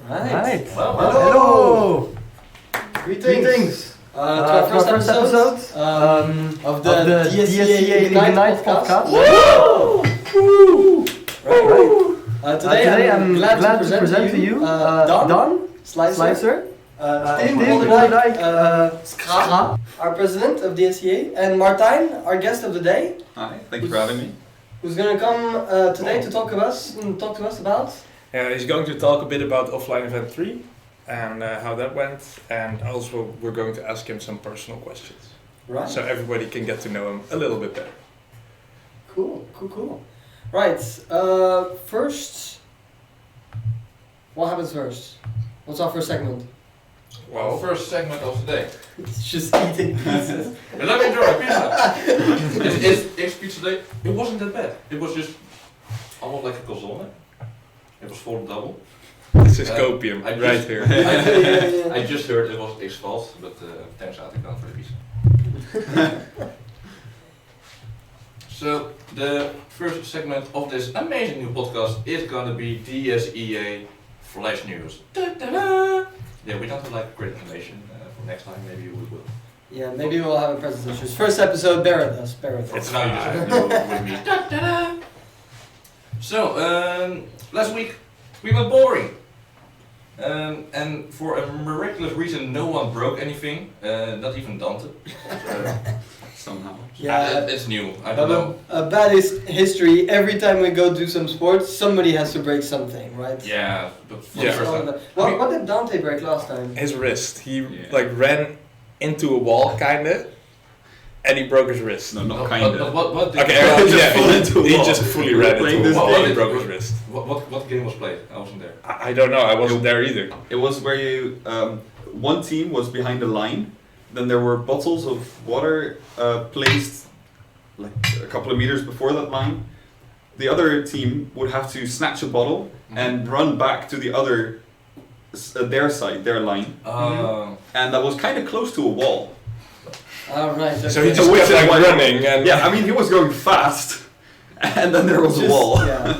Right. Well, Hello. Greetings. To our first episode of the DSEA Ignite Podcast. Woo! Right. Today I'm glad to present to you Don Slicer, Tim Skra, our president of DSEA, and Martijn, our guest of the day. Hi, thank you for having me. Who's going to come today to talk to us about? He's going to talk a bit about offline event 3 and how that went, and also we're going to ask him some personal questions. Right. So everybody can get to know him a little bit better. Cool. Right. First, what happens first? What's our first segment? Well, first segment of the day. It's just eating pizzas. Let me enjoy a pizza. It's pizza day. It wasn't that bad. It was just almost like a calzone. It was full double. This is copium, I right just- here. I just heard it was X fault, but thanks out again for the pizza. So the first segment of this amazing new podcast is gonna be DSEA Flash News. Da-da-da! Yeah, we don't have like great information for next time. Maybe we will. Yeah, maybe we'll have a presentation. First episode, bear with us. It's Now you just have to do it with me. Da-da-da! So last week we went boring. And for a miraculous reason, no one broke anything, not even Dante. Somehow. Yeah, it's new. I don't know. A bad history. Every time we go do some sports, somebody has to break something, right? Yeah, but for the Yeah. first time. What did Dante break last time? His wrist. He ran into a wall, kinda, and he broke his wrist. No, not kinda. But what did Okay, he just fully ran into a wall and broke his wrist. What game was played? I wasn't there. I don't know, I wasn't there either. It was where you, one team was behind the line, then there were bottles of water placed like a couple of meters before that line. The other team would have to snatch a bottle and run back to the other, their side, their line. And that was kind of close to a wall. Right. So he just kept like running and... Yeah, I mean he was going fast, and then there was a wall. Yeah.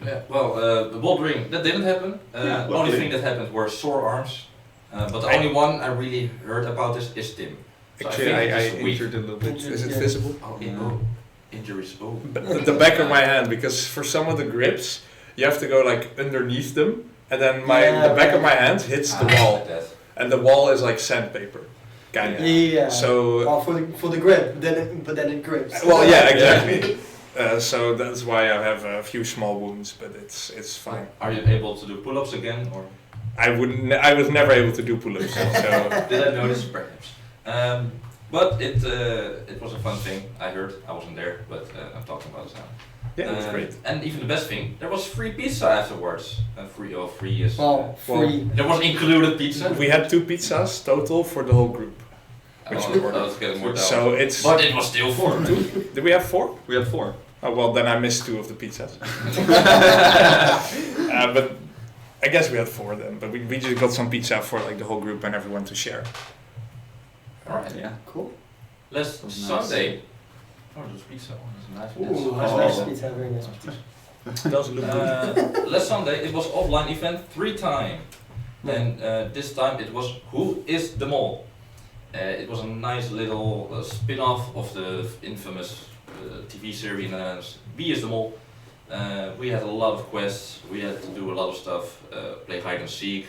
Yeah, well, the bouldering, that didn't happen. Yeah, the only thing that happened were sore arms. But the only one I really heard about this is Tim. So Actually, I it's weak. injured a little bit. Is it Yeah. visible? Injuries. Oh. But the back of my hand, because for some of the grips, you have to go like underneath them, and then the back of my hand hits the wall, and the wall is like sandpaper, kind of. Yeah. So. Well, for the grip, but then it grips. Well, yeah, exactly. So that's why I have a few small wounds, but it's fine. Are you able to do pull-ups again, or? I was never able to do pull-ups, so. Did I notice? Perhaps. But it was a fun thing. I heard. I wasn't there, but I'm talking about it now. Yeah, it was great. And even the best thing, there was free pizza afterwards. Free is. Free. There was included pizza. We had 2 pizzas total for the whole group. Let's get more down. So it's. But it was still 4. Did we have 4? We had 4. Oh well, then I missed 2 of the pizzas. But I guess we had 4 then. But we just got some pizza for like the whole group and everyone to share. Alright. Yeah. Cool. Last Sunday. Oh, there's pizza. That's nice. Ooh, That's nice pizza, very nice pizza. Does look good. Last Sunday it was offline event 3 time. And this time it was Who is the Mole? It was a nice little spin-off of the infamous TV series B is the Mole. We had a lot of quests, we had to do a lot of stuff, play hide and seek,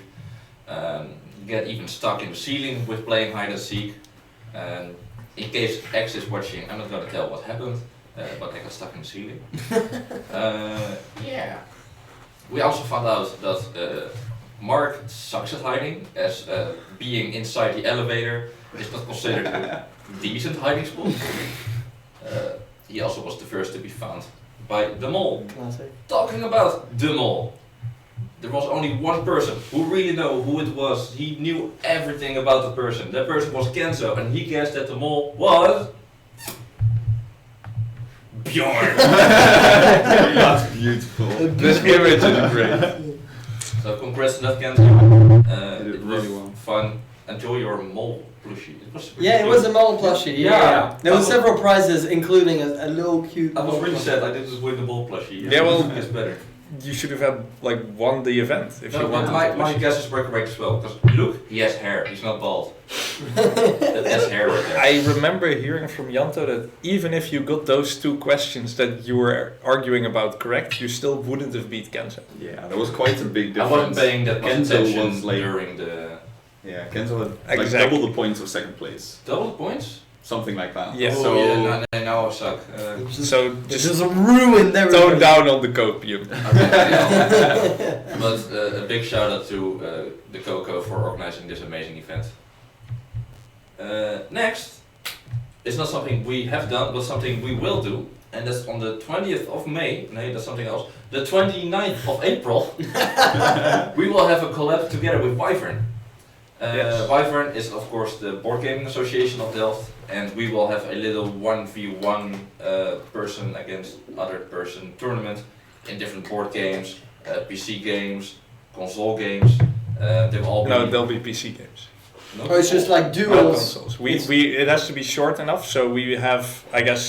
get even stuck in the ceiling with playing hide and seek. In case X is watching, I'm not going to tell what happened, but I got stuck in the ceiling. Yeah. We also found out that Mark sucks at hiding, as being inside the elevator is not considered a decent hiding spot. He also was the first to be found by the mole. Classic. Talking about the mole, there was only one person who really knew who it was. He knew everything about the person. That person was Kenzo, and he guessed that the mole was Bjorn. That's beautiful. This image is great. So congrats to that, Kenzo. It was really well. fun. Enjoy your mole plushie. It was super Yeah, it cute. was a mole plushie. Yeah. There were several prizes, including a little cute. I was mole really plushie. sad I didn't win the mole plushie. Yeah, well, it's better. you should have had like won the event if you No, but wanted my, to. my guesses were correct as well. Because look, he has hair. He's not bald. That's hair right there. I remember hearing from Janto that even if you got those 2 questions that you were arguing about correct, you still wouldn't have beat Kenzo. Yeah, there was quite a big I difference. wasn't paying that much Kenzo attention was like, during the yeah, Kenzo had like Exactly. double the points of second place, double points. something like that. Yeah. Oh, So yeah, now I suck. So It just just ruined everything. tone down on the copium. But a big shout out to the Coco for organizing this amazing event. Next, it's not something we have done, but something we will do, and that's on the 20th of May. No, that's something else. The 29th of April, we will have a collab together with Wyvern. Yes. Wyvern is of course the board gaming association of Delft, and we will have a little 1v1 person against other person tournament in different board games, PC games, console games. They will all be. No, there'll be PC games. No? Oh, it's just like Not duels. consoles. It has to be short enough, so we have, I guess,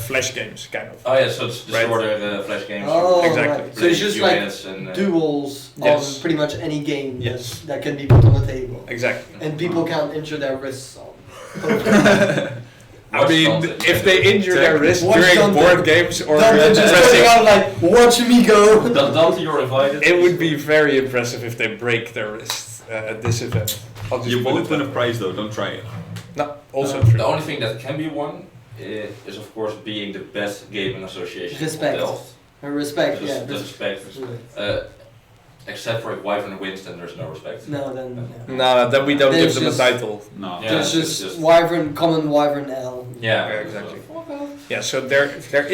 flash games kind of. Oh yeah, so it's the Right. shorter flash games. Oh, Exactly. right. So it's just Few like minutes and, duels Yes. on pretty much any game Yes. that can be put on the table. Exactly. And people can't injure their wrists on. I Watch mean, Dante. if they injure their wrist Watch during Dante. board games or Dante just pressing, putting out like, watch me go. Dante, you're invited. it would be very impressive if they break their wrist at this event. I'll just you put won't it win that a way. prize though. Don't try it. No, also Uh, true. The only thing that can be won is of course being the best gaming association Respect. of Delft. Respect, Just- yeah. just respect. Except for if Wyvern wins, then there's no respect. No, then yeah. No, then we don't There's give them a just- title. No. Yeah. There's it's just just- Wyvern, common Wyvern L. Yeah, Yeah, exactly. Yeah, so there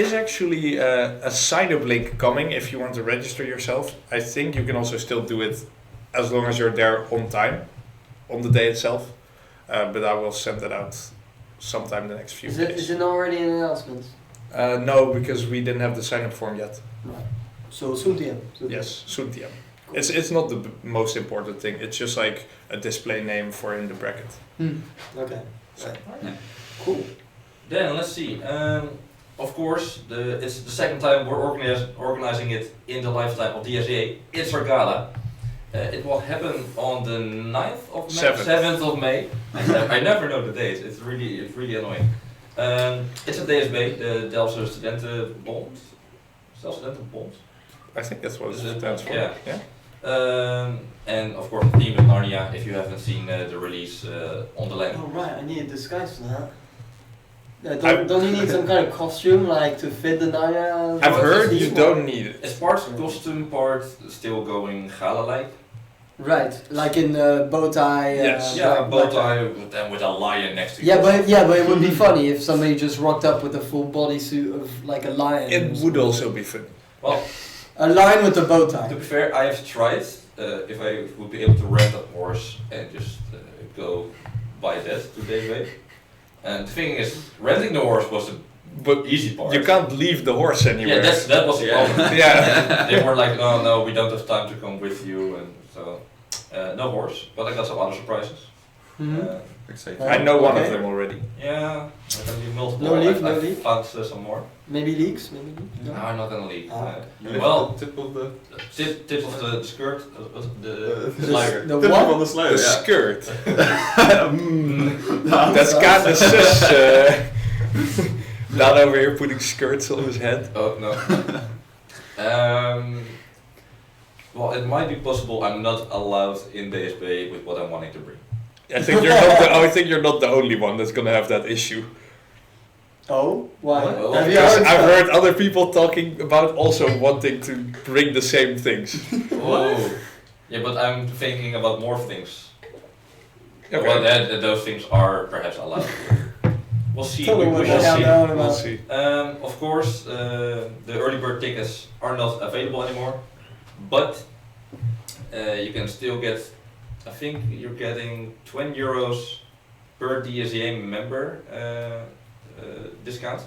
is actually a sign-up link coming if you want to register yourself. I think you can also still do it as long as you're there on time, on the day itself. But I will send that out sometime in the next few Is days. it already an announcement? No, because we didn't have the sign-up form yet. Right. So soon TM. Yes, soon TM. It's not the most important thing. It's just like a display name for in the bracket. Okay. So, Cool. Then let's see. Of course, it's the second time we're organizing it in the lifetime of DSEA. It's our gala. It will happen on the 9th of May. 7th of May. I never know the dates. It's really annoying. It's a DSB, the Delftse Studentenbond. Studentenbond. I think that's what Is it it? stands for. Yeah. And of course, the theme is Narnia. If you haven't seen the release on the land. Oh right, I need a disguise for that. I'm- Don't you need some kind of costume like to fit the Narnia? I've heard you theme? don't need it. It's part costume, part still going gala-like. Right, like in bow tie. Yes. Yeah, bow tie with a lion next to you. Yeah, but it would be funny if somebody just rocked up with a full bodysuit of like a lion. It would also be fun. Well, A lion with a bow to tie. be fair, I have tried if I would be able to rent a horse and just go buy that today. And the thing is, renting the horse was the But easy part. you can't leave the horse anywhere. Yeah, that was the problem. Yeah. They were like, oh no, we don't have time to come with you, and so no horse. But I got some other surprises. Mhm. Exciting. I know one of Okay. them already. Yeah, there can be multiple. No leak, I no leak? found some more. Maybe leaks, maybe leaks. No, I'm not gonna leak. Ah. You lift Well, the tip of the tip of the skirt, the The slider. The tip what? on the slider. The yeah. skirt. Mm. That's kind of sus. Not over here putting skirts on his head. Oh no. Well, it might be possible I'm not allowed in DSB with what I'm wanting to bring. I think you're not the only one that's gonna have that issue. Oh, why? Well, Have you Because heard I've stuff? heard other people talking about also wanting to bring the same things. Oh. Yeah, but I'm thinking about more things. Okay. Well, those things are perhaps allowed. We'll see. Tell me We what shall the hell see. they're on We'll about. see. Of course, the early bird tickets are not available anymore, but you can still get. I think you're getting €20 per DSEA member discount.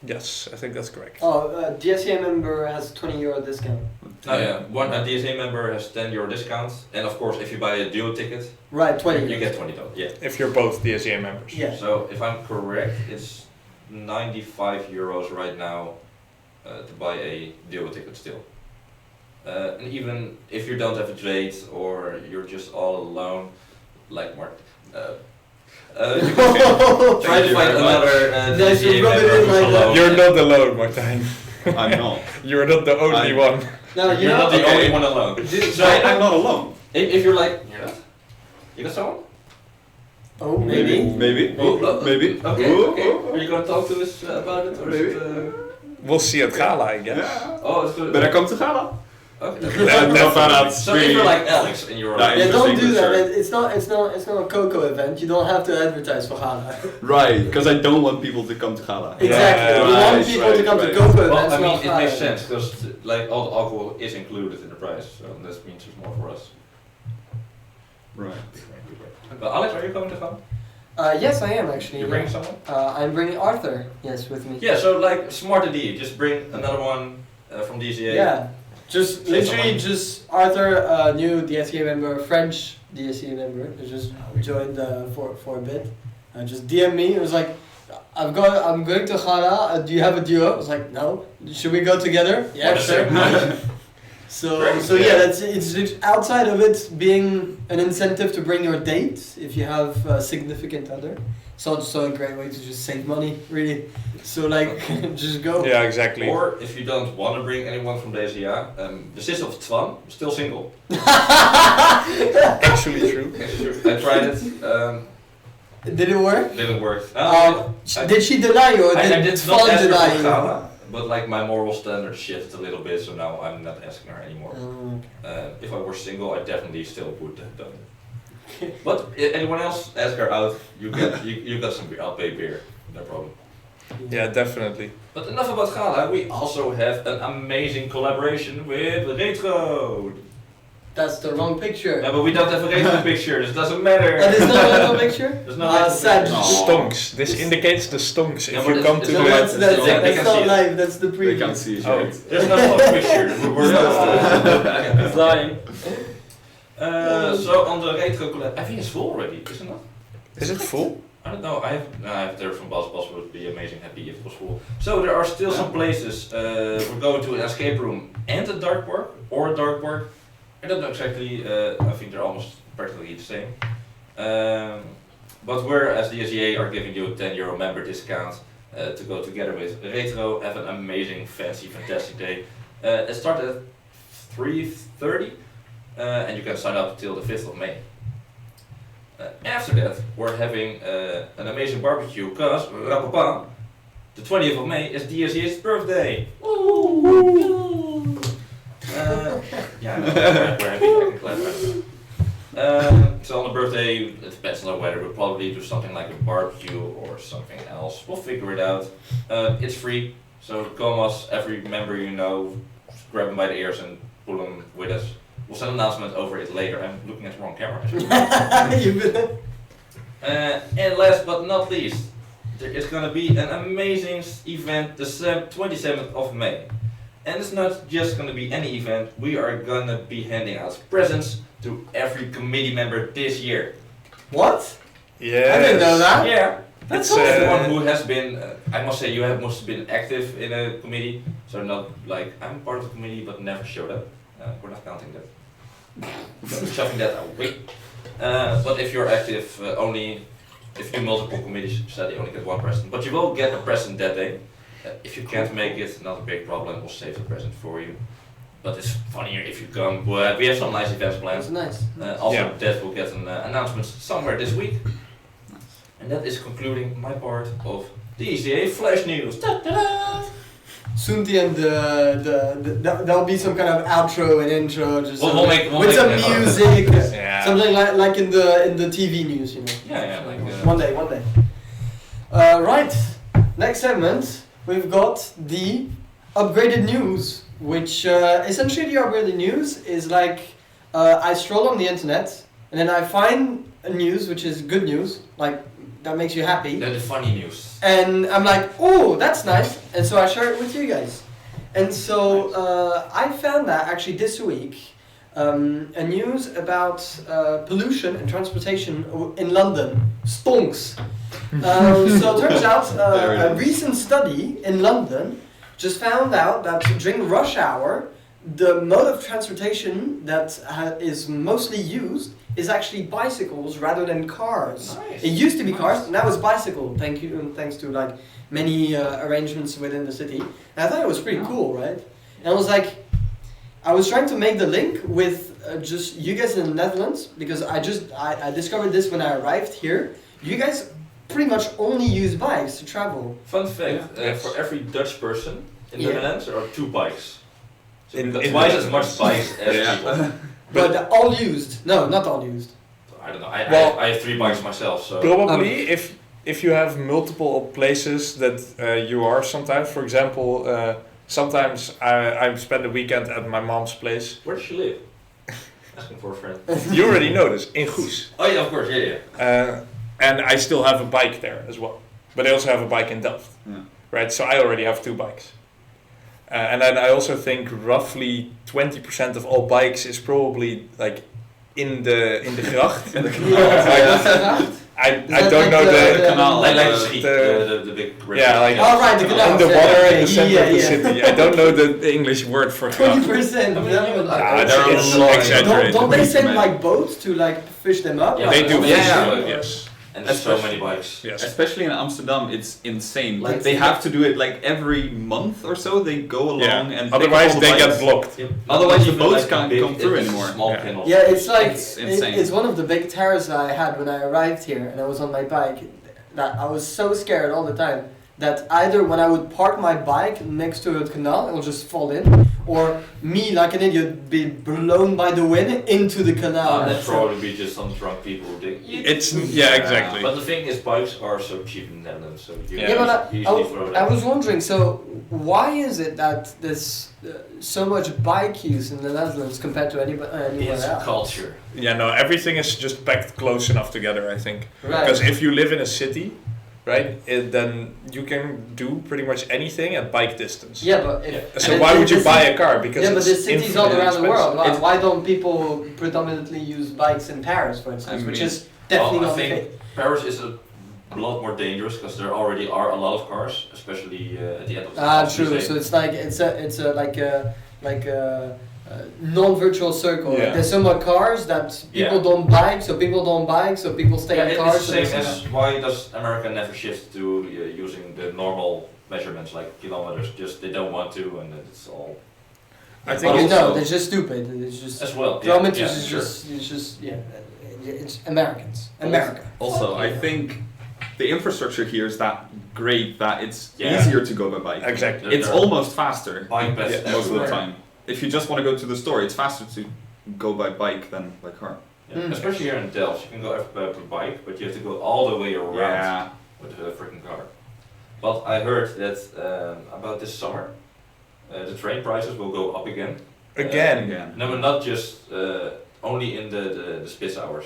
Yes, I think that's correct. Oh, DSEA member has €20 discount. Oh yeah, a DSEA member has €10 discount, and of course, if you buy a dual ticket, Right, 20. you get $20. Yeah. If you're both DSEA members. Yeah. So if I'm correct, it's €95 right now to buy a duo ticket still. And even if you don't have a date or you're just all alone, like Mark, you can try to find another Nice to DSEA rub it member in who's like that. alone. You're not alone, Martijn. I'm not. You're not the only one. No, You're not the Okay. only one alone. So I'm not alone. if you're like, you're not? You got someone? Oh, maybe. Maybe. Oh, Maybe. Okay, Oh, okay. oh, oh. Are you gonna talk to us about it? Or Maybe. is it, We'll see at Gala, I guess. Yeah. oh, it's good. Better come to Gala. Okay. So So if you're like Alex and you're Yeah, like, Yeah, don't Interesting, do that. sure. It's not a Coco event. You don't have to advertise for Ghana. Right, because I don't want people to come to Gala. Exactly. You want Right, people to right, come right. to Coco well, events, I mean, not it Ghana. makes sense because like all the alcohol is included in the price, so that means there's more for us. Right. But Alex, are you coming to come? Yes, I am actually. You bringing someone? I'm bringing Arthur. Yes, with me. Yeah, so like smart idea, just bring another one from DSEA. Yeah. Just Say literally someone. just Arthur, new DSEA member, French DSEA member, who just joined for a bit. Just DM me. It was like, I'm going to Ghana. Do you have a duo? I was like, no. Should we go together? Yeah, What a sure. surprise. So yeah, it's outside of it being an incentive to bring your date if you have a significant other. It's also a great way to just save money, really. So like, just go. Yeah, exactly. Or if you don't want to bring anyone from DSEA, the sister of Twan, still single. Actually true. I tried it, Did it work? didn't work. Did she deny you or I did did Twan not ask her deny for you? Ghana, but like my moral standard shifted a little bit, so now I'm not asking her anymore. Oh, If I were single, I definitely still would have done it. But anyone else, ask her out. You got some beer. I'll pay beer. No problem. Yeah, definitely. But enough about Gala. We also have an amazing collaboration with Retro. That's the wrong picture. Yeah, but we don't have a Retro picture. This doesn't matter. That is not a wrong picture? There's no Retro sad. picture. No. Stonks. This indicates the stonks. Yeah, If but you come it's to not- the That's, that's, They that's can not see it. live, that's the They preview. can't see it. Oh. Right? There's no stock picture. We're not. It's lying. So on the Retro collab, I think it's full already, isn't it? Is it full? I don't know. I have there from Bas. Bas would be amazing happy if it was full. So there are still some places. We're going to an escape room and a dark park or a dark park. I don't know exactly. I think they're almost practically the same. But we're as the DSEA are giving you a €10 member discount to go together with Retro. Have an amazing, fancy, fantastic day. It starts at 3:30, and you can sign up till the 5th of May. After that, we're having an amazing barbecue because the 20th of May is DSEA's birthday. Yeah, I know, we're happy. I can clap right now. So on the birthday, it depends on the weather. We'll probably do something like a barbecue or something else. We'll figure it out. It's free, so come us, every member you know, grab them by the ears and pull them with us. We'll send an announcement over it later. I'm looking at the wrong camera. And last but not least, there is going to be an amazing event the 27th of May. And it's not just going to be any event, we are going to be handing out presents to every committee member this year. What? Yeah. I didn't know that. Yeah, That's that's everyone who has been, I must say, you have must have been active in a committee, so not like I'm part of the committee but never showed up. We're not counting that. Shoving that away. But if you're active, only if you do multiple committees, sadly only get one present. But you will get a present that day. If you can't make it, not a big problem. We'll save the present for you. But it's funnier if you come. We have some nice events That's planned. nice. Also, Yeah. that will get an announcement somewhere this week. And that is concluding my part of the DSEA Flash News. Ta-da! Soon the end, there'll be some kind of outro and intro, just We'll make with some an intro. music, Yeah. something like in the TV news, you know. Yeah, like. One day. Right, next segment, we've got the upgraded news, which essentially the upgraded news is like I stroll on the internet and then I find a news which is good news, like that makes you happy. The funny news. And I'm like, oh, that's nice. And so I share it with you guys. And so I found that actually this week, a news about pollution and transportation in London. Stonks. So it turns out a recent study in London just found out that during rush hour, the mode of transportation that is mostly used is actually bicycles rather than cars. Nice. It used to be cars, Nice. now it's bicycle. Thanks to like many arrangements within the city. And I thought it was pretty cool, right? And I was like, I was trying to make the link with just you guys in the Netherlands because I discovered this when I arrived here. You guys pretty much only use bikes to travel. Fun fact, Yes. for every Dutch person in the Yeah. Netherlands, there are 2 bikes. So In- we've got in twice the as much Netherlands. bikes as Yeah. people. But they're all used. No, not all used. I don't know. Well- I have 3 bikes myself, so. Probably if you have multiple places that you are sometimes. For example, sometimes I spend the weekend at my mom's place. Where does she live? Asking for a friend. You already know this, in Goes. Oh yeah, of course, yeah. And I still have a bike there as well. But I also have a bike in Delft. Yeah. Right, so I already have 2 bikes. And then I also think roughly 20% of all bikes is probably like in the gracht. I that don't like know the- the canal? Like the- the street, the big river. Yeah, like- Oh right, the canal. in the water in the center of the Yeah. city. I don't know the English word for gracht. 20%. I mean, Yeah, even but- Ah, There are it's a lot. exaggerated. Don't they send Man. like boats to like fish them up? Yeah, They Like, do, Yeah, yes. yeah. Yes. And there's so many bikes. Yes. Especially in Amsterdam, it's insane. Like Like- they have to do it like every month or so. They go along Yeah. and pick Otherwise up all the they get bikes. blocked. Otherwise the Even boats like can't big- come through it's anymore. Small Yeah. canals. Yeah, it's like It's insane. it's one of the big terrors I had when I arrived here and I was on my bike. That I was so scared all the time that either when I would park my bike next to a canal, it will just fall in, or me like an idiot be blown by the wind into the canal. That'd So- probably be just some drunk people who think. It's yeah, exactly. But the thing is, bikes are so cheap in the Netherlands, so you Yeah. Yeah, but usually throw I that. was wondering, so why is it that there's so much bike use in the Netherlands compared to anywhere It's else? culture. Yeah, no, everything is just packed close enough together, I think. Right. Because if you live in a city, right, then you can do pretty much anything at bike distance. Yeah, but if, Yeah. So and why it- would you this buy is- a car? Because Yeah, but it's there's cities all infinitely around the world. expensive. Why don't people predominantly use bikes in Paris, for instance, I which mean- is definitely Well, I not the think case? Paris is a lot more dangerous because there already are a lot of cars, especially at the end of the Ah, Champs-Élysées. true. So it's like it's a like a non-virtual circle. Yeah. There's so much cars that people Yeah. don't bike, so people don't bike, so people stay Yeah, in it's cars. the so same there's- as why does America never shift to using the normal measurements like kilometers? Just they don't want to, and it's all. I think Well, it's no, they're just stupid. It's just as well. kilometers yeah, is sure. just it's Americans. America. Also, I think the infrastructure here is that great that it's Yeah. easier to go by bike. Exactly. It's There are almost faster bike paths Yeah, most of the everywhere. time. If you just want to go to the store, it's faster to go by bike than by car. Yeah. Mm. Especially here in Delft, you can go by bike, but you have to go all the way around Yeah. with a freaking car. But I heard that about this summer, the train prices will go up again. Again. Again. No, but not just only in the spits hours.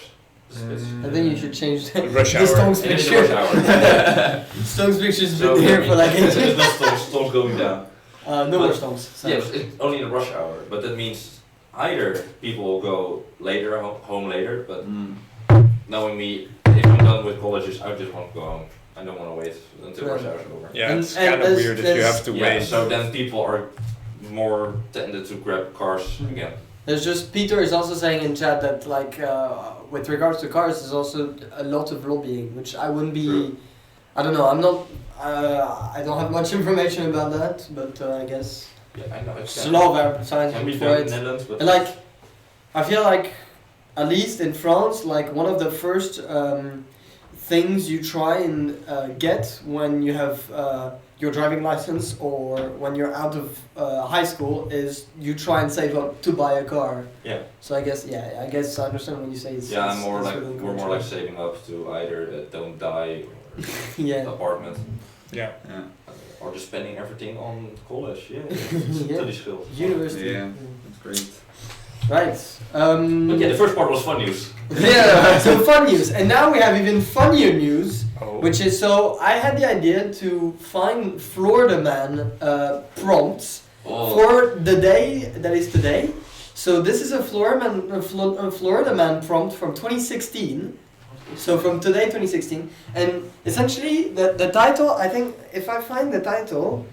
The spits. I think you should change the, Rush the hour. Stones And in the picture. rush hour. Stones picture's So, been here for like it's ages. not storms going down. No more But- Stones. So. Yeah, but it's only in the rush hour. But that means either people will go later home later. But Mm. knowing me, if I'm done with colleges, I just want to go home. I don't want to wait until rush hour is over. Yeah, And- it's and kind of there's- weird if you there's- have to Yeah, wait. so then people are more tended to grab cars again. There's just Peter is also saying in chat that like with regards to cars, there's also a lot of lobbying, which I wouldn't be. True. I don't know. I'm not. I don't have much information about that, but I guess Yeah, I know it's there's a lot of can be science for done in it. Netherlands, but And like, I feel like, at least in France, like one of the first things you try and get when you have your driving license or when you're out of high school is you try and save up to buy a car. yeah, So I guess I understand when you say it's. yeah, I'm it's- more it's like within we're more control. like saving up to either don't die or Yeah. apartment Yeah. Yeah. or just spending everything on college. Yeah, Yeah. study skills. University. Yeah. That's great. Right. But yeah, the first part was fun news. Yeah. So fun news, and now we have even funnier news. Oh. Which is so I had the idea to find Florida Man prompts Oh, for the day that is today. So this is a Florida Man prompt from 2016. So from today 2016, and essentially the title, I think if I find the title,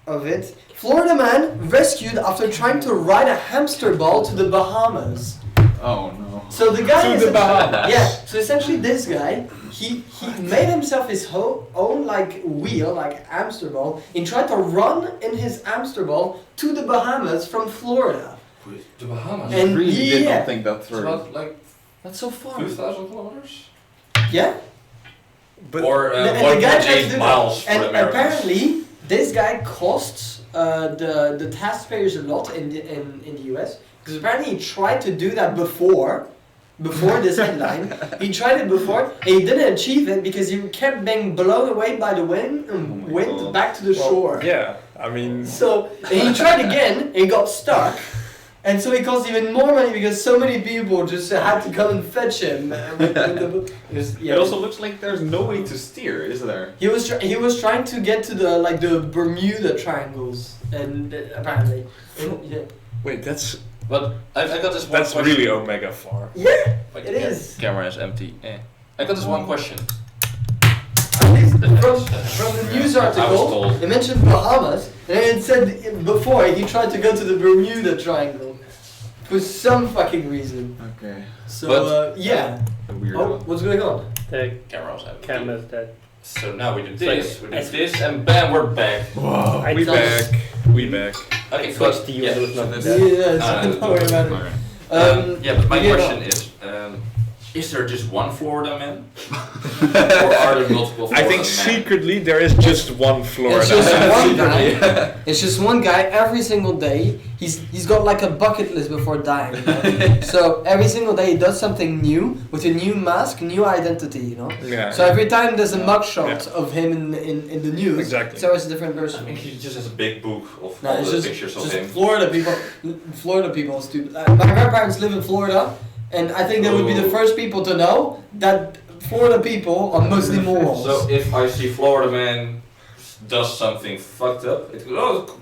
of it. Florida man rescued after trying to ride a hamster ball to the Bahamas. Oh no. So the guy To the Bahamas. Yeah. So essentially, this guy he made himself his own like wheel, like hamster ball, and tried to run in his hamster ball to the Bahamas from Florida. The Bahamas. And I really did yeah. not think that It's through. about like That's so far. 2,000 kilometers? Yeah. But Or And the guy tried to 1.8 do miles that. for And the Americans. apparently, this guy costs the taxpayers a lot in the US because apparently he tried to do that before this headline. He tried it before and he didn't achieve it because he kept being blown away by the wind and Oh my went God. back to the shore. yeah, I mean, So and he tried again and he got stuck. And so it cost even more money because so many people just had to come and fetch him. It also looks like there's no way to steer, is there? He was trying to get to the Bermuda triangles, and apparently, yeah, wait, that's But I got this one that's question. really omega far. Like, it yeah, is. Camera is empty. I got this one question. From the news I was article, told. it mentioned Bahamas, and it said before he tried to go to the Bermuda Triangle for some fucking reason. Okay. So But- yeah. A weird Oh, one. what's going on? The Camera was empty. camera's dead. So now we do It's this, like- we do this, and bam, we're back. Whoa, I we thought- back, we back. Okay, Switch but to you yeah, and it was so not this- dead. Don't worry about it. Alright. yeah, but my yeah, question is there just one Florida man? Or are there multiple Florida I think men? secretly there is just one Florida. It's just man. one guy. It's just one guy every single day. He's got like a bucket list before dying. You know? So every single day he does something new with a new mask, new identity. You know. Yeah. So every time there's a mugshot Yeah. of him in the news, Exactly. it's always a different I person. think he just has a big book of No, all it's the just, pictures of just him. Florida people. Florida people are stupid. My grandparents live in Florida, and I think they would be the Oh. first people to know that Florida people are mostly morons. So if I see Florida man does something fucked up, it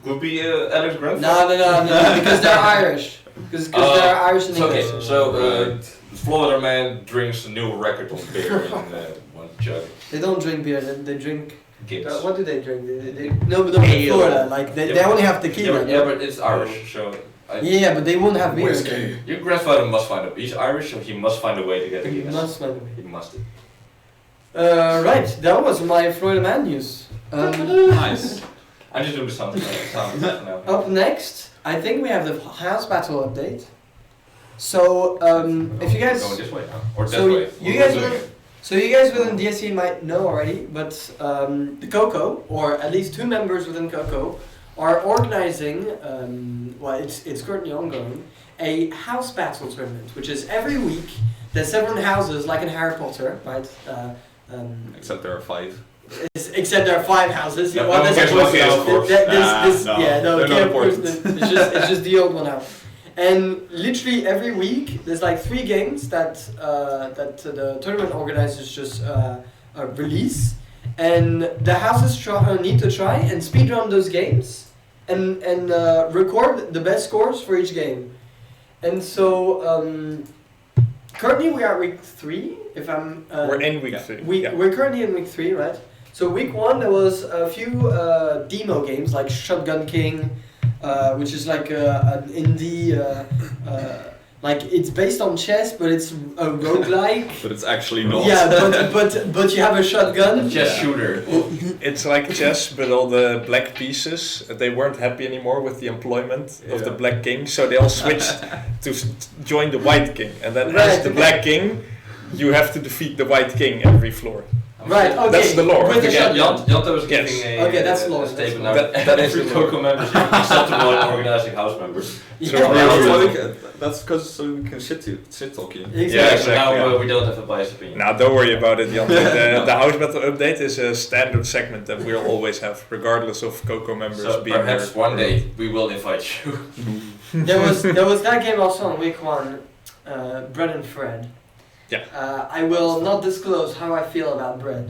could be Alex grandfather. No, because they're Irish. Because they're Irish and Okay, English. so Florida man drinks a new record of beer in one jug. They don't drink beer. They drink. Guinness. What do they drink? No, but in Ale. Florida, like they Yeah, only have Yeah, tequila. but, yeah, but it's Irish, so Yeah, but they won't have beer. Whiskey. your grandfather must find a. He's Irish, so he must find a way to get a You Guinness. must find a way. He must. Right, that was my Florida man news. Nice. I'm just doing the sound effect now. Up next, I think we have the house battle update. So, if you guys, Going this way now, or that so way. you We're guys, doing will, it. so you guys within DSE might know already, but the Coco, or at least 2 members within Coco, are organizing. Well, it's currently ongoing. A house battle tournament, which is every week. There's several houses, like in Harry Potter, right? Except there are 5. Except there are 5 houses. Yeah, well, no one that's cares about the elf course. No, yeah, no, they're not of course, important. it's just the old one out. And literally every week, there's like 3 games that the tournament organizers just release, and the houses need to try and speedrun those games, and record the best scores for each game. And so currently we are at week 3. If I'm We're in week 3. Yeah. We're currently in week 3, right? So week 1 there was a few demo games like Shotgun King, which is like an indie, like it's based on chess, but it's a roguelike. But it's actually not. Yeah, but you have a shotgun. Just shooter. It's like chess, but all the black pieces, they weren't happy anymore with the employment of the Yeah. black king, so they all switched to join the white king. And then as Right. the black king, you have to defeat the white king every floor. Right. Okay. That's the lore. With the Yeah, shotgun. Jante was Yes. giving a, Okay, that's a law, statement that's now. law. That is every the law. Coco member is acceptable in organizing house members. Yeah. So Yeah, really- that's because so we can shit talk you. Exactly. Yeah, so exactly, now yeah. we don't have a biased opinion. Now, don't worry about it, Jan. The House Battle Update is a standard segment that we'll always have, regardless of Coco members So being perhaps here. one day we will invite you. There was that game also on week 1, Bread and Fred. Yeah. I will not disclose how I feel about bread,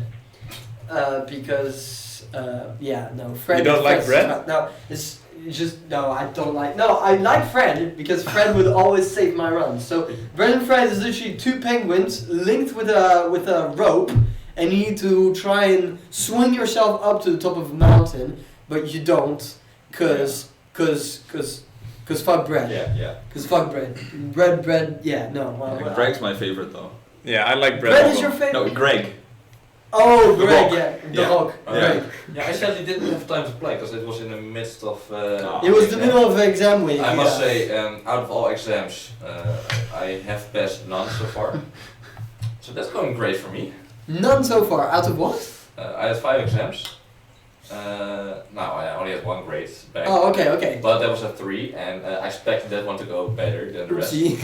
because Fred. You don't like Fred's- bread? No, it's just no. I don't like. No, I like Fred because Fred would always save my runs. So Bread and Fred is literally 2 penguins linked with a rope, and you need to try and swing yourself up to the top of a mountain, but you don't. cause fuck bread. Yeah. Cause fuck bread. Bread. Yeah, no. Greg's my favorite though. Yeah, I like bread. Bread as is your well. favorite. No, Greg. Oh, The Greg. Rock. Yeah, the Yeah. Rock. Greg. Yeah, I sadly didn't have time to play because it was in the midst of. It was the middle of exam week. I must say, out of all exams, I have passed none so far. So that's going great for me. None so far. Out of what? I had 5 exams. Now I only had 1 grade back. Oh, okay. But that was a 3, and I expected that one to go better than the rest. Oopsie.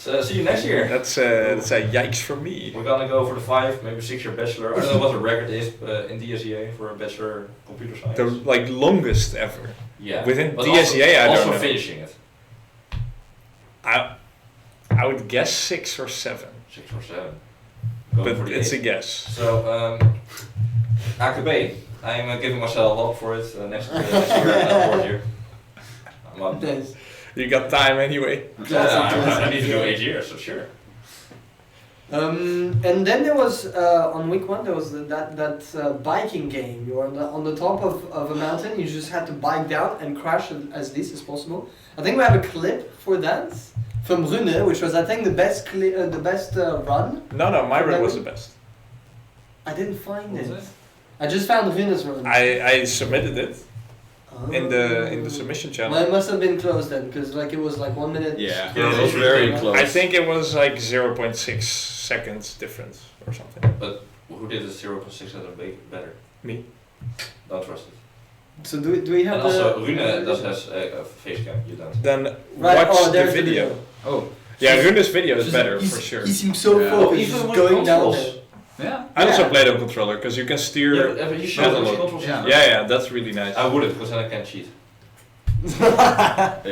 So see you next year. That's a yikes for me. We're gonna go for the 5, maybe 6-year bachelor. I don't know what the record is in DSEA for a bachelor computer science. The like longest ever. Yeah. Within But DSEA, I also don't know. finishing it. I would guess 6 or 7, 6 or 7. Going for but the it's 8. a guess. So, AKB, I'm giving myself up for it next year and 4th year. I'm up. Nice. You got time anyway. I need to do 8 years, so sure. And then there was on week 1 there was that biking game. You were on the top of a mountain. You just had to bike down and crash as least as possible. I think we have a clip for that from Rune, which was I think the best run. No, my From run that was week? the best. I didn't find Was it. it? I just found Rune's run. I submitted it Oh. in the submission channel. Well, it must have been close then, because like it was like 1 minute. Yeah, Yeah, it was very close. I think it was like 0.6 seconds difference or something. But who did the 0.6 seconds better? Me. Don't trust it. So do we have And also, Rune has a face cam, you don't. Then Right, watch the there's video. Oh, Yeah, Rune's video is Just- better he's- for sure. He seems so Yeah. focused, Even just with going down controls. there. yeah. I also Yeah. played on controller because you can steer. Yeah, but you should analog. use controls. Yeah. Yeah, that's really nice. I wouldn't, because then I can't cheat.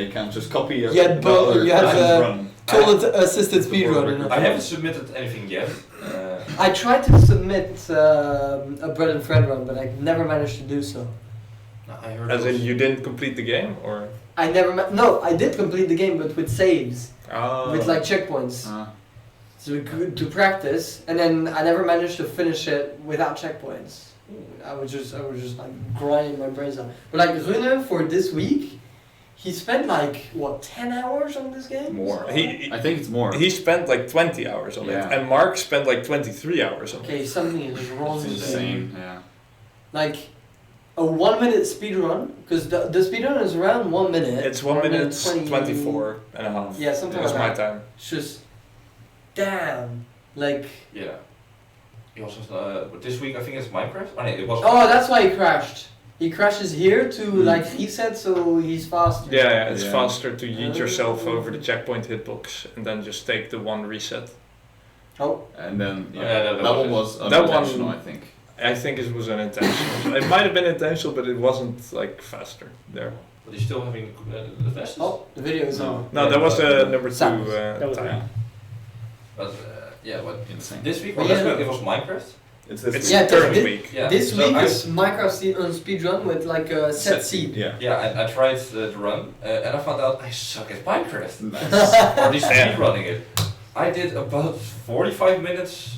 You can't just copy You had both- you had, run. Toilet assisted speedrun. I haven't submitted anything yet. I tried to submit a bread and Fred run, but I never managed to do so. I heard As it in, was- you didn't complete the game, or? I never no, I did complete the game, but with saves, Oh. with like checkpoints. Uh, So to practice, and then I never managed to finish it without checkpoints. I was just like grinding my brains out. But like Rune for this week, he spent like what 10 hours on this game? more. He I think it's more. he spent like 20 hours on it, Yeah. and Mark spent like 23 hours on it. Okay, something is wrong. It's with insane. him. Yeah. Like a 1 minute speed run, because the speed run is around 1 minute. It's 1 minute 24 and a half. Yeah, something That's like my that. time. It's just, damn, like. Yeah. He also, but this week I think it's Minecraft. Oh, no, it was. Oh, that's why he crashed. He crashes here to like reset, so he's faster. Yeah, it's Yeah. faster to yeet yourself over the checkpoint hitbox and then just take the one reset. Oh, And then Yeah, that that was one it. was That one- unintentional, I think. I think it was unintentional. It might have been intentional, but it wasn't like faster there. But he's still having the fastest. oh, the video is No. on. No, that was number 2 Sounds. That was time. But yeah, but Insane. this week or Well, last yeah, week no. it was Minecraft. It's this It's Yeah, week. current thi- week. Yeah. This so week I- is Minecraft on speedrun with like a set seed. Yeah. Yeah, I tried the run and I found out I suck at Minecraft. Nice. Or at least Yeah. speed running it. I did about 45 minutes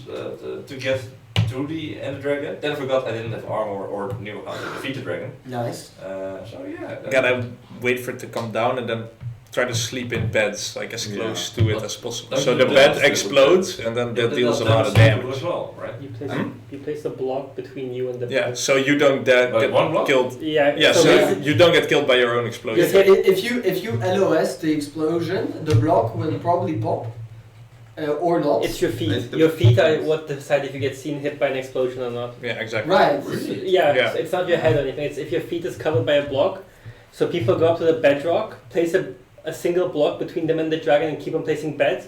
to get through the Ender Dragon. Then I forgot I didn't have armor or knew how to defeat the dragon. Nice. So yeah. Gotta wait for it to come down and then try to sleep in beds like as Yeah. close to it as possible. Don't So you the do bed that? explodes and then that deals a lot of damage. as well, right? You place a block between you and the Yeah, bed. so you don't But get one block? killed. Yeah. Yeah, so basi- you don't get killed by your own explosion. Yes, if you LOS the explosion, the block will probably pop, or not. It's your feet. It's the Your feet are feet. what decide if you get seen hit by an explosion or not. Yeah, exactly. Right. Yeah, Yeah. It's not your head or anything. It's if your feet is covered by a block. So people go up to the bedrock, place a single block between them and the dragon, and keep on placing beds.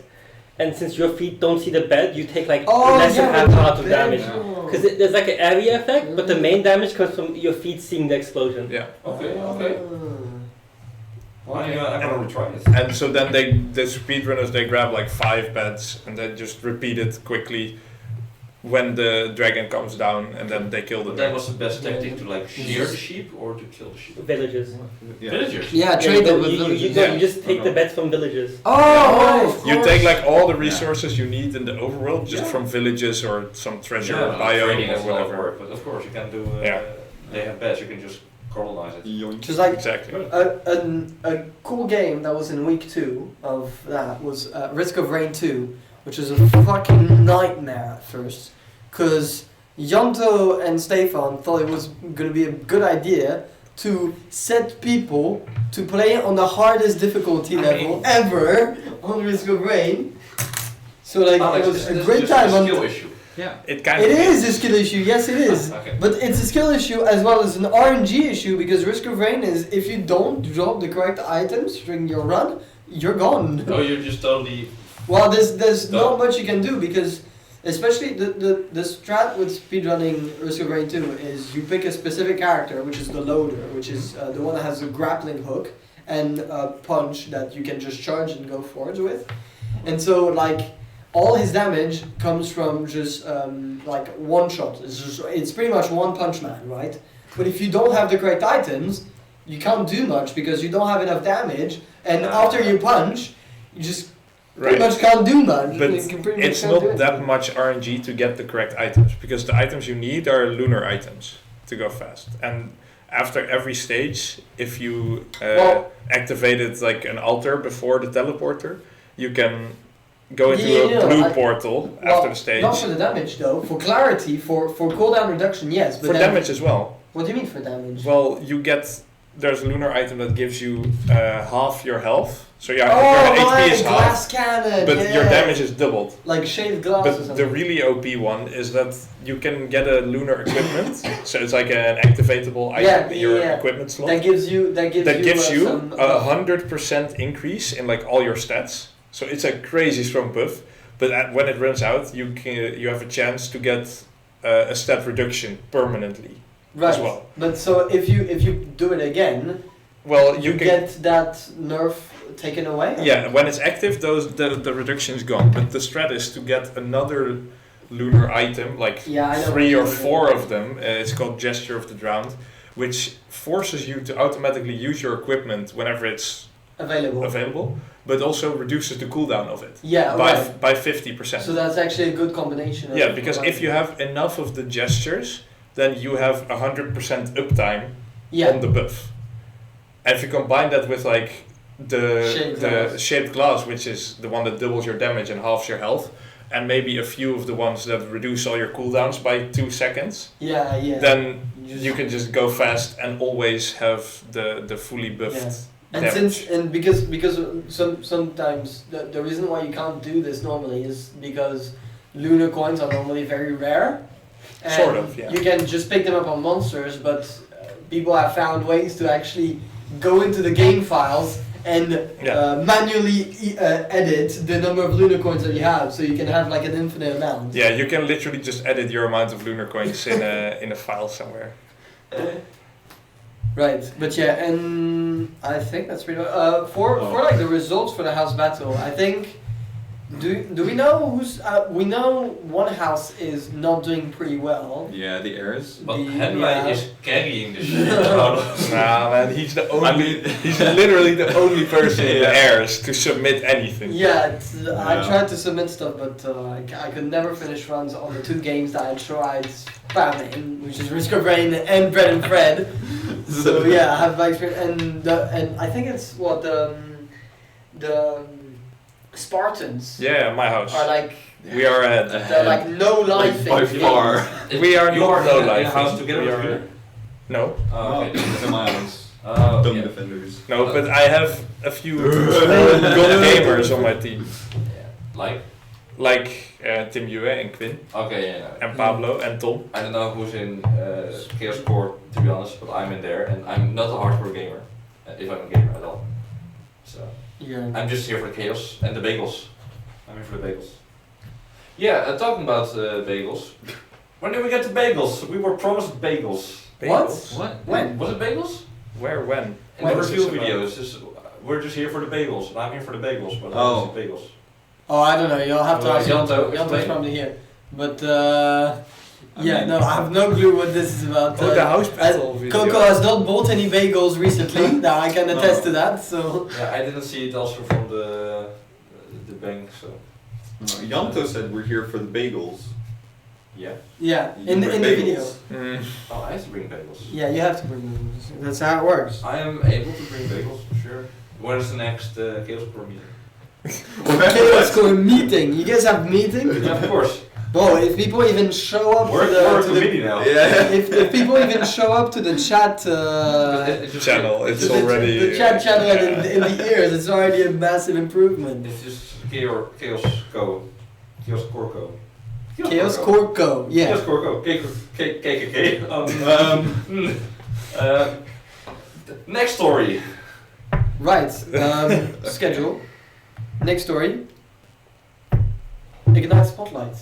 And since your feet don't see the bed, you take like less than half heart of damage. Because there's like an area effect, but the main damage comes from your feet seeing the explosion. Yeah. Okay. I gotta retry it. And so then the speedrunners, they grab like 5 beds and then just repeat it quickly when the dragon comes down and then they kill the But that dragon. was the best tactic to like shear the sheep or to kill the sheep. Villages. Yeah. Villagers. Yeah, trade them with you villagers. just take the beds from villages. Oh, of You course. take like all the resources you need in the overworld just Yeah. from villages or some treasure Yeah, biome trading or as well whatever. work, but of course you can do. Yeah. They have beds, you can just colonize it. Yoink. Just like Exactly. a cool game that was in week 2 of that was Risk of Rain 2, which was a fucking nightmare at first, because Janto and Stefan thought it was going to be a good idea to set people to play on the hardest difficulty level ever on Risk of Rain. So like Alex, it was is a this great just time. a On skill issue. Yeah. It kind it of is a skill issue, yes it is. Okay. But it's a skill issue as well as an RNG issue, because Risk of Rain is if you don't drop the correct items during your run, you're gone. Oh, you're just totally. Well, there's No. not much you can do, because especially the strat with speedrunning Risk of Rain 2 is you pick a specific character, which is the loader, which is the one that has a grappling hook and a punch that you can just charge and go forwards with. And so like all his damage comes from just like one shot. It's pretty much one punch man, right? But if you don't have the correct items, you can't do much because you don't have enough damage, and after you punch, you just pretty much can't do much. But You can pretty much it's can't do not that anything. much RNG to get the correct items, because the items you need are lunar items to go fast. And after every stage, if you activated like an altar before the teleporter, you can go into a blue portal after the stage. Not for the damage though. For clarity, for cooldown reduction, yes. But For then, damage as well. What do you mean for damage? Well, you get, there's a lunar item that gives you half your health. So yeah, oh, your HP right, is half, glass cannon. but yeah. your damage is doubled. Like shaved glass or But something. the really OP one is that you can get a lunar equipment, so it's like an activatable item in your equipment slot. That gives you some 100% increase in like all your stats. So it's a crazy strong buff. But when it runs out, you have a chance to get a stat reduction permanently right. as well. But so if you do it again, Well, you can get that nerf taken away. Yeah, when it's active, the reduction is gone. But the strat is to get another lunar item, like Yeah, I know 3 what or you 4 mean. of them. It's called Gesture of the Drowned, which forces you to automatically use your equipment whenever it's available, but also reduces the cooldown of it Yeah, right. by 50%. So that's actually a good combination. Yeah, because if you have enough of the gestures, then you have 100% uptime on the buff. And if you combine that with like the shaped glass, which is the one that doubles your damage and halves your health, and maybe a few of the ones that reduce all your cooldowns by 2 seconds, then you can just go fast and always have the fully buffed damage. And because sometimes the reason why you can't do this normally is because lunar coins are normally very rare. And Sort of, yeah. You can just pick them up on monsters, but people have found ways to actually go into the game files and manually edit the number of lunar coins that you have, so you can have like an infinite amount. Yeah, you can literally just edit your amount of lunar coins in a file somewhere. Right, but yeah, and I think that's pretty much for like the results for the house battle. I think do we know who's we know one house is not doing pretty well. Yeah, the heirs. But Henry is carrying the shit. Nah, man, he's the only. He's literally the only person in the heirs to submit anything. Yeah, I tried to submit stuff, but I could never finish runs on the 2 games that I tried spamming, which is Risk of Rain and Bread and Fred. So yeah, I have my experience, and I think it's what the Spartans. Yeah, my house. Are like we are ahead. they're like no life by far. We are You not are no in a life. house together with you? No. Oh, okay. It's in my house. Dumb Yeah. defenders. No, but I have a few good gamers on my team, like Tim Yue and Quinn Okay, yeah. and Pablo and Tom. I don't know who's in Chaos Core, to be honest, but I'm in there, and I'm not a hardcore gamer, if I'm a gamer at all. So I'm just here for the chaos and the bagels. I'm here for the bagels. Yeah, talking about bagels. When did we get the bagels? We were promised bagels. Bagels? What? When? Was it bagels? Where? When? In When the was review this about? video, it's just we're just here for the bagels, and I'm here for the bagels, but I Oh. don't see bagels. Oh, I don't know. You'll have to Oh, ask Janto, Janto's explain. probably here, but I mean- no, I have no clue what this is about. Oh, the house battle video. Coco has not bought any bagels recently. Now I can attest to that. So Yeah, I didn't see it also from the bank, so. Janto said we're here for the bagels. Yeah. Yeah, You in bring the bagels. video. Mm. Oh, I have to bring bagels. Yeah, you have to bring them. That's how it works. I am able to bring bagels for sure. When is the next Chaos Core meeting? Okay, let's go a meeting. You guys have meeting? Yeah, of course. Bro, if people even show up We're to a the committee now. Yeah. if people even show up to the chat Channel, it's the, already the chat channel and in the ears, it's already a massive improvement. It's just Chaos Co. Chaos Core Co. Chaos Core Co. Yeah. Chaos Core Co. KKK. Next story. Right. Schedule. Next story. Ignite Spotlight.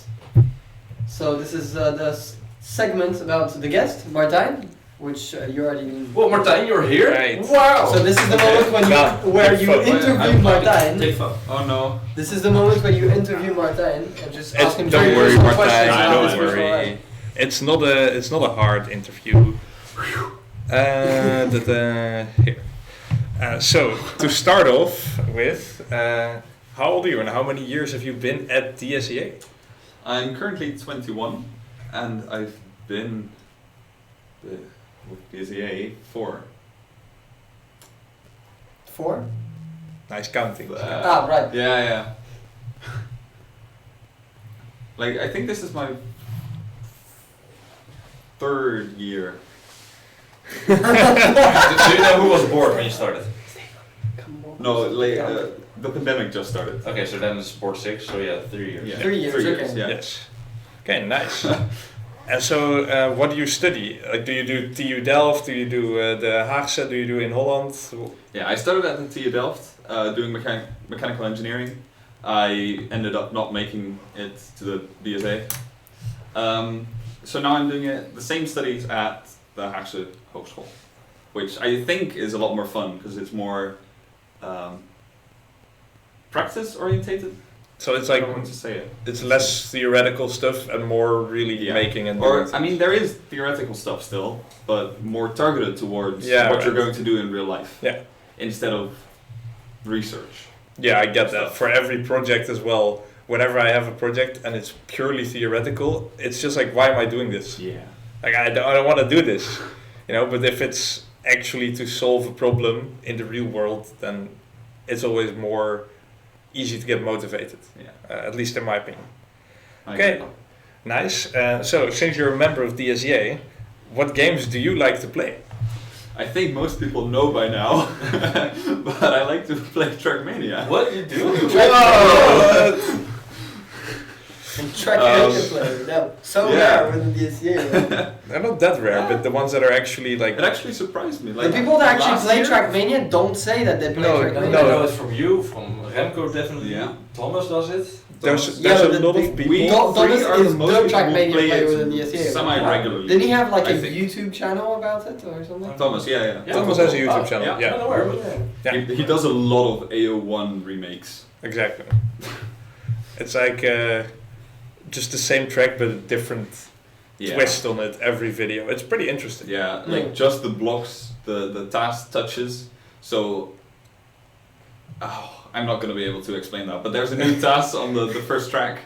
So this is the segment about the guest, Martijn, which you already. Well, Martijn, you're here. Right. Wow. So this is the moment when where you interview Martijn. Take fun. Oh no. This is the moment when you interview Martijn and just ask him don't very worry, personal Martijn. questions about Don't his personal worry. life. It's not a hard interview. Here. So to start off with, how old are you and how many years have you been at DSEA? I'm currently 21, and I've been with DSEA for 4? Nice counting. Right. yeah. Like I think this is my 3rd year. Do you know who was bored when you started? Come on. No, like the pandemic just started. Okay, so then it's board 6, so yeah, 3 years. Yeah. 3 years, okay. Yeah. Yes. Okay, nice. And so, what do you study? Like, do you do TU Delft? Do you do the Haagse? Do you do in Holland? Yeah, I started at the TU Delft doing mechanical engineering. I ended up not making it to the DSA. So now I'm doing the same studies at the Haagse Hogeschool, which I think is a lot more fun because it's more practice orientated. So it's I like don't want to say it. it's less theoretical stuff and more really making and doing Or things. I mean, there is theoretical stuff still, but more targeted towards what you're going to do in real life. Yeah. Instead of research. Yeah, I get that. For every project as well, whenever I have a project and it's purely theoretical, it's just like, why am I doing this? Yeah. Like, I don't want to do this, you know. But if it's actually to solve a problem in the real world, then it's always more easy to get motivated. Yeah. At least in my opinion. I Okay. agree. Nice. So, since you're a member of DSEA, what games do you like to play? I think most people know by now, but I like to play Trackmania. What you do? Whoa! Trackmania player. No, so Yeah. rare within the DSEA. They're not that rare, but the ones that are actually like. It actually surprised me. Like The people that actually last play year- Trackmania don't say that they play No, I Trackmania. know it's from you, from Remco definitely. Yeah. Thomas does it. There's Yeah, a but lot the- of people. We Thomas three is are the most the people who Trackmania play player it within the DSEA. semi-regularly. Didn't he have like I a think. YouTube channel about it or something? Thomas, yeah. Yeah. Thomas has a YouTube Oh, channel. yeah. Yeah, I'm aware of it. Yeah. Yeah. He does a lot of AO1 remakes. Exactly. It's like just the same track but a different twist on it every video. It's pretty interesting. Yeah, like Yeah. just the blocks, the task touches. So, I'm not going to be able to explain that, but there's a new task on the first track,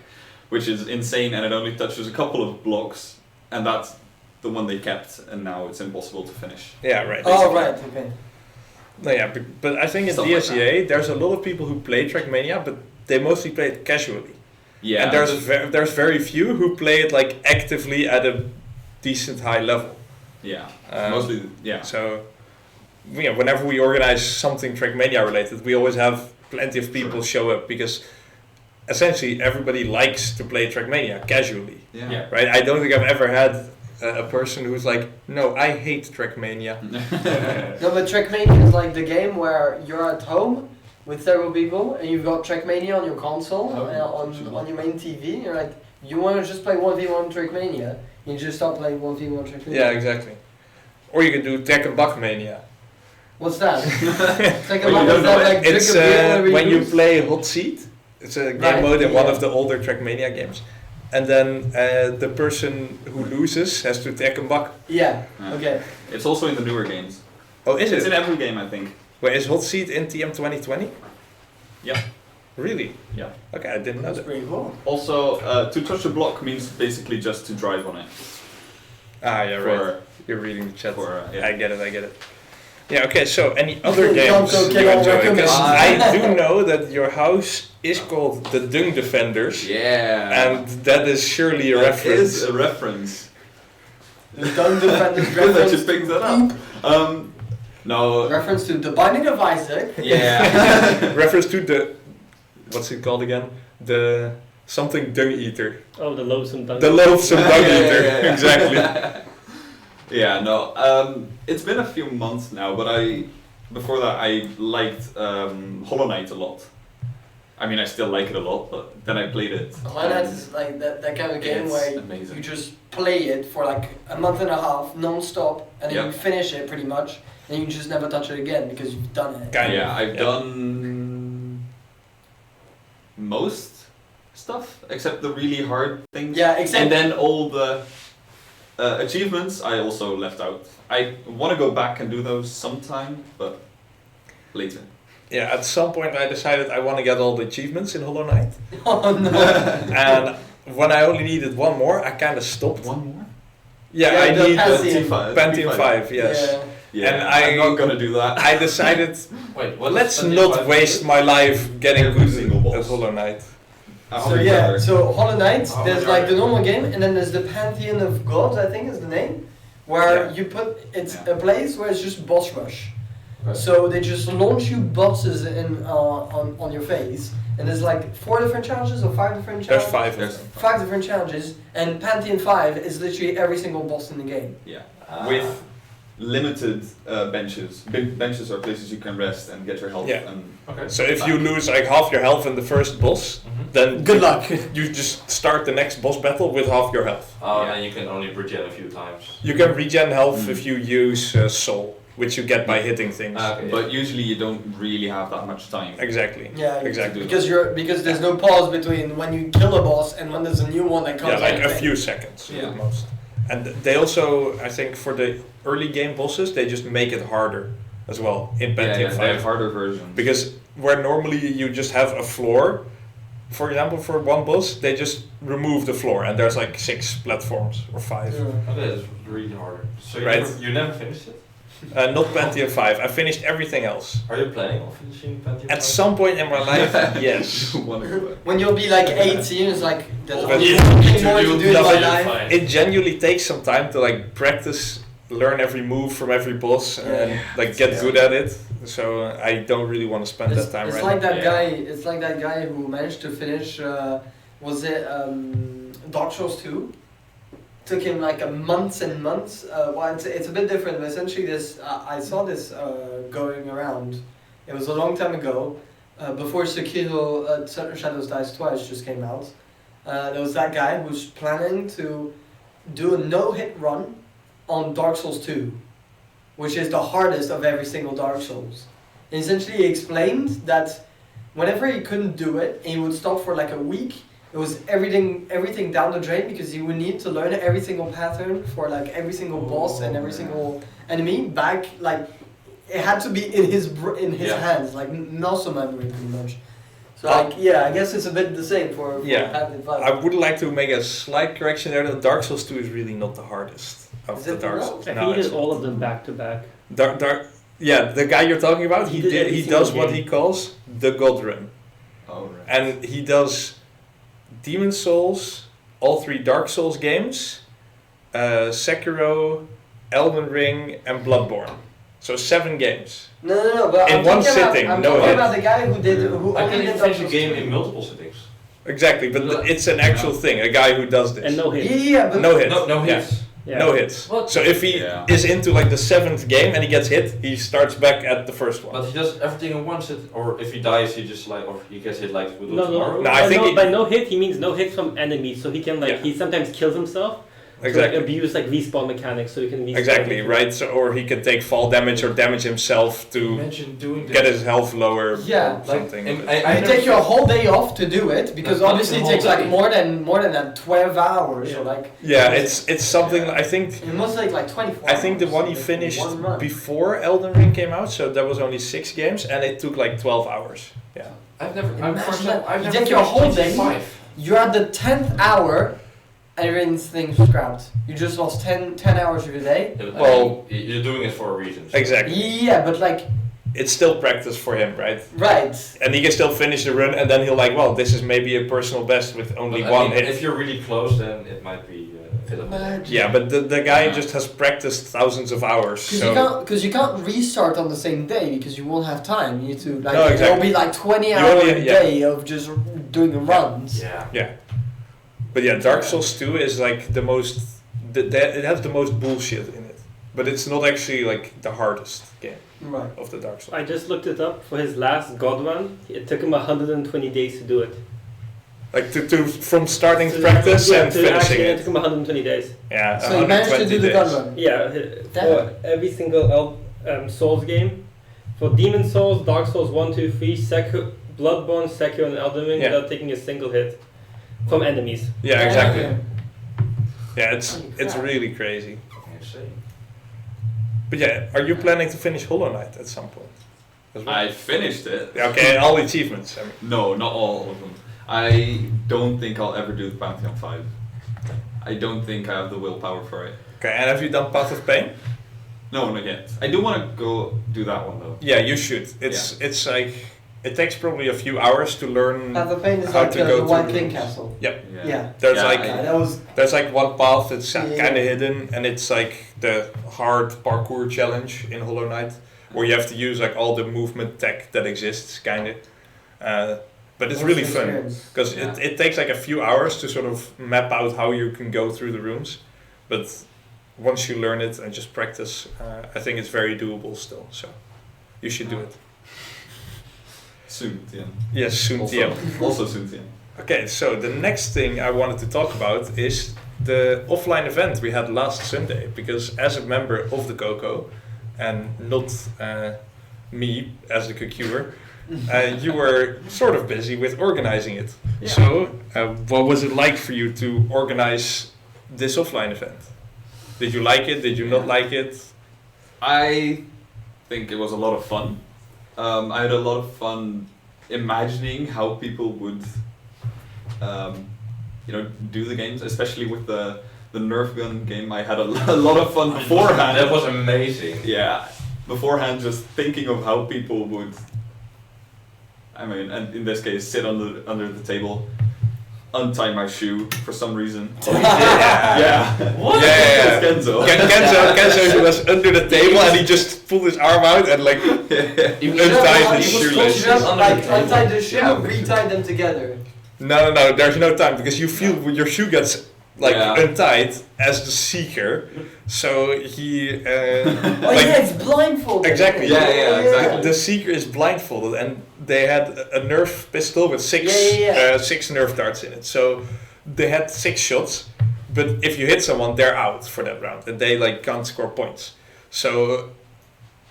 which is insane, and it only touches a couple of blocks, and that's the one they kept, and now it's impossible to finish. Yeah, right. Oh, right, okay. No, yeah, but I think in Stuff like DSEA there's a lot of people who play Trackmania, but they mostly play it casually. Yeah, And there's very few who play it like actively at a decent high level. yeah, Um, mostly, yeah. So, yeah, whenever we organize something Trackmania related, we always have plenty of people show up because essentially everybody likes to play Trackmania casually, Yeah. right? I don't think I've ever had a person who's like, no, I hate Trackmania. No, but Trackmania is like the game where you're at home with several people and you've got Trackmania on your console on your main TV. You're like, you want to just play 1v1 Trackmania. You just start playing 1v1 Trackmania. Yeah, exactly. Or you can do Tech and Buck Mania. What's that? Like, Well, you don't know it. It's drink a beer whenever when you lose? play Hot Seat. It's a game Right, mode in one yeah. of the older Trackmania games. And then the person who loses has to Tech and Buck. Yeah, Yeah. okay. It's also in the newer games. Oh, is It's it? in every game, I think. Wait, is Hot Seat in TM 2020? Yeah. Really? Yeah. Okay, I didn't know That's that. pretty cool. Also, to touch a block means basically just to drive on it. Ah, yeah, For- right. You're reading the chat. yeah. I get it. Yeah, okay, so any other games Don't you get all enjoy? Because recommended. I do know that your house is called the Dung Defenders, Yeah. and that is surely a That reference. is a reference. Don't defend this Good that you reference. picked that up. No. Reference to the Binding of Isaac. Yeah. Reference to the, what's it called again? The something dung eater. Oh, the loathsome dung. The loathsome dung Yeah, eater, yeah, yeah. exactly. Yeah, no. It's been a few months now, but before that I liked Hollow Knight a lot. I mean, I still like it a lot, but then I played it. Hollow Knight is like that kind of game It's where amazing. you just play it for like a month and a half non-stop, and then Yeah. you finish it pretty much, and you just never touch it again because you've done it. Kind of, Yeah, I've yeah. done most stuff except the really hard things. Yeah, except And then all the achievements I also left out. I want to go back and do those sometime, but later. Yeah, at some point I decided I want to get all the achievements in Hollow Knight, oh no. and when I only needed one more, I kind of stopped. One more? Yeah, Yeah, I the need Pantheon. Pantheon 5, yes. Yeah. Yeah, And I'm not gonna do that. I decided, Wait, what? let's not waste my life getting Every good single boss. at Hollow Knight. So yeah, so Hollow Knight, Oh, there's yeah. like the normal game, and then there's the Pantheon of Gods, I think is the name, where Yeah. you put it's Yeah. a place where it's just boss rush. Okay. So they just launch you bosses in on your face, and there's like 4 different challenges or 5 different There's challenges. 5 of There's them. 5 different challenges, and Pantheon 5 is literally every single boss in the game. Yeah, Ah. with limited benches. Big benches are places you can rest and get your health. Yeah. And Okay. So if you lose like half your health in the first boss, Mhm. then Good luck. you just start the next boss battle with half your health. Oh, Yeah. and you can only regen a few times. You can regen health Mm. if you use Soul, which you get by hitting things. Okay. but usually you don't really have that much time. Exactly. Yeah, Exactly. because there's no pause between when you kill a boss and when there's a new one that comes. Yeah, like on a the few seconds Yeah. at most. And they also, I think, for the early game bosses, they just make it harder as well in Pantheon They have 5. harder versions. Because where normally you just have a floor, for example, for one boss, they just remove the floor and there's like 6 platforms or 5. Yeah. Okay, that's really hard. So you, Right. you never finished it? Not Pantheon 5. I finished everything else. Are you planning on finishing Pantheon? At some point in my life, yes. Wanna go back. When you'll be like 18, it's like there's But only yeah, one thing more to do in love my it. life. It genuinely takes some time to like practice, learn every move from every boss, and like get Yeah. good at it. So I don't really want to spend It's, that time it's right like that Yeah. guy. It's like that guy who managed to finish. Was it Dark Souls 2? Took him like a months and months. Well, it's a bit different, but essentially this. I saw this going around. It was a long time ago, before Sekiro: Shadows Dies Twice just came out. There was that guy who's planning to do a no-hit run on Dark Souls 2, which is the hardest of every single Dark Souls. And essentially he explained that whenever he couldn't do it, and he would stop for like a week, it was everything down the drain because he would need to learn every single pattern for like every single boss and every single enemy back. Like it had to be in his Yeah. hands, like muscle memory pretty much. So like yeah, I guess it's a bit the same for Yeah. Pantheon 5. I would like to make a slight correction there. That Dark Souls 2 is really not the hardest of Is the it Dark not? Souls. I No, think he it's did all of them back to back. Yeah, the guy you're talking about, He did every he single does what game. he calls the God Run. Oh, right. And he does Demon Souls, all 3 Dark Souls games, Sekiro, Elden Ring, and Bloodborne. So 7 games. No, but In I'm one talking sitting, I'm no talking hit. about the guy who did who I only can did even Dark finish a Souls game 2. in multiple sittings. Exactly, but it's an actual thing. A guy who does this. And no hit. Yeah, but No hit. No Yeah. hits. Yeah. No hits. What? So if he Yeah. is into like the 7th game and he gets hit, he starts back at the first one. But he does everything in one sit, or if he dies, he just like, or he gets hit like we do No, tomorrow. No, I think he- by no hit he means no hit from enemies, so he can like Yeah. he sometimes kills himself. Exactly. To, like, abuse like respawn mechanics, so he can respawn. Exactly, right? So, or he can take fall damage or damage himself to Imagine doing get this. his health lower Yeah, or Like, something. you take your whole day off to do it because Not obviously even it takes whole like day. more than that 12 hours or like Yeah, it's something I think it must take like 24 I think the hours, one he like, finished 1 month. before Elden Ring came out, so that was only 6 games and it took like 12 hours. Yeah. I I've never. Imagine that. I've You never take your whole finished day. 5. You're at the 10th hour, and everything's scrapped. You just lost 10 hours of your day. Yeah, but Well- you're doing it for a reason. So. Exactly. Yeah, but like, It's still practice for him, right? right. And he can still finish the run, and then he'll like, well, this is maybe a personal best with only But, one hit. If you're really close, then it might be a bit of a. Imagine. Yeah, but the guy just has practiced thousands of hours. Because you can't restart on the same day because you won't have time. You need to like No, exactly. it'll be like 20 You hours only- a yeah. day of just doing the runs. Yeah. But yeah, Dark Souls 2 is like the most. It has the most bullshit in it, but it's not actually like the hardest game Right. of the Dark Souls. I just looked it up for his last God run. It took him 120 days to do it. Like to from starting To- practice yeah, and to finishing actually, it it. took him 120 days. Yeah, So you managed to 120 do the days. gun run. Yeah, for every single Souls game. For Demon Souls, Dark Souls 1, 2, 3, Sekiro, Bloodborne, Sekiro, and Elden Ring Yeah. without taking a single hit from enemies. Yeah, exactly. Yeah. Yeah, it's Holy crap. really crazy. Insane. But yeah, are you planning to finish Hollow Knight at some point? As well? I finished it. Yeah, okay, all achievements. I mean. No, not all of them. I don't think I'll ever do the Bounty on 5. I don't think I have the willpower for it. Okay, and have you done Path of Pain? No, not yet. I do want to go do that one though. Yeah, you should. It's like it takes probably a few hours to learn. Path of Pain is How like to go the to White the King rooms. Castle. Yep. Yeah. There's Yeah, like Yeah, that was there's like one path that's Yeah. kind of hidden, and it's like the hard parkour challenge in Hollow Knight, where you have to use like all the movement tech that exists, kind of. But it's really fun because Yeah. it takes like a few hours to sort of map out how you can go through the rooms, but once you learn it and just practice, I think it's very doable still. So you should do it. Soon, yeah. Yes, soon. Also, TM. also soon, yeah. Okay, so the next thing I wanted to talk about is the offline event we had last Sunday, because as a member of the Coco, and not me as the Cocuer, you were sort of busy with organizing it. Yeah. So, what was it like for you to organize this offline event? Did you like it? Did you not like it? I think it was a lot of fun. I had a lot of fun imagining how people would, do the games, especially with the Nerf gun game. I had a lot of fun beforehand. That was amazing. Yeah, beforehand, just thinking of how people would. I mean, and in this case, sit under the table, untie my shoe for some reason. Yeah. What? Yeah. It's Kenzo. Kenzo was under the table and he just pulled his arm out and like He was untied his he was shoelaces. You just under like the table. untie the shoe, Yeah. retie them together. No, there's no time because you feel when your shoe gets like Yeah. untied as the seeker, so he Oh like yeah, it's blindfolded. exactly. Yeah, exactly. The seeker is blindfolded, and they had a Nerf pistol with six Yeah. six Nerf darts in it. So they had 6 shots, but if you hit someone, they're out for that round, and they like can't score points. So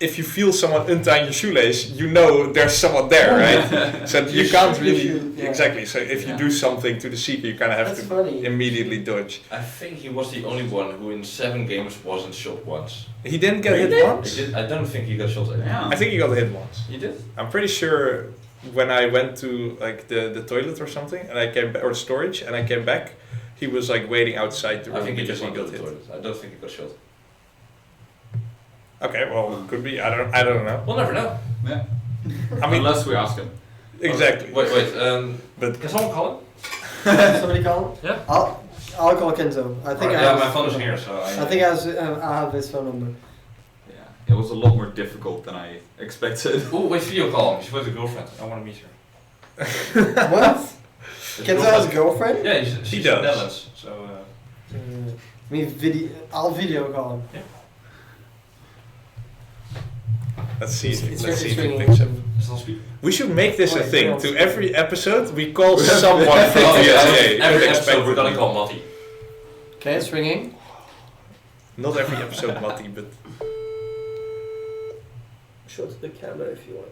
if you feel someone untying your shoelace, you know there's someone there, right? So you can't shoot, really you shoot, yeah. exactly. So if you do something to the seeker, you kind of have That's to funny. immediately dodge. I think he was the only one who in 7 games wasn't shot once. He didn't get hit He once. did, I don't think he got shot. Yeah. I think he got hit once. He did? I'm pretty sure when I went to like the toilet or something, and I came back, or storage, and I came back, he was like waiting outside the room I think he because just he went to got the hit. toilet. I don't think he got shot. Okay, well, could be. I don't know. We'll never know. Yeah. I mean, Unless we ask him. exactly. Wait, But can someone call him? Somebody call him? Yeah. I'll call Kenzo. I think I yeah, have my his phone is phone here, number. so I think I have his phone number. Yeah. It was a lot more difficult than I expected. Oh, wait, video call him. She's with a girlfriend. I want to meet her. What? His Kenzo has a girlfriend? Yeah, she's does. from Netherlands. So, I'll video call him. let's see. It's Let's see if he ringing. picks up. is it on speaker? We should make this a Wait, thing. no. To every episode, we call someone from Oh, yeah, DSEA. every episode Unexpectedly. we're gonna call Matty. Okay, it's ringing. Not every episode, Matti, but Show to the camera if you want.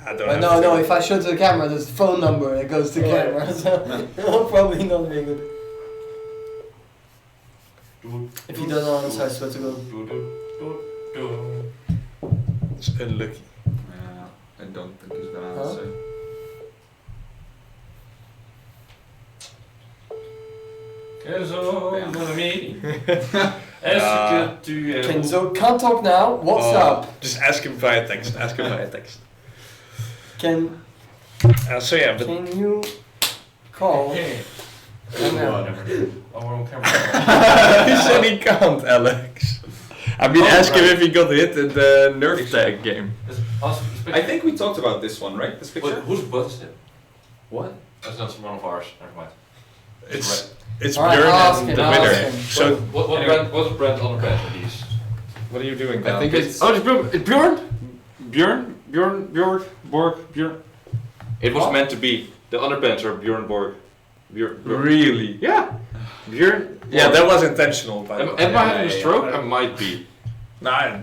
I don't No, have no, to. if I show to the camera, there's a phone number that goes to Oh, yeah. camera, so it'll probably not be good. If he doesn't answer, I swear to God. It's unlucky. Yeah, I don't think he's gonna Huh? answer. Kenzo, mon ami. Kenzo can't talk now. What's up? Just ask him via text. Can So yeah, but can you call? Hey. Whatever. Oh, we're on camera. he said he can't, Alex. I mean, ask him if he got hit in the Nerf tag game. I think we talked about this one, right? This picture? Whose butt is it? What? That's not one of ours. Never mind. It's Alright, Björn ask and him, the ask winner. him. So What's brand on the bed of these? what are you doing I now? think it's... Oh, it's Björn. Björn. It was meant to be. The underpants are Björn Borg. Really? Yeah. Björn. Yeah, that was intentional. By the way. Am I having a Yeah, stroke? yeah. I might be. Nah,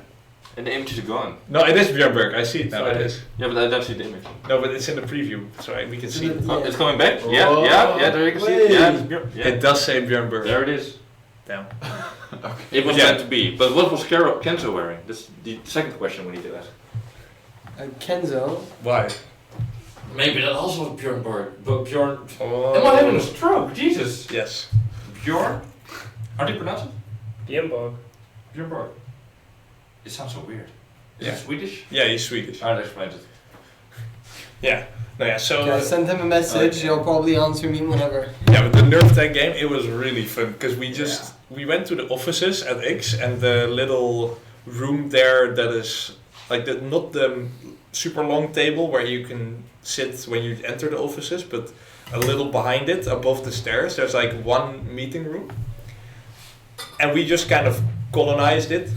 And the image is gone. no, it is Björn Borg. I see it now. So It is. Yeah, but I don't see the image. No, but it's in the preview, so we can see. Yeah. Oh, it's coming back? Oh. Yeah, there you can see it. Wait. Yeah, it's Björn. Yeah. It does say Björn Borg. There it is. Damn. It was Yeah. meant to be. But what was Kenzo wearing? That's the second question we need to ask. Kenzo. Why? Maybe that also was Björn Borg. But Björn. Oh. Am I having a stroke? Jesus. Yes. Björn? How do you pronounce it? Björnborg. Björn Borg. It sounds so weird. Is Yeah. it Swedish? Yeah, he's Swedish. That explains it. Yeah. No, yeah. So. Okay, send him a message. Okay. He'll probably answer me whenever. Yeah, but the Nerf tag game, it was really fun because we went to the offices at X and the little room there that is like not the super long table where you can sit when you enter the offices, but a little behind it, above the stairs, there's like one meeting room, and we just kind of colonized it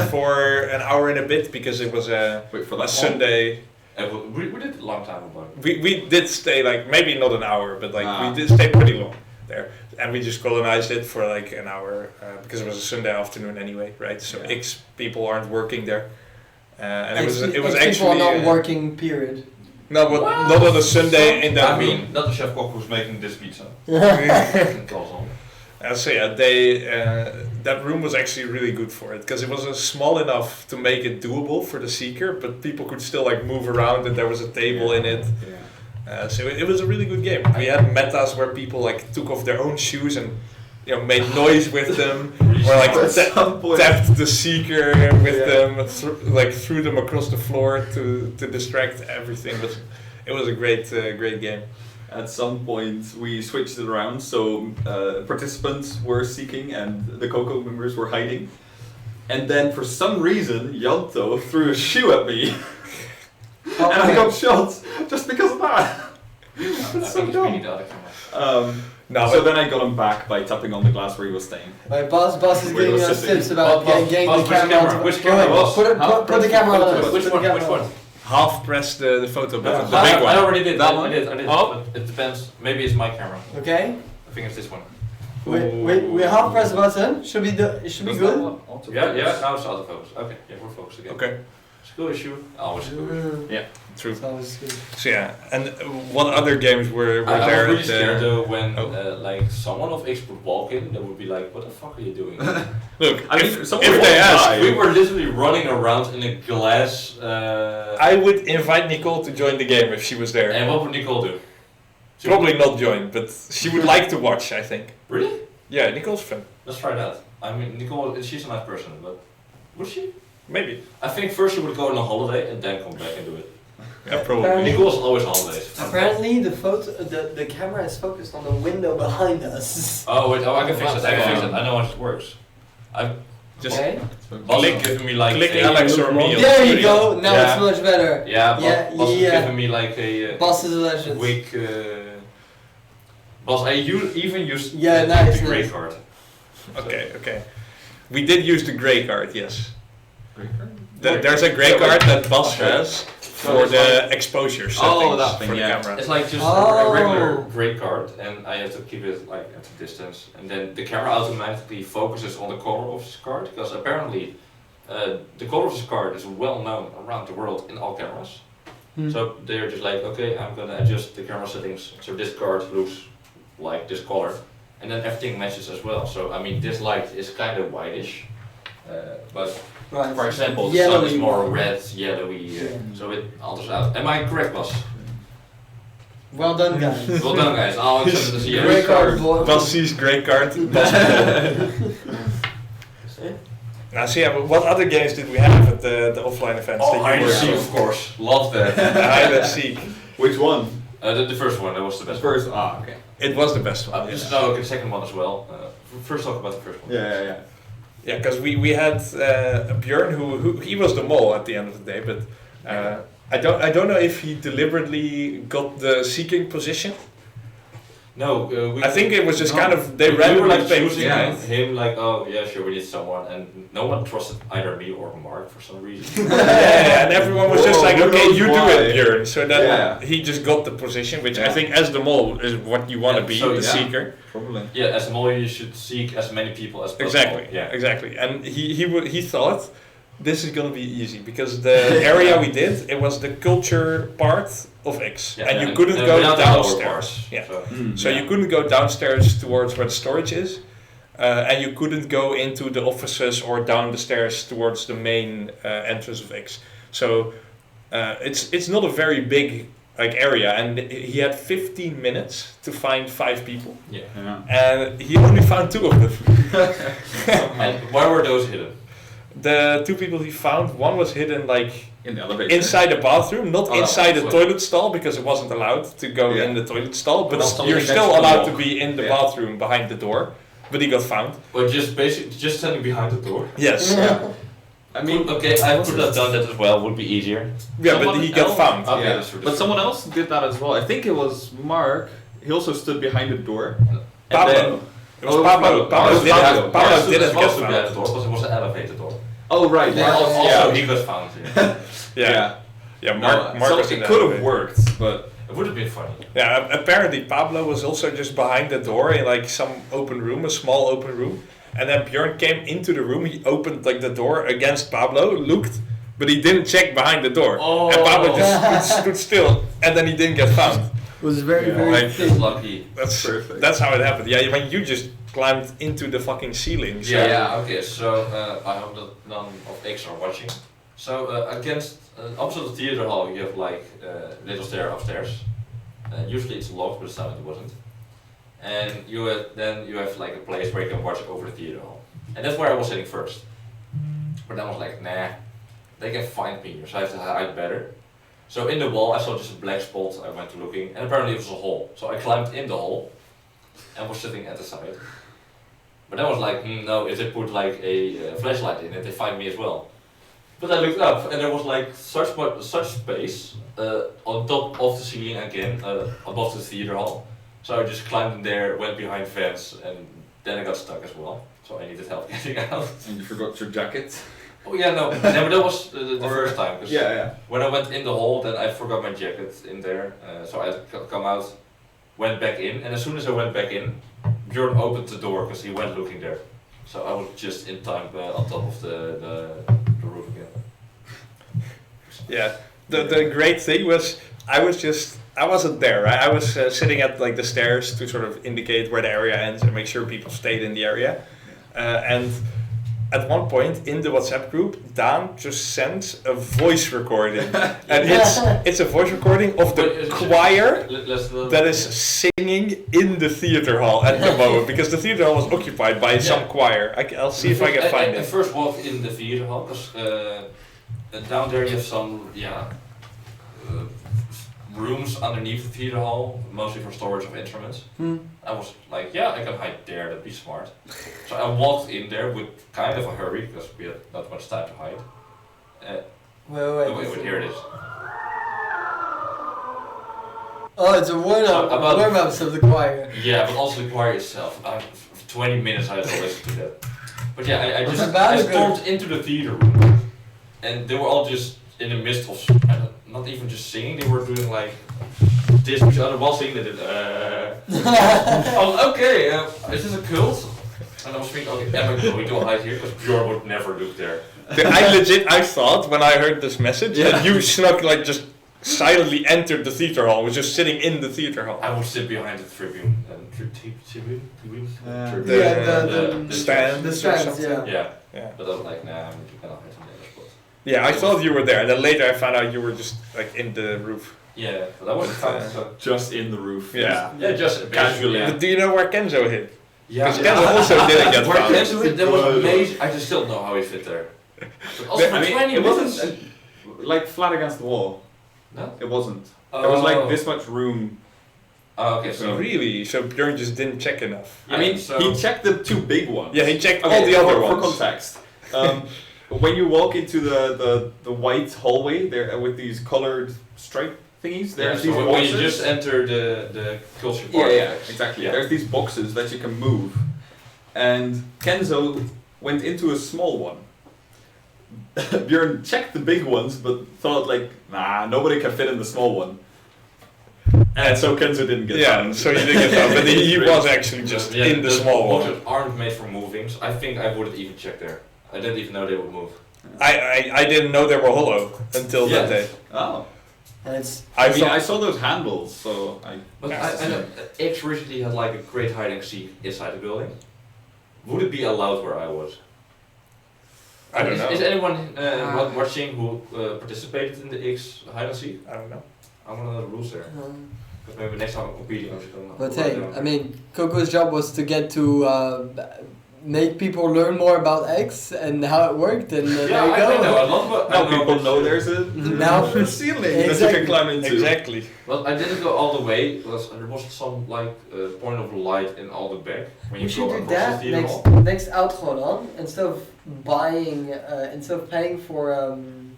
for an hour and a bit because it was Wait for a that Sunday. We did it a long time ago. We did stay like maybe not an hour, but like Ah. we did stay pretty long there, and we just colonized it for like an hour because it was a Sunday afternoon anyway, right? So Yeah. X people aren't working there, and it was People actually are not working. Period. no, but not on a Sunday in that I room. mean, not the chef cook who's making this pizza. So yeah, that room was actually really good for it because it was small enough to make it doable for the seeker, but people could still like move around and there was a table in it. Yeah. So it was a really good game. We had metas where people like took off their own shoes and made noise with them, or like At some point. tapped the seeker with Yeah. them, like threw them across the floor to distract everything. But it was a great game. At some point, we switched it around, so participants were seeking and the Coco members were hiding. And then, for some reason, Janto threw a shoe at me, and I got shot just because of that. That's so dumb. No, So but then I got him back by tapping on the glass where he was staying. My boss is Where giving was us sitting. tips about getting Boss, the camera. which camera? Go ahead, put the camera on us. Which Put the one? camera Which on one? us. half press the photo button, the I big one. already did. That I one? did. Oh. But it depends. Maybe it's my camera. Okay. I think it's this one. We half press the button. Should be good. Yeah. Now it's autofocus. Okay. Yeah, we're focused again. Okay, Skill issue. Always skill issue. true. Sounds good. So yeah, and what other games were I there? was really at scared the, though when Oh. like someone of X would walk in, they would be like, "What the fuck are you doing?" look, I mean, if someone they walked ask, by. We were literally running around in a glass. I would invite Nicole to join the game if she was there. And what would Nicole do? She Probably not join, but she would like to watch, I think. Really? Yeah, Nicole's fun. Let's try that. I mean, Nicole, she's a nice person, but would she? Maybe. I think first she would go on a holiday and then come back and do it. Yeah, probably. Nicole's always holidays. Apparently the camera is focused on the window behind us. Oh wait, I can fix it. I can fix it. I know how it works. Just Okay. Boss is giving me like click a, Alex or me. on There the you screen. go. Now Yeah. it's much better. Yeah, boss is yeah. giving me like a Boss is a legend. quick. Boss, I even used Yeah, the nice, grey nice. card. Okay. We did use the grey card, yes. Grey card? There's a grey card that Bas has for the exposure settings that thing, for the yeah. camera. It's like just Oh. a regular grey card, and I have to keep it like at a distance, and then the camera automatically focuses on the color of this card, because apparently the color of this card is well known around the world in all cameras. So they're just like, okay, I'm gonna adjust the camera settings so this card looks like this color, and then everything matches as well. So I mean, this light is kind of whitish, but Right. for example, the sun is Yellowy more one. red, yellowy, so it alters out. Am I correct, Bas? Well done, guys. Well done, guys. I'll accept this year. Great card, boy. Bassie's great card. Now, so yeah, but what other games did we have at the offline events? Oh, that hide you and were seek, of course. Love that. Hide and seek. Which one? The first one, that was the best First. one. Okay. It was the best one. Just Yes. now look at the second one as well. First talk about the first one. Yeah. Yeah, because we had Björn who he was the mole at the end of the day, but I don't know if he deliberately got the seeking position. No, I think it was just kind of they we were randomly like picked choosing yeah. him like, oh yeah, sure, we need someone, and no one trusted either me or Mark for some reason. Yeah, and everyone was just Whoa, like, who okay, knows you why? do it, Björn. So then Yeah. he just got the position, which I Yeah. think as the mole is what you want to Yeah, be, so the yeah. seeker. Probably. Yeah, as a mole, you should seek as many people as possible. Exactly. Yeah. Exactly. And he thought this is gonna be easy because the area we did it was the culture part of X, Yeah, and you couldn't go without the lower downstairs. parts, Yeah. So. So you couldn't go downstairs towards where the storage is, and you couldn't go into the offices or down the stairs towards the main entrance of X. So it's not a very big like area, and he had 15 minutes to find 5 people, Yeah. and he only found 2 of them. And where were those hidden? The 2 people he found, one was hidden like In the elevator. inside the bathroom, not Oh, inside the that's toilet stall because it wasn't allowed to go Yeah. in the toilet stall, but Well, something you're next still to the allowed to wall. be in the Yeah. bathroom behind the door. But he got found. Or just standing behind the door? Yes. I mean, okay, I could have done that as well. Would be easier. Yeah, but Someone he got else- found. Okay, yeah. that's true. But someone else did that as well. I think it was Mark. He also stood behind the door. And Pablo. then- It was Oh, Pablo. Pablo. Pablo Oh, didn't, Pablo. Pablo Yeah, didn't get supposed to be at the found. door because it was an elevator door. Oh right. Yeah. Mark- Also, yeah. he got found. Yeah. Yeah. Yeah, Mark, No, Mark so was in it the could have elevator. worked, but It would have been funny. Yeah, apparently Pablo was also just behind the door in like some open room, a small open room. And then Björn came into the room, he opened like the door against Pablo, looked, but he didn't check behind the door. Oh. And Pablo just stood still, and then he didn't get found. It was very, Yeah. very Like, thin. Lucky. Perfect. That's how it happened. Yeah, when you just climbed into the fucking ceiling. So Yeah. Okay. So I hope that none of X are watching. So against opposite the theater hall, you have like little stair upstairs. Usually it's locked, but this time it wasn't. And then you have like a place where you can watch over the theater hall. And that's where I was sitting first. But then I was like, nah, they can find me here, so I have to hide better. So in the wall, I saw just a black spot. I went to looking, and apparently it was a hole. So I climbed in the hole and was sitting at the side. But then I was like, no, if they put like a flashlight in it, they find me as well. But I looked up, and there was like such space on top of the ceiling again, above the theater hall. So I just climbed in there, went behind fence, and then I got stuck as well. So I needed help getting out. And you forgot your jacket. Oh yeah, no, but that was the first time. 'Cause Yeah. when I went in the hole, then I forgot my jacket in there. So I had to come out, went back in, and as soon as I went back in, Björn opened the door because he went looking there. So I was just in time on top of the roof again. yeah. The great thing was I wasn't there, right? I was sitting at like the stairs to sort of indicate where the area ends and make sure people stayed in the area. And at one point in the WhatsApp group, Dan just sends a voice recording, and it's a voice recording of the choir that is singing in the theater hall at the moment because the theater hall was occupied by some choir. I'll see if I can find I it. first walked in the theater hall because down there you have some rooms underneath the theater hall, mostly for storage of instruments. I was like, yeah, I can hide there, that'd be smart. So I walked in there with kind of a hurry because we had not much time to hide. Wait, here it is. Oh, it's a warm-up of the choir. Yeah, but also the choir itself. For 20 minutes I had to listen to that. But yeah, I Was just it bad I or good? stormed into the theater room, and they were all just in the midst of not even just singing. They were doing like this to each other while singing. They did. I was okay. Is this a cult? And I was thinking, okay, am I going to hide here? Because Björn would never look there. I thought when I heard this message that you snuck like just silently entered the theater hall, was just sitting in the theater hall. I would sit behind the tribune and tribune. The stand. The stands, yeah. Yeah. But I was like, nah, I'm gonna hide in the other spot. Yeah, I thought you were there, and then later I found out you were just like in the roof. Yeah, but that wasn't But, fun. So. Just in the roof. Yeah. Yeah, just Casually. Yeah. But do you know where Kenzo hit? Yeah. Because Kenzo also didn't get Where found. Kenzo hit, that was amazing. I just still don't know how he fit there. But also for I mean, 20 it minutes. wasn't like flat against the wall. No? It wasn't. There was like this much room. Oh, okay, so. Really? So Björn just didn't check enough. Yeah, I mean, so- he checked the two big ones. Yeah, he checked Okay, all the other for ones. context, when you walk into the white hallway there with these colored stripe thingies, Yeah, there's so these when boxes. you just enter the culture Yeah, part. yeah, exactly. Yeah. There's these boxes that you can move, and Kenzo went into a small one. Björn checked the big ones, but thought like, nah, nobody can fit in the small one. And so Kenzo didn't get Yeah, found. so he didn't get found, but he was actually just Yeah, in the small one. boxes aren't made for moving, so I think I wouldn't even check there. I didn't even know they would move. I didn't know they were hollow until that Yeah. day. Oh. And it's I saw those handles, so I. But Yeah. I know X originally had like a great hide and seek inside the building. Would it be allowed where I was? I don't know. Is anyone watching who participated in the X hide and seek? I don't know. I want to know the rules there. Because maybe next time I'm competing, I should know. But hey, I mean, Coco's job was to get to make people learn more about X and how it worked, and there you I know go. a lot, but Now I know people which- know there's a Now- ceiling that you Exactly. can climb into. Exactly. Well, I didn't go all the way because there was some like point of light in all the back when We you should go do across that the theater next hall. next outro instead of buying, instead of paying for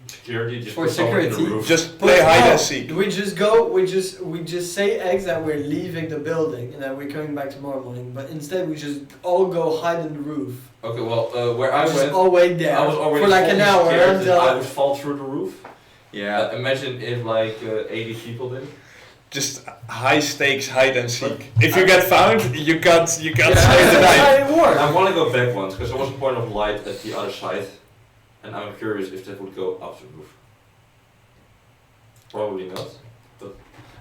Security, just For put someone in the security. roof. Just play hide and seek. We just go. We just say X that we're leaving the building and that we're coming back tomorrow morning. But instead, we just all go hide in the roof. Okay, well, where I Just went, all wait there I was already for like an fully hour scared that until. I would fall through the roof. Yeah. Imagine if like 80 people did. Just high stakes hide and seek. But If you get found, you can't save the That's night. how it works. I want to go back once because there was a point of light at the other side, and I'm curious if that would go up the roof. Probably not.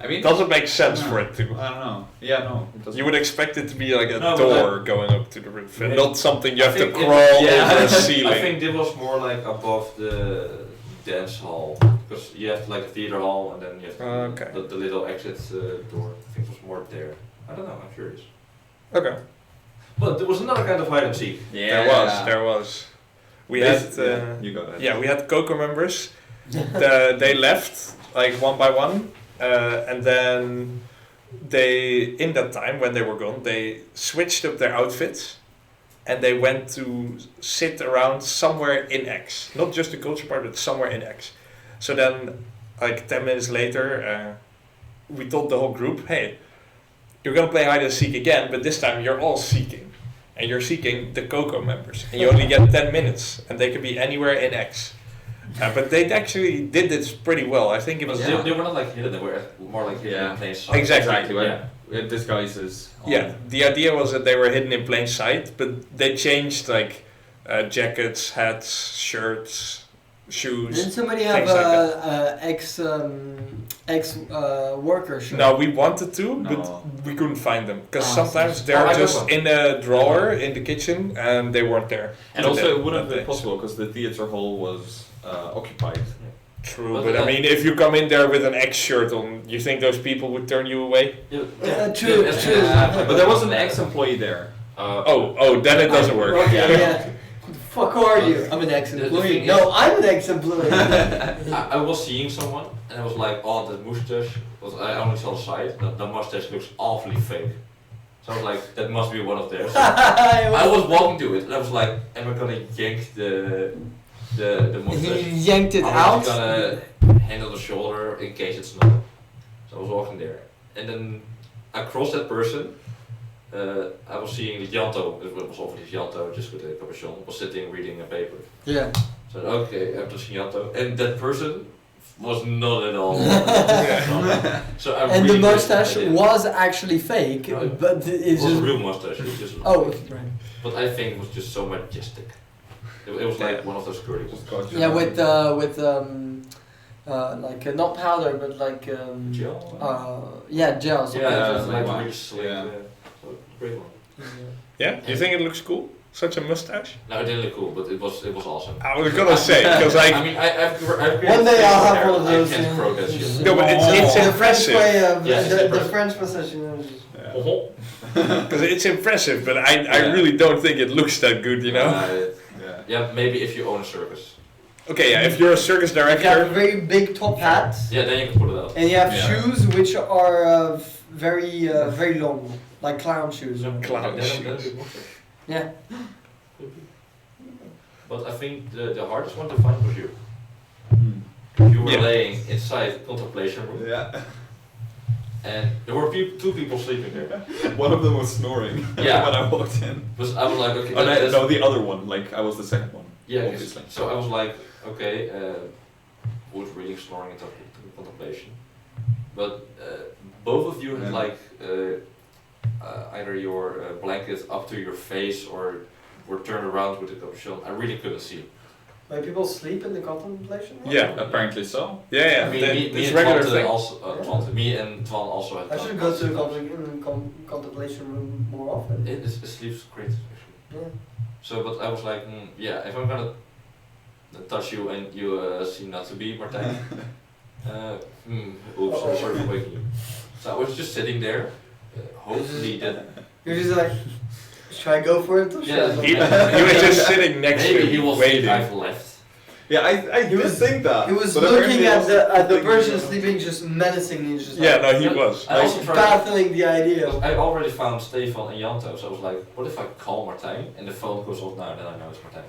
I mean, It doesn't make sense No. for it to. I don't know. Yeah, no. It doesn't. You would expect it to be like a No, but door going up to the roof, and Maybe- not something you I have to think it- crawl yeah. over a I ceiling. think this was more like above the dance hall because you have like a theater hall and then you have Okay. the little exit door. I think it was more there. I don't know. I'm curious. Okay. But there was another kind of hide and seek. Yeah. There was. We This- had. yeah, you got that. Yeah, we had Coco members. They left like one by one, and then they, in that time when they were gone, they switched up their outfits, and they went to sit around somewhere in X, not just the culture part, but somewhere in X. So then, like 10 minutes later, we told the whole group, hey, you're gonna play hide and seek again, but this time you're all seeking. And you're seeking the Coco members. And you only get 10 minutes. And they could be anywhere in X. But they actually did this pretty well. I think it was... They were not like hidden. They were more like hidden in plain sight. Exactly. Well, Yeah. it disguises. Yeah, the idea was that they were hidden in plain sight. But they changed like jackets, hats, shirts, shoes. Didn't somebody have things like ex worker shirt? No, we wanted to, No. but we couldn't find them. Because Ah, sometimes I they're got just one. in a drawer in the kitchen and they weren't there. And that also, day- it wouldn't have that been day. possible because the theater hall was occupied. True, But but I mean, if you come in there with an X shirt on, you think those people would turn you away? True. But there was an ex-employee there. Oh, then it doesn't work. Okay, Yeah. yeah. Who the fuck are you? I'm an The ex-employee. thing No, is- I'm an ex-employee. I was seeing someone and I was like, oh, the mustache. Was I only saw the side. The mustache looks awfully fake. So I was like, that must be one of theirs. I was walking to it and I was like, am I gonna yank the mustache? He yanked it I'm out. just gonna hand on the shoulder in case it's not. So I was walking there. And then across that person, I was seeing the Janto, it was obviously Janto, just with a capuchon, was sitting reading a paper. Yeah. So okay, I have to see Janto. And that person was not at all. So I And the really mustache wished I did. was actually fake, No, but It it's was a just. real mustache, it was just Oh, fake. right. But I think it was just so majestic. It was like one of those curly ones. Yeah, with like not powder, but like Gel? yeah, gel. something Yeah, like it's that. like wow. really slick. Yeah. So great one. Yeah? You think it looks cool? Such a mustache. No, it didn't look cool, but it was awesome. I was gonna say because like I mean, I've One day I'll have one of those. I can't progress yet. no, but it's the French impressive way of Yes, it's the impressive. French possession. because it's impressive, but I really don't think it looks that good, you know. Yeah, maybe if you own a circus. Okay, yeah, if you're a circus You have a director, very big top hat, Yeah, then you can put it out. and you have Yeah. shoes which are very long, like clown shoes. Clown Then- shoes. then it looks good. Yeah. But I think the hardest one to find was you. Hmm. You were Yeah. laying inside contemplation room, Yeah. and there were two people sleeping there. One of them was snoring Yeah. when I walked in. But I was like, okay, Oh, that's- no, the other one. Like I was the second one. yeah, obviously. so I was like, okay, who's really snoring into contemplation? But both of you had Yeah. like either your blanket up to your face or were turned around with the capuchon. I really couldn't see. Like people sleep in the contemplation room? yeah, Apparently so. yeah, I mean, it's and regular Twante thing. also, me and Twan also had. I should go to the contemplation room more often. It sleeps great actually. Yeah. So, but I was like, yeah, if I'm gonna touch you and you seem not to be Martijn, oops, I'm sorry for waking you. So I was just sitting there, hopefully that You're just like, should I go for it? Or should Yeah, I not? He was just sitting next to maybe he him, was waiting. I've left. Yeah, I He did was- think that. He was but looking apparently at the also person thinking, sleeping just menacingly, just Yeah, like, no, he was. I also tried. battling the idea. I already found Stefan and Janto, so I was like, what if I call Martijn and the phone goes off now, then I know it's Martijn.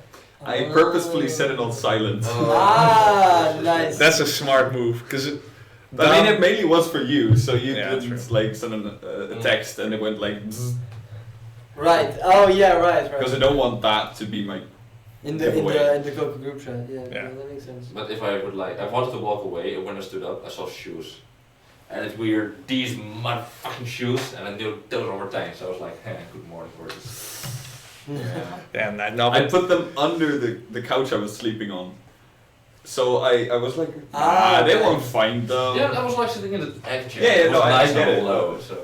I purposefully set it on silent. Ah, nice. That's a smart move because. I mean, it mainly was for you, so you Yeah, didn't true. like send a text and it went like Right. Oh yeah, right. because I Right. don't want that to be my. In the Coca group chat. Yeah, Yeah. that makes sense. But if I would like, I wanted to walk away, and when I stood up, I saw shoes. And it were these motherfucking shoes, and I knew those were Martijn, so I was like, hey, good morning, gorgeous. Yeah, no, I but put them under the couch I was sleeping on. So I was like, they okay. won't find them. Yeah, I was like sitting in the egg chair. Yeah, it was no, I nice get and it. low, so.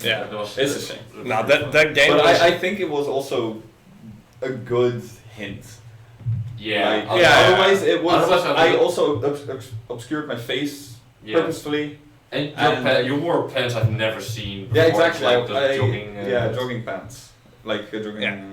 yeah, that was, It's a shame. no, that game But was. I think it was also a good hint. Yeah, Like, yeah, otherwise it was. Otherwise I I would've- also obscured my face yeah. purposefully. And your, And- you wore pants I've never seen before. Yeah, exactly. Like the I- jogging. yeah, jogging pants, like jogging. Yeah.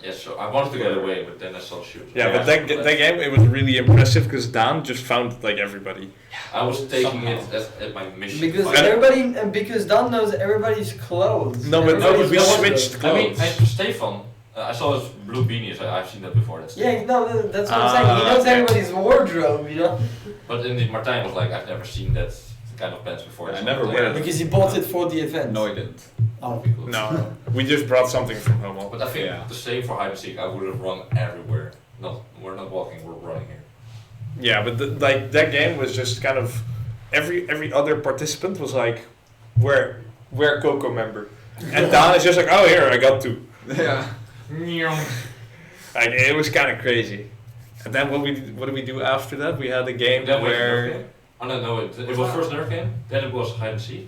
Yeah, so I wanted to get away, but then I saw shoes. Yeah, but that game it was really impressive because Dan just found like everybody. I was taking Somehow. it as my mission. Because And- everybody, and because Dan knows everybody's clothes. No, but Everybody's we wardrobe. switched I mean, clothes. Stefan, I saw his blue beanies. I've seen that before. That's Yeah, no, that's what I'm saying. He knows okay. everybody's wardrobe, you know. But indeed, Martijn was like, I've never seen that kind of pants before. I so never like, wear them. Because he bought it for the event. No, I didn't. Oh. Be cool. No, we just brought something from home. But I think Yeah. the same for hide and seek. I would have run everywhere. We're not walking. We're running here. Yeah, but like that game was just kind of every other participant was like, we're Coco member, and Dan is just like, oh here I got two. Yeah. Like it was kind of crazy. And then what did we do after that? We had a game Then we had Nerf where game. Oh no, it was first Nerf game. Then it was hide and seek.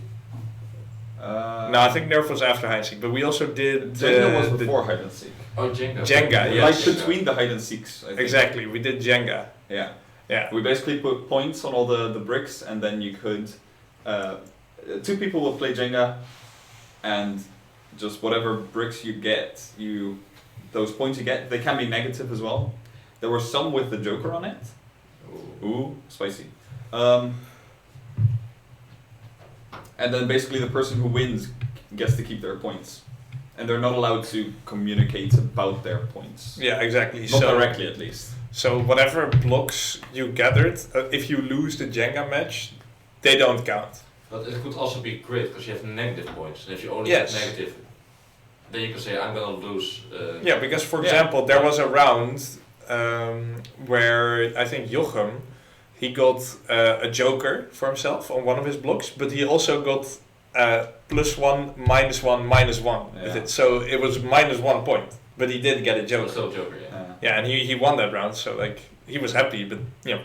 no, I think Nerf was after hide and seek, but we also did Jenga was the before hide and seek. Oh, Jenga. Jenga, yes. Like between the hide and seeks. I think. exactly we did Jenga. Yeah. Yeah. We basically put points on all the bricks, and then you could. Two people will play Jenga, and just whatever bricks you get, those points you get, they can be negative as well. There were some with the Joker on it. Ooh, spicy. And then basically the person who wins gets to keep their points, and they're not allowed to communicate about their points. Yeah, exactly. Not so directly, at least. So whatever blocks you gathered, if you lose the Jenga match, they don't count. But it could also be great because you have negative points, and if you only Yes. have negative, then you can say I'm gonna lose. Yeah, because for Yeah. example, there was a round where I think Jochem, he got a Joker for himself on one of his blocks, but he also got +1, -1, with Yeah. it. So it was -1 point, but he did get a It was Joker. still Joker, yeah. Yeah, and he won that round, so like he was happy, but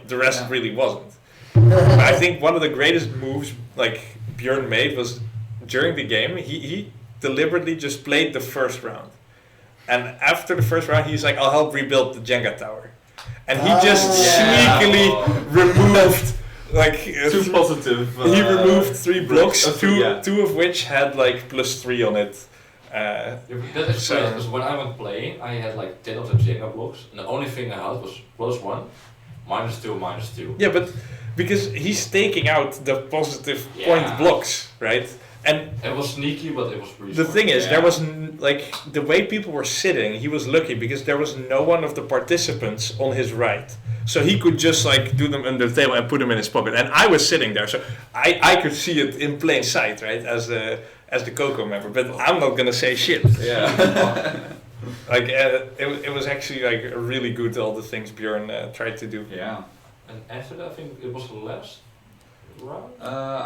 the rest Yeah. really wasn't. But I think one of the greatest moves like Björn made was during the game, he deliberately just played the first round. And after the first round, he's like, "I'll help rebuild the Jenga tower," and he just sneakily removed like Too positive. he removed 3 blocks, yeah. two of which had like +3 on it. That is strange, because when I went playing, I had like 10 of the Jenga blocks, and the only thing I had was +1, -2, -2. Yeah, but because he's taking out the positive point blocks, right? And it was sneaky, but it was really the smart. thing is, there was like the way people were sitting. He was lucky because there was no one of the participants on his right, so he could just like do them under the table and put them in his pocket. And I was sitting there, so I could see it in plain sight, right, as the Coco member. But I'm not gonna say shit. Yeah. Like it was actually like really good, all the things Björn tried to do. Yeah. And after that, I think it was the last round.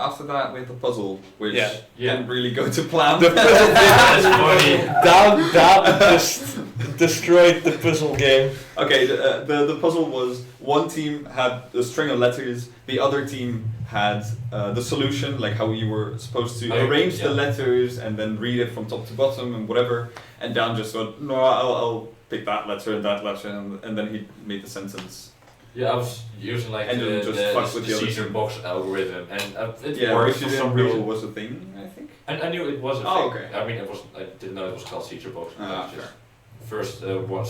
After that, we had the puzzle, which Yeah. didn't really go to plan. The puzzle That's funny. Daan just destroyed the puzzle game. Okay, the puzzle was one team had a string of letters, the other team had the solution, like how you were supposed to arrange the letters and then read it from top to bottom and whatever. And Dan just thought, no, I'll pick that letter and that letter, and then he made the sentence. Yeah, I was using like And then just fuck with the other Caesar team. box algorithm, and it Yeah, worked which for you some didn't know reason. was a thing, I think. I knew it was a Oh, thing. okay. I mean, I didn't know it was called Caesar box. Ah, Just sure. First,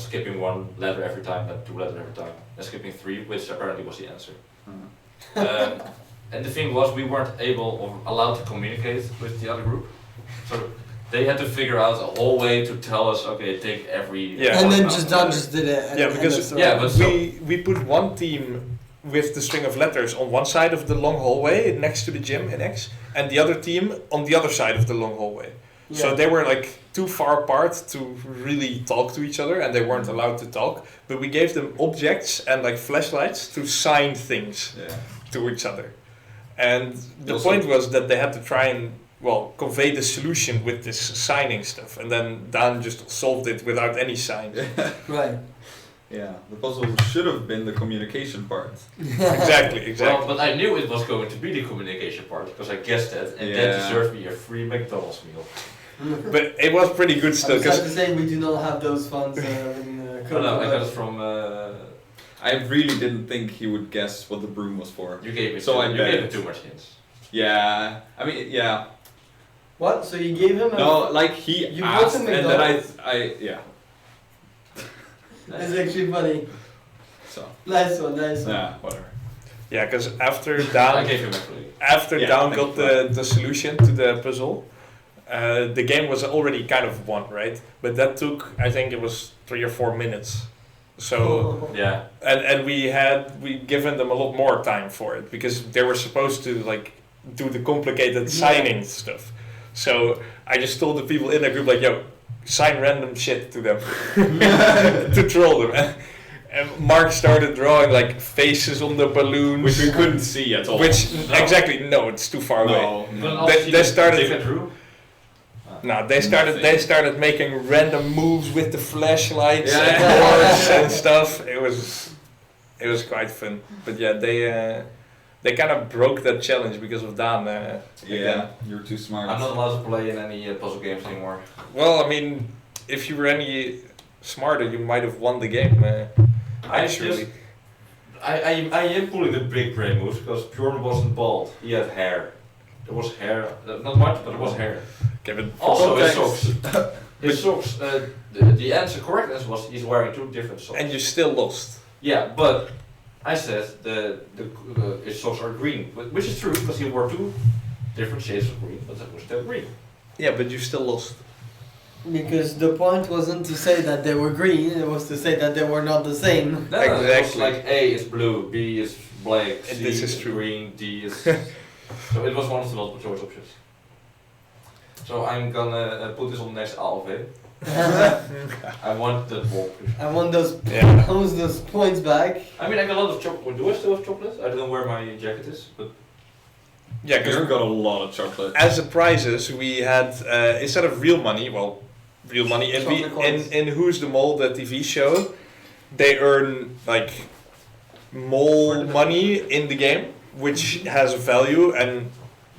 skipping 1 letter every time, then 2 letters every time, and skipping 3, which apparently was the answer. And the thing was, we weren't able or allowed to communicate with the other group, so they had to figure out a whole way to tell us, okay, take every. Yeah. And then one just out Dan of just did it. And Yeah, because and yeah, but so, we put one team with the string of letters on one side of the long hallway next to the gym in X, and the other team on the other side of the long hallway. So they were like too far apart to really talk to each other, and they weren't allowed to talk. But we gave them objects and like flashlights to sign things to each other. And the Also- point was that they had to try and convey the solution with this signing stuff, and then Dan just solved it without any signs. Right. Yeah, the puzzle should have been the communication part. Exactly. Well, but I knew it was going to be the communication part because I guessed that, and that Yeah. deserved me a free McDonald's meal. But it was pretty good I'm still, sad because to say we do not have those funds in No, I got it from. I really didn't think he would guess what the broom was for. You gave me. So I you bet gave it. him too much hints. Yeah, I mean, yeah. What? So you gave him a... No, like he You bought asked, him and then McDonald's? yeah. It's actually funny. So Nice one. yeah, whatever. yeah, because after I Dan gave him actually. After Yeah, Down thank got you. the solution to the puzzle, the game was already kind of won, right? But that took, I think it was 3 or 4 minutes. So Yeah. and we given them a lot more time for it because they were supposed to like do the complicated signing stuff. So I just told the people in the group like, yo, sign random shit to them to troll them. And Mark started drawing like faces on the balloons, Which we couldn't see at all. which No. exactly no, it's too far away. no, You no. can They- also see they the started- different room. No, they started making random moves with the flashlights Yeah. and doors and stuff. It was quite fun. But yeah, they kind of broke that challenge because of Dan. Yeah, again. you're too smart. I'm not allowed to play in any puzzle games anymore. Well, I mean, if you were any smarter, you might have won the game. Actually, I am pulling the big brain moves because Bjorn wasn't bald. He had hair. There was hair, not much, but there was hair. okay, but Also, his Context. socks. His socks. The answer, correct answer was he's wearing 2 different socks. and you still lost. Yeah, but I said his socks are green, which is true because he wore 2 different shades of green, but that was still green. Yeah, but you still lost. Because the point wasn't to say that they were green, it was to say that they were not the same. No, it was Exactly. like A is blue, B is black, And C this is is true. green, D is. So it was one of the multiple choice options. So I'm gonna put this on the next ALV. I want the ball. I want those Yeah. I want those points back. I mean, I got a lot of chocolate. Do I still have chocolate? I don't know where my jacket is, but Yeah, You've because got a lot of chocolate. as the prizes we had instead of real money, real money Chocolate coins. in Who's the Mole, the TV show, they earn like mole money in the game, which has a value, and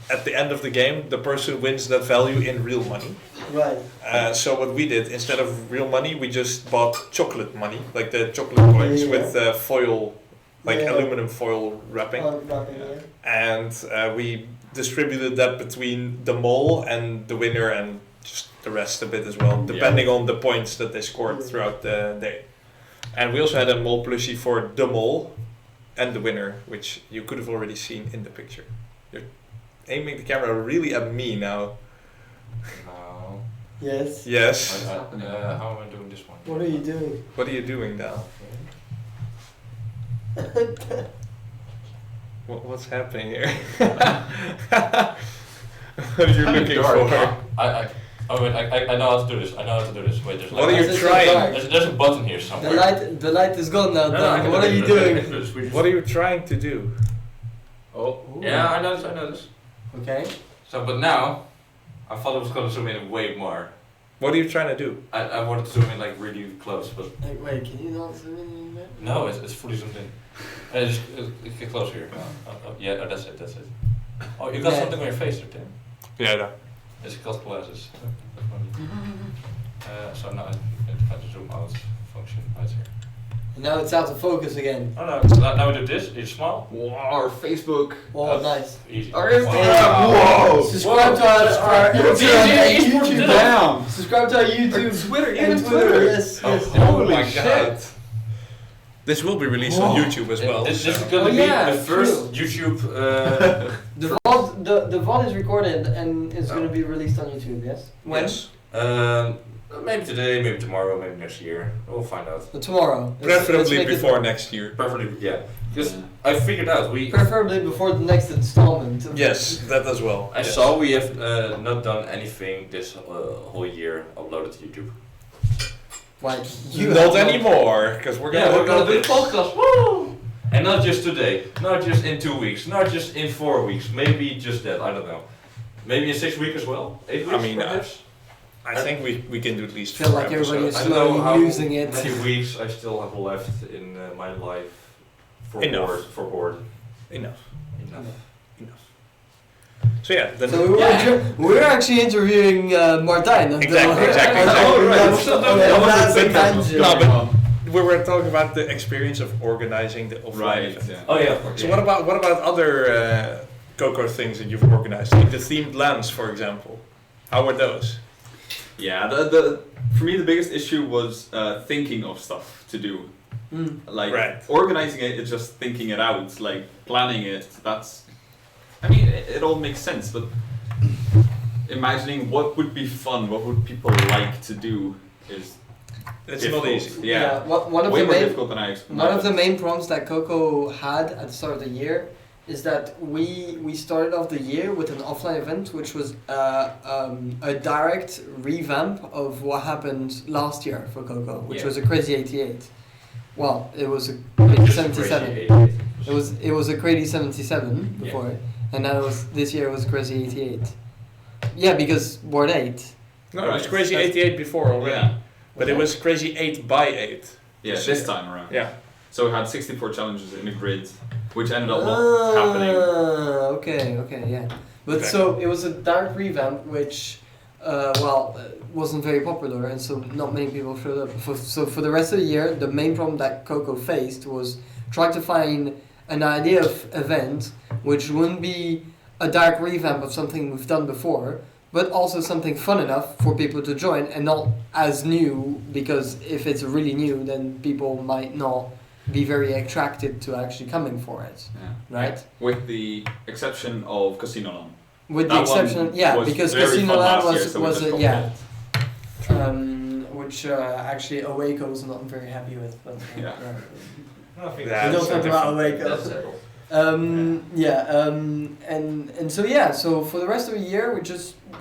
at the end of the game, the person wins that value in real money. Right. So what we did, instead of real money, we just bought chocolate money, like the chocolate coins with foil, like aluminum foil wrapping. And we distributed that between the mole and the winner and just the rest a bit as well, depending on the points that they scored throughout the day. And we also had a mole plushie for the mole and the winner, which you could have already seen in the picture. You're aiming the camera really at me now. No. Yes. Yes. How am I doing this one? What are you doing? What are you doing now? What's happening here? What are you looking for? I know how to do this. Wait, there's What like are you trying? there's a button here somewhere. The light is gone now. No, Dan. What are you doing? What are you trying to do? Oh, yeah, I know this. Okay. So, but now, I thought it was gonna zoom in way more. What are you trying to do? I wanted to zoom in like really close, but Wait, can you not zoom in there? no, it's fully zoomed in. Just get closer here. Yeah, that's it. Oh, you got something on your face there, Tim. Yeah, no. It's got glasses. So now I try to zoom out function right here. And now it's out of focus again. Oh no, so now we do this, you smile. Wow, Facebook. Oh, nice. Easy. Our Instagram. Wow. Whoa. Subscribe to our Instagram and YouTube. YouTube. Damn. Subscribe to our YouTube. Twitter, and even Twitter. Yes. Oh. Yes. Holy my shit. God. This will be released on YouTube as well. This is so. gonna be yeah, the first true. YouTube. The VOD is recorded and it's going to be released on YouTube. Yes. When? Yes. Maybe today, maybe tomorrow, maybe next year. We'll find out. Tomorrow. Preferably make it- before next year. Preferably, yeah. Because I figured out Preferably before the next installment. Yes, that as well. I saw we have not done anything this whole year uploaded to YouTube. Why? Not anymore, because we're gonna work on do the this. podcast. Woo! And not just today, not just in 2 weeks, not just in 4 weeks. Maybe just that. I don't know. Maybe in 6 weeks as well. 8 weeks, I mean, perhaps. I think we can do at least Feel 4 like everybody is episodes. I don't know how slowly losing it. many weeks I still have left in my life for Enough. board. For board. Enough. Enough. So yeah, then So we were actually interviewing Martijn. Exactly. Oh, right. That's a tangent. No, but we were talking about the experience of organizing the offline Right. event. Yeah. Oh yeah. Of course. So what about other Coco things that you've organized, like the themed lands, for example? How were those? Yeah, the for me the biggest issue was thinking of stuff to do. Mm. Like Right. organizing it is just thinking it out, like planning it. I mean, it all makes sense, but imagining what would be fun, what would people like to do is It's difficult. not easy. Yeah, One of way the more main difficult than I expected. one of the main prompts that Coco had at the start of the year is that we started off the year with an offline event, which was a direct revamp of what happened last year for Coco, which was a Crazy 88. Well, it was a Crazy 77. It was a Crazy 77 before it, and now this year it was Crazy 88. Yeah, because Board 8. No, it was Right. Crazy 88 before already, Yeah, but it was Crazy 8 by 8. yeah, this time around. Yeah. So we had 64 challenges in a grid, which ended up not happening. Okay, yeah. But Okay. so it was a direct revamp, which, wasn't very popular, and so not many people showed up. So for the rest of the year, the main problem that Coco faced was trying to find an idea of event which wouldn't be a direct revamp of something we've done before, but also something fun enough for people to join and not as new, because if it's really new, then people might not be very attracted to actually coming for it, Yeah. right? With the exception of Casino Land. With the That one exception, yeah, was because very Casino fun Land last year, was so we just copied yeah, it. which actually Awaco was not very happy with. But, Yeah. We don't talk about Awaco. That's settled. And so yeah, so for the rest of the year,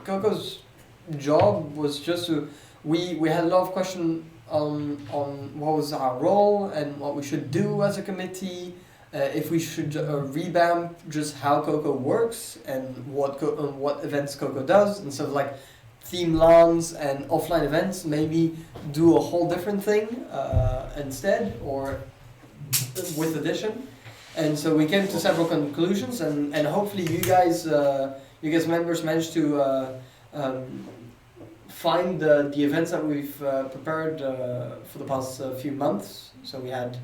Coco's job was just to we had a lot of questions on what was our role and what we should do as a committee, if we should revamp just how Coco works and what events Coco does, and sort of like theme LANs and offline events, maybe do a whole different thing instead, or with addition. And so we came to several conclusions, and hopefully you guys members managed to find the events that we've prepared for the past few months. So we had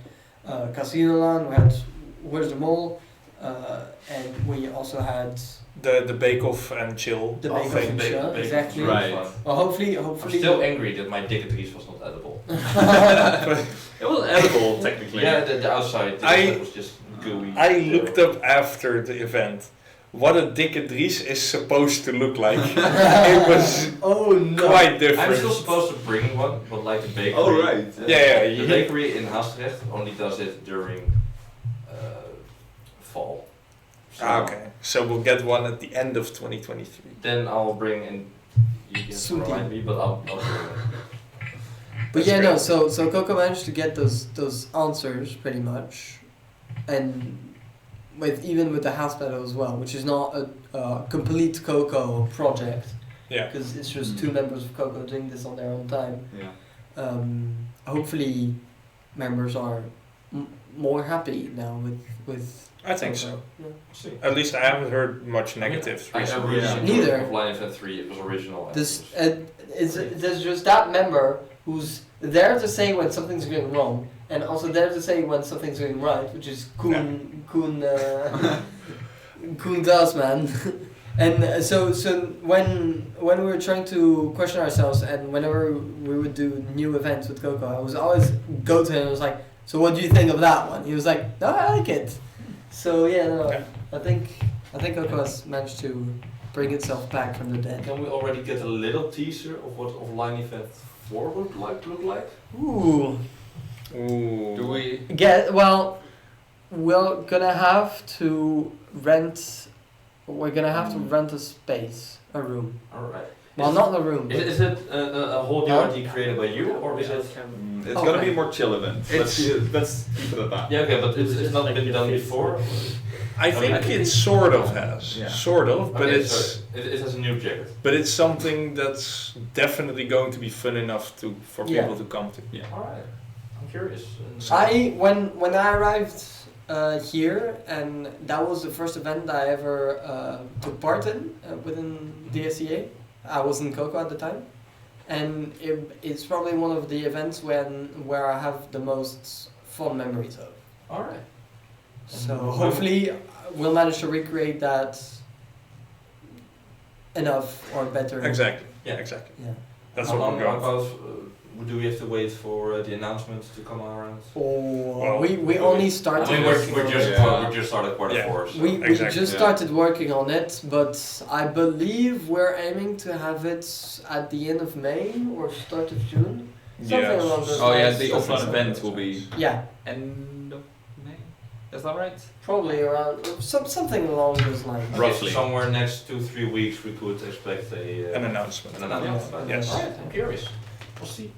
Casinoland, we had Where's the Mole, and we also had The Bake Off and Chill. the I Bake Off think. and Chill, exactly. Right. Well, hopefully. I'm still angry that my dickeries was not edible. It was edible, technically. Yeah, the outside was just gooey. I looked up after the event what a Dickedries is supposed to look like. It was Oh no! quite different. I'm still supposed to bring one, but like the bakery. Oh, right. Yeah, The bakery in Haastrecht only does it during fall. So Okay, so we'll get one at the end of 2023. then I'll bring in. You can Sooty. remind me, but I'll bring it. But That's yeah, great. no. So Coco managed to get those answers pretty much, and with the house battle as well, which is not a complete Coco project Yeah. because it's just two members of Coco doing this on their own time. Yeah. Hopefully, members are more happy now with. I think Coco. so. Yeah. See. At least I haven't heard much negatives I recently. really Yeah. enjoyed Neither. Line Event 3, it was original. and This it was- there's just that member who's there to say when something's going wrong, and also there to say when something's going right, which is Koen Glasman. And so when we were trying to question ourselves, and whenever we would do new events with Coco, I was always go to him. I was like, "So what do you think of that one?" He was like, "No, I like it." So yeah, no, Yeah. I think Coco has managed to bring itself back from the dead. Can we already get a little teaser of what Line Event 4 would look like? Ooh. Ooh. Do we? We're gonna have to rent. We're gonna have to rent a space, a room. Alright. Well, not a room. Is it a whole new Huh? idea created by you, or is it? It's Okay. gonna be a more chill event. Let's It's- keep it at that. Yeah, okay, but it's not been done before. I think Okay. it sort of has, Yeah. sort of, but Okay, it's so it has a new jacket. something that's definitely going to be fun enough for Yeah. people to come to. Alright, I'm curious. When I arrived here, and that was the first event that I ever took part in within DSEA. I was in Coco at the time, and it's probably one of the events where I have the most fun memories of. Alright. So hopefully we'll manage to recreate that enough or better. Exactly. Yeah. Exactly. Yeah. That's How what long we're going for. about, do we have to wait for the announcement to come around? Or we only started. I mean, working we on just it. we just started quarter Yeah. 4. So. We Exactly, just yeah. started working on it, but I believe we're aiming to have it at the end of May or start of June. Something along those Oh yeah, lines. the offline event will be Yeah, end of May. Is that right? probably around something along those lines. Okay, Roughly. so somewhere next 2-3 weeks we could expect An announcement. an announcement. Yes. Alright, I'm curious. We'll see.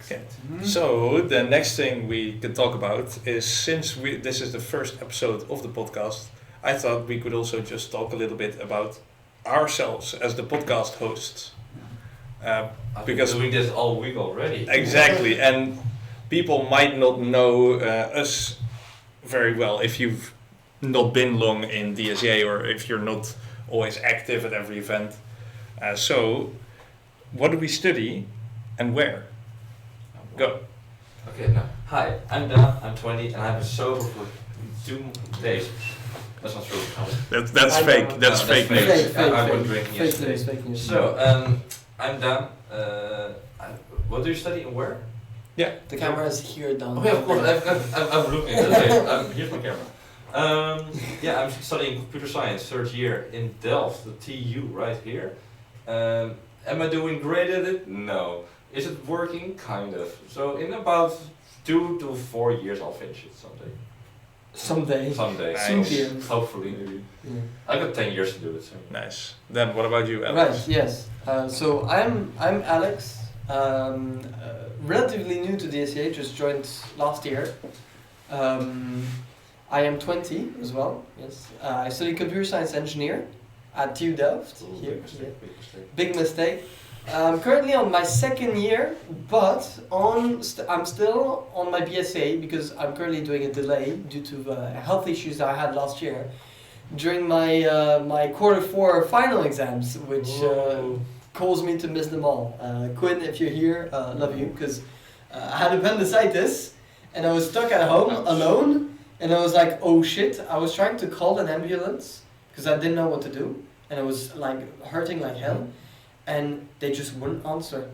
Okay. So the next thing we can talk about is, since this is the first episode of the podcast, I thought we could also just talk a little bit about ourselves as the podcast hosts. I've Because- been doing this all week already. Exactly, and people might not know us very well if you've not been long in DSEA or if you're not always active at every event. So, what do we study and where? Go. Okay, now, hi, I'm Dan, I'm 20, and I've been sober for 2 days. That's not true. That's I fake. know. That's No, fake that's news. fake. I went drinking fake yesterday. news, fake news. So, I'm Dan. What do you study and where? The camera is here down. Oh yeah, of course. I'm looking. Okay, here's my camera. Yeah, I'm studying computer science, 3rd year in Delft, the TU right here. Am I doing great at it? No. Is it working? Kind of. So in about 2 to 4 years, I'll finish it someday. Someday. Someday. Soon. Hopefully. Yeah. I got 10 years to do it. So. Nice. Then what about you, Alex? Right. Yes. So I'm Alex. Relatively new to DSEA. Just joined last year. I am 20 as well. Yes. I study computer science engineer at TU Delft. Here. Big mistake. I'm currently on my 2nd year, but I'm still on my BSA because I'm currently doing a delay due to health issues that I had last year during my my quarter 4 final exams, which caused me to miss them all. Quinn, if you're here, love you, because I had appendicitis and I was stuck at home alone, and I was like, oh shit, I was trying to call an ambulance because I didn't know what to do, and I was like hurting like hell, and they just wouldn't answer.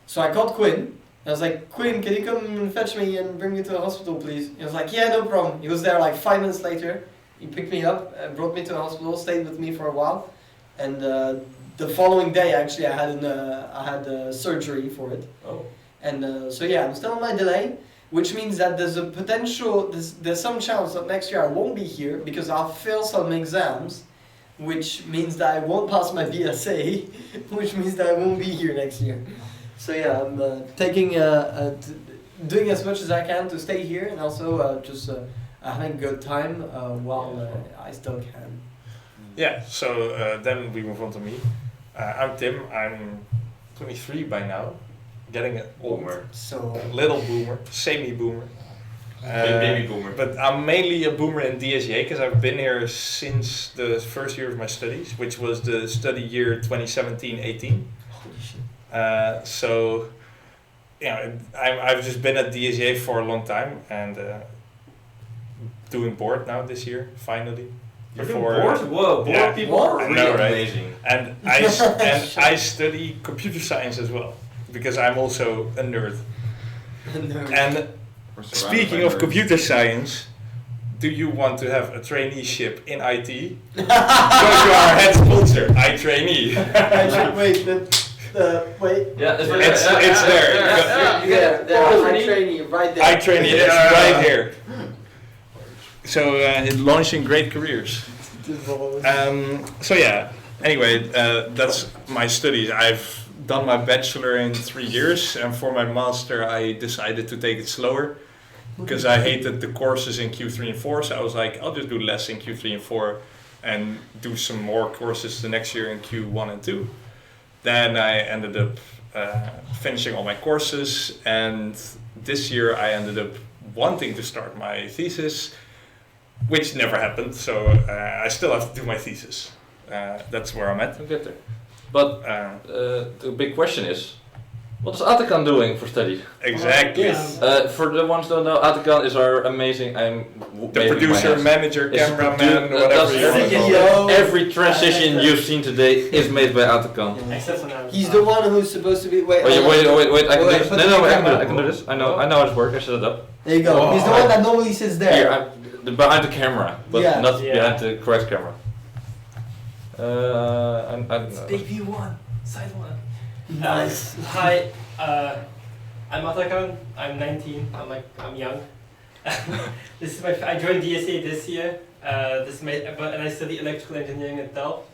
So I called Quinn. I was like, Quinn, can you come and fetch me and bring me to the hospital, please? He was like, yeah, no problem. He was there like 5 minutes later. He picked me up, brought me to the hospital, stayed with me for a while, and the following day actually I had surgery for it. Oh. And so yeah, I'm still on my delay, which means that there's a potential, there's some chance that next year I won't be here because I'll fail some exams, which means that I won't pass my BSA, which means that I won't be here next year. So yeah, I'm doing as much as I can to stay here, and also just having a good time while I still can. Yeah, so then we move on to me. I'm Tim, I'm 23 by now, getting an older, So little boomer, semi-boomer. Baby boomer. But I'm mainly a boomer in DSEA because I've been here since the first year of my studies, which was the study year 2017-18. holy shit. So, I've just been at DSEA for a long time and doing board now this year, finally. You're doing board? Whoa, board Yeah. people What? are I really know, right? amazing. And I study computer science as well because I'm also a nerd. No. And We're surrounded speaking by of nerds. computer science, do you want to have a traineeship in IT? Go to our head sponsor, iTrainee. Wait, wait. Yeah, it's It's there. I train you right there. iTrainee is right here. So it's launching great careers. So yeah, anyway, that's my studies. I've done my bachelor in 3 years, and for my master I decided to take it slower because I hated the courses in Q3 and 4, so I was like, I'll just do less in Q3 and 4 and do some more courses the next year in Q1 and 2. Then I ended up finishing all my courses, and this year I ended up wanting to start my thesis, which never happened, so I still have to do my thesis. That's where I'm at. I'll get there. But the big question is, what is Atakan doing for study? Exactly. Yes. For the ones who don't know, Atakan is our amazing, The producer, manager, Is cameraman, produ- whatever you want to call it. CEO. Every transition you've seen today is made by Atakan. Except for now. He's the one who's supposed to be. Wait. Wait, I can do this. put No, the I can do camera. it. I can do this. I know how it works. I set it up. There you go. He's the one that normally sits there. Here, I'm behind the camera, but Yeah. not Yeah. behind the correct camera. Baby one, side one. Nice. Hi, I'm Atakan. I'm 19. I'm young. This is I joined DSEA this year. This is and I study electrical engineering at Delft.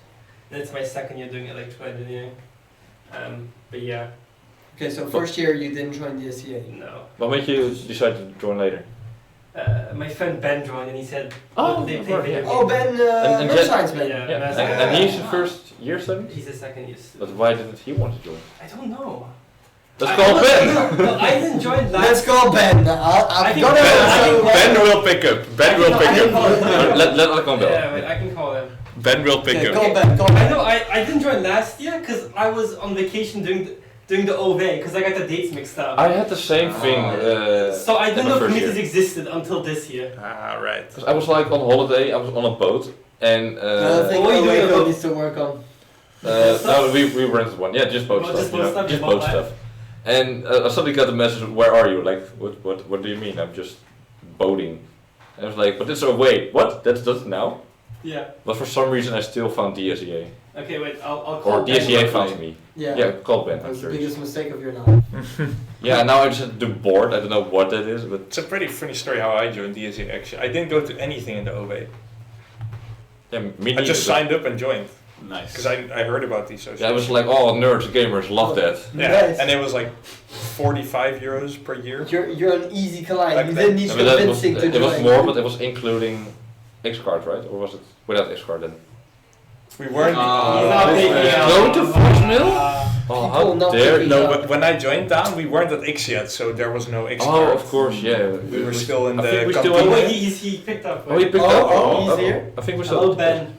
And it's my second year doing electrical engineering. But yeah, Okay, so first year you didn't join the SEA. no. What made you decide to join later? My friend Ben joined and he said, Oh, they of play course, video yeah. Oh, Ben, And neuroscience Jet- man. Yeah. Yeah, that's- and he's the first year student? He's a second year student. But why didn't he want to join? I don't know. Let's call Ben! No, I didn't join last. Let's call Ben. I I've think got Ben- it. Ben will pick up. Ben will pick I can call up. him. Let Atakan go. Yeah, wait, I can call him. Ben will pick Okay, up. call Ben. Call I Ben. know I didn't join last year because I was on vacation doing the OV because I got the dates mixed up. I had the same thing. So I didn't in know my first Prometheus year. existed until this year. Ah, right. 'Cause I was like on holiday, I was on a boat, and I think what are you doing Waco about- needs to work on. no, we rented one. Yeah, just boat Oh, stuff. just you boat know, stuff, just you boat bought stuff. And I suddenly got the message, "Where are you?" Like, what do you mean? I'm just boating. And I was like, "But it's a wait. What? That's now." Yeah. But for some reason, I still found DSEA, Okay, wait. I'll call or Ben. DSEA found me. Yeah. Yeah, call Ben. I'm That's the curious. biggest mistake of your life. Yeah, now I just had to do board. I don't know what that is, but It's a pretty funny story how I joined DSEA actually. I didn't go to anything in the OV. yeah, me I neither, just but- signed up and joined Nice. because I heard about these associations. Yeah, I was like, oh, nerds, gamers, love that. Yeah, Nice. and it was like 45 euros per year. You're an easy client. Like You that. didn't need I mean, that was, convincing to it join. was more, but it was including X card, right? Or was it without X card then? We weren't. He's not taking it out. Go to voicemail? Oh, People how not dare taking you? No, Yeah. but when I joined down, we weren't at X yet, so there was no X Oh, card. of course, yeah. We were still in I the think we still company. Oh, have- wait, he picked up. Oh, he picked Oh, up? oh, he's here? I think we're still. Hello, Ben.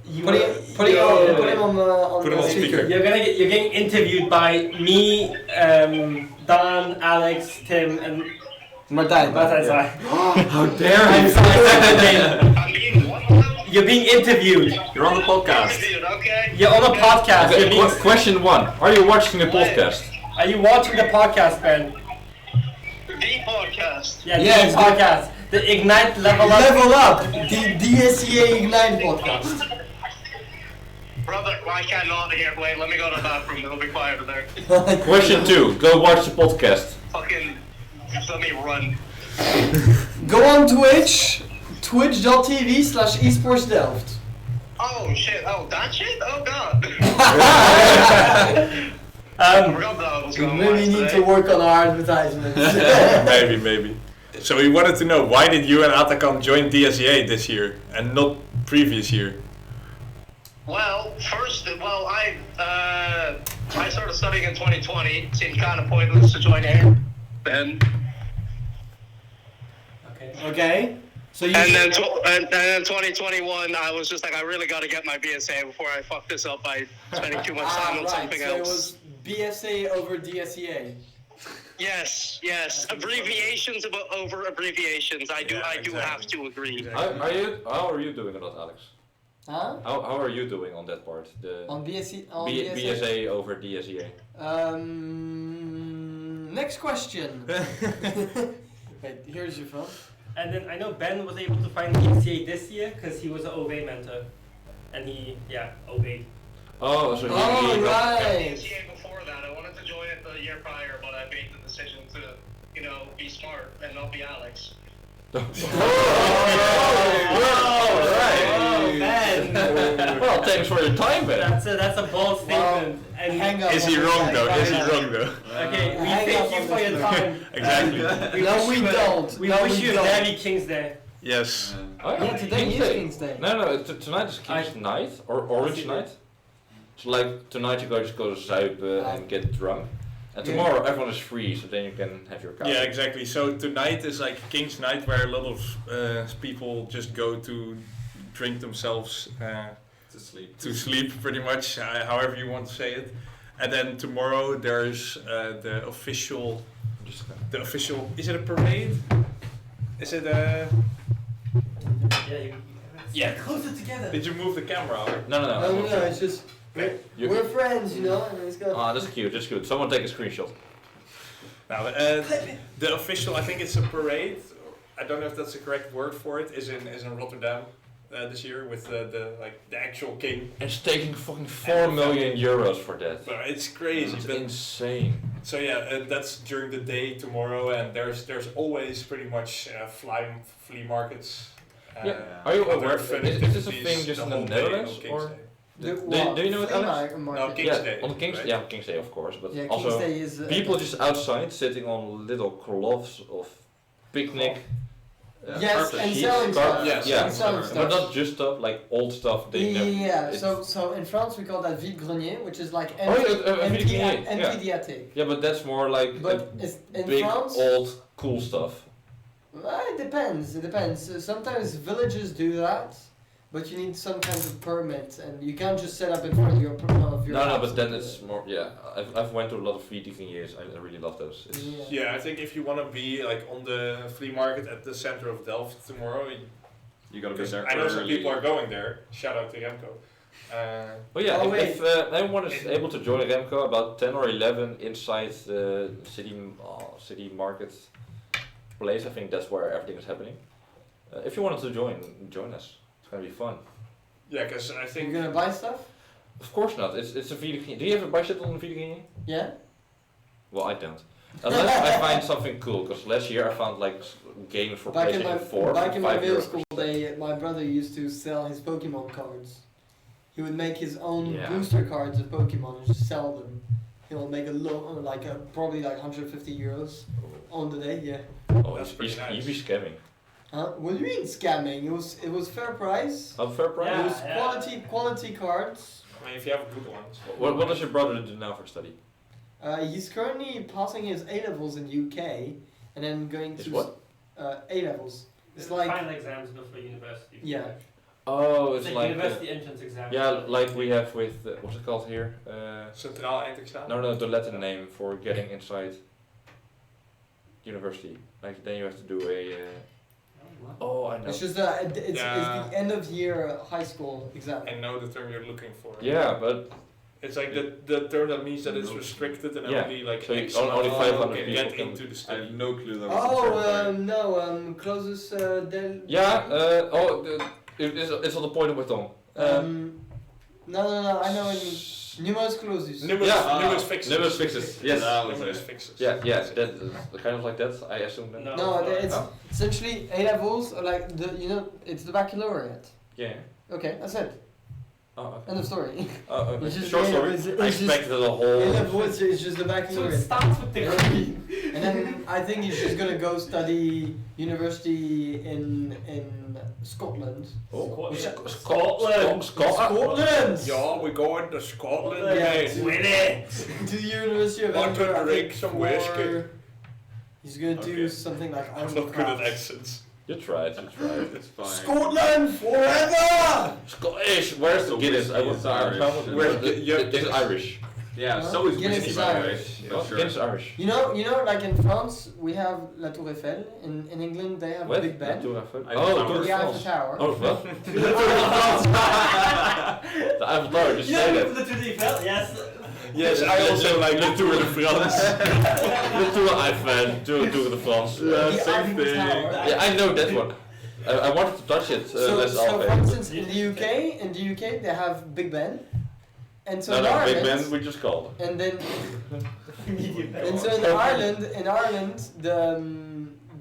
You Put him on Put him on speaker. You're getting interviewed by me, Don, Alex, Tim, and Martijn. sorry. How dare I'm you! sorry, I said the name. I'm being what now? You're being interviewed. You're on the podcast. Interviewed, okay? You're on a podcast. Okay, You're being, question 1. Are you watching the podcast? are you watching the podcast, Ben? The podcast. Yeah, Yes, the podcast. The Ignite Level Up. Level Up, the DSEA Ignite Podcast. Brother, I cannot hear. Wait, let me go to the bathroom. It'll be quieter there. Question 2. Go watch the podcast. Fucking, just let me run. Go on Twitch, twitch.tv/esportsdelft. Oh shit, oh that shit? Oh god. I forgot that was We going really on need today. to work on our advertisements. Maybe. So we wanted to know, why did you and Atakan join DSEA this year and not previous year? Well, I started studying in 2020. Seemed kind of pointless to join in. Then Okay. So you. and then 2021, I was just like, I really got to get my BSA before I fuck this up by spending too much time on right. something So it else. was BSA over DSEA. Yes. Abbreviations over abbreviations. I do have to agree. How are you doing on that, Alex? Huh? How are you doing on that part? The On BSE. On BSA over DSEA. Next question. Wait, here's your phone. And then I know Ben was able to find DSEA this year because he was an OV mentor. And he, OV. Oh, so Oh, he right. DSEA before that, I wanted to join it the year prior, but I made the decision to, be smart and not be Alex. Ben! Well, thanks for your time, Ben. That's a bold statement. And Hang up. Is he on wrong this though? guy. Is he wrong though? Okay, we Hang thank up you on for this your guy. time. Exactly. No, we don't. We No, wish we you a don't. Merry King's Day. Yes. Oh, Yeah, today is King's Day. No, tonight is King's Night or Orange Night. So like tonight you just go to zuipen and get drunk. And tomorrow everyone is free, so then you can have your car. Yeah, exactly. So tonight is like King's Night, where a lot of people just go to drink themselves To sleep. to sleep, pretty much, however you want to say it. And then tomorrow there's the official. Is it a parade? Is it a? Yeah, closer together. Did you move the camera over? No. No, it's just. We're friends, and it's got. Ah, that's cute. Someone take a screenshot. Now, the official, I think it's a parade. I don't know if that's the correct word for it. Is in Rotterdam this year with the actual king. And it's taking fucking 4 million euros for that. So it's crazy. It's but insane. so yeah, that's during the day tomorrow, and there's always pretty much flea markets. Are you other aware? fun Is this a activities thing just the in the whole day on Netherlands, King's or? Day. Do you know what, Alex? No, King's Day. On King's right? King's Day of course, but Yeah, King's also Day is. people just outside sitting on little cloths of picnic. Yes, carpet and sheets, selling stuff. Yes, yeah, and selling but stuff. not just stuff like old stuff. They never. Yeah, it's- so in France we call that vide-grenier, which is like Oh, yeah, vide-grenier, empty the attic. Yeah, but that's more like But it's, in big France, old cool stuff. it depends. Sometimes villages do that, but you need some kind of permit, and you can't just set up in front of your No, house. but then it's more. Yeah, I've went to a lot of vide years. I really love those. It's, Yeah, I think if you want to be like on the flea market at the center of Delft tomorrow, You gotta be because there I know some early. people are going there. Shout out to Remco. But yeah, Oh, if anyone is able to join Remco about 10 or 11 inside the city market place, I think that's where everything is happening. If you wanted to join us. It's gonna be fun. Yeah, because I think You're gonna buy stuff? Of course not. It's a video game. Do you have a bicycle on a video game? Yeah. Well, I don't. Unless I find something cool, because last year I found like games for Back in PlayStation my 4 back for in my €5. middle school day, my brother used to sell his Pokemon cards. He would make his own Yeah. booster cards of Pokemon and just sell them. He'll make probably like 150 euros on the day. Yeah. Oh, That's pretty nice. you'd be scamming. Huh? What do you mean scamming? It was fair price. Oh, fair price? It was quality cards. I mean, if you have a good one. What does your brother do now for study? He's currently passing his A levels in UK and then going His to what? A levels. It's like final exams before university. yeah. Oh, It's it's like like university entrance exam. yeah, like we have with what's it called here? Centraal eindexamen? No, the Latin name for getting inside university. Like then you have to do a. Oh, I know. It's just it's Yeah. the end of year high school exam. I know the term you're looking for. Yeah, but It's like the term that means that it's restricted and Yeah. only like So X only amount 500 can people get can- into the I study. have no clue that was the term. No, closes del. yeah. It's on the point of my tongue. No, I know what you mean. Numerus clausus. Numerous fixes. Numerus fixes. Yes. That was Numerous it. fixes. Yeah, that kind of like that. I assume that. No. It's Oh. essentially A levels are like it's the baccalaureate. Yeah. Okay, that's it. Oh, okay. End of story. Oh, okay. It's just- Short yeah, story. it's I just- expected a A whole. level is just the So it baccalaureate. starts with the And then I think he's just gonna go study university in Scotland. Oh. Scotland. Scotland! Yeah, we're going to Scotland. Yeah, mate. to- Win it! To the University of Want to Edinburgh. I drink think, some for- whiskey? He's gonna do Okay. something like I'm arts not and good at crafts. accents. You tried. It's fine. Scotland forever! Scottish. Where's the Guinness? I was Irish. Where's Yeah, It's Irish. Yeah, Huh? so is Guinness whiskey, is by the way. Irish. But sure. Guinness Irish. You know, like in France, we have La Tour Eiffel. In England, they have a What? Big Ben. Eiffel Oh, Tower. Tour de The Eiffel France. Tower. Oh, what? The Eiffel Tower. Just You say know that. the Tour d'Eiffel? Yes. Yes, I also like the Tour de France. The Tour Eiffel. Tour de France. The same Eiffel thing. Tower. Yeah, I know that one. I wanted to touch it. So That's for all. instance, in the UK, they have Big Ben, and so in No, Ireland, Big Ben. We just called. and then Medium and so in Ireland,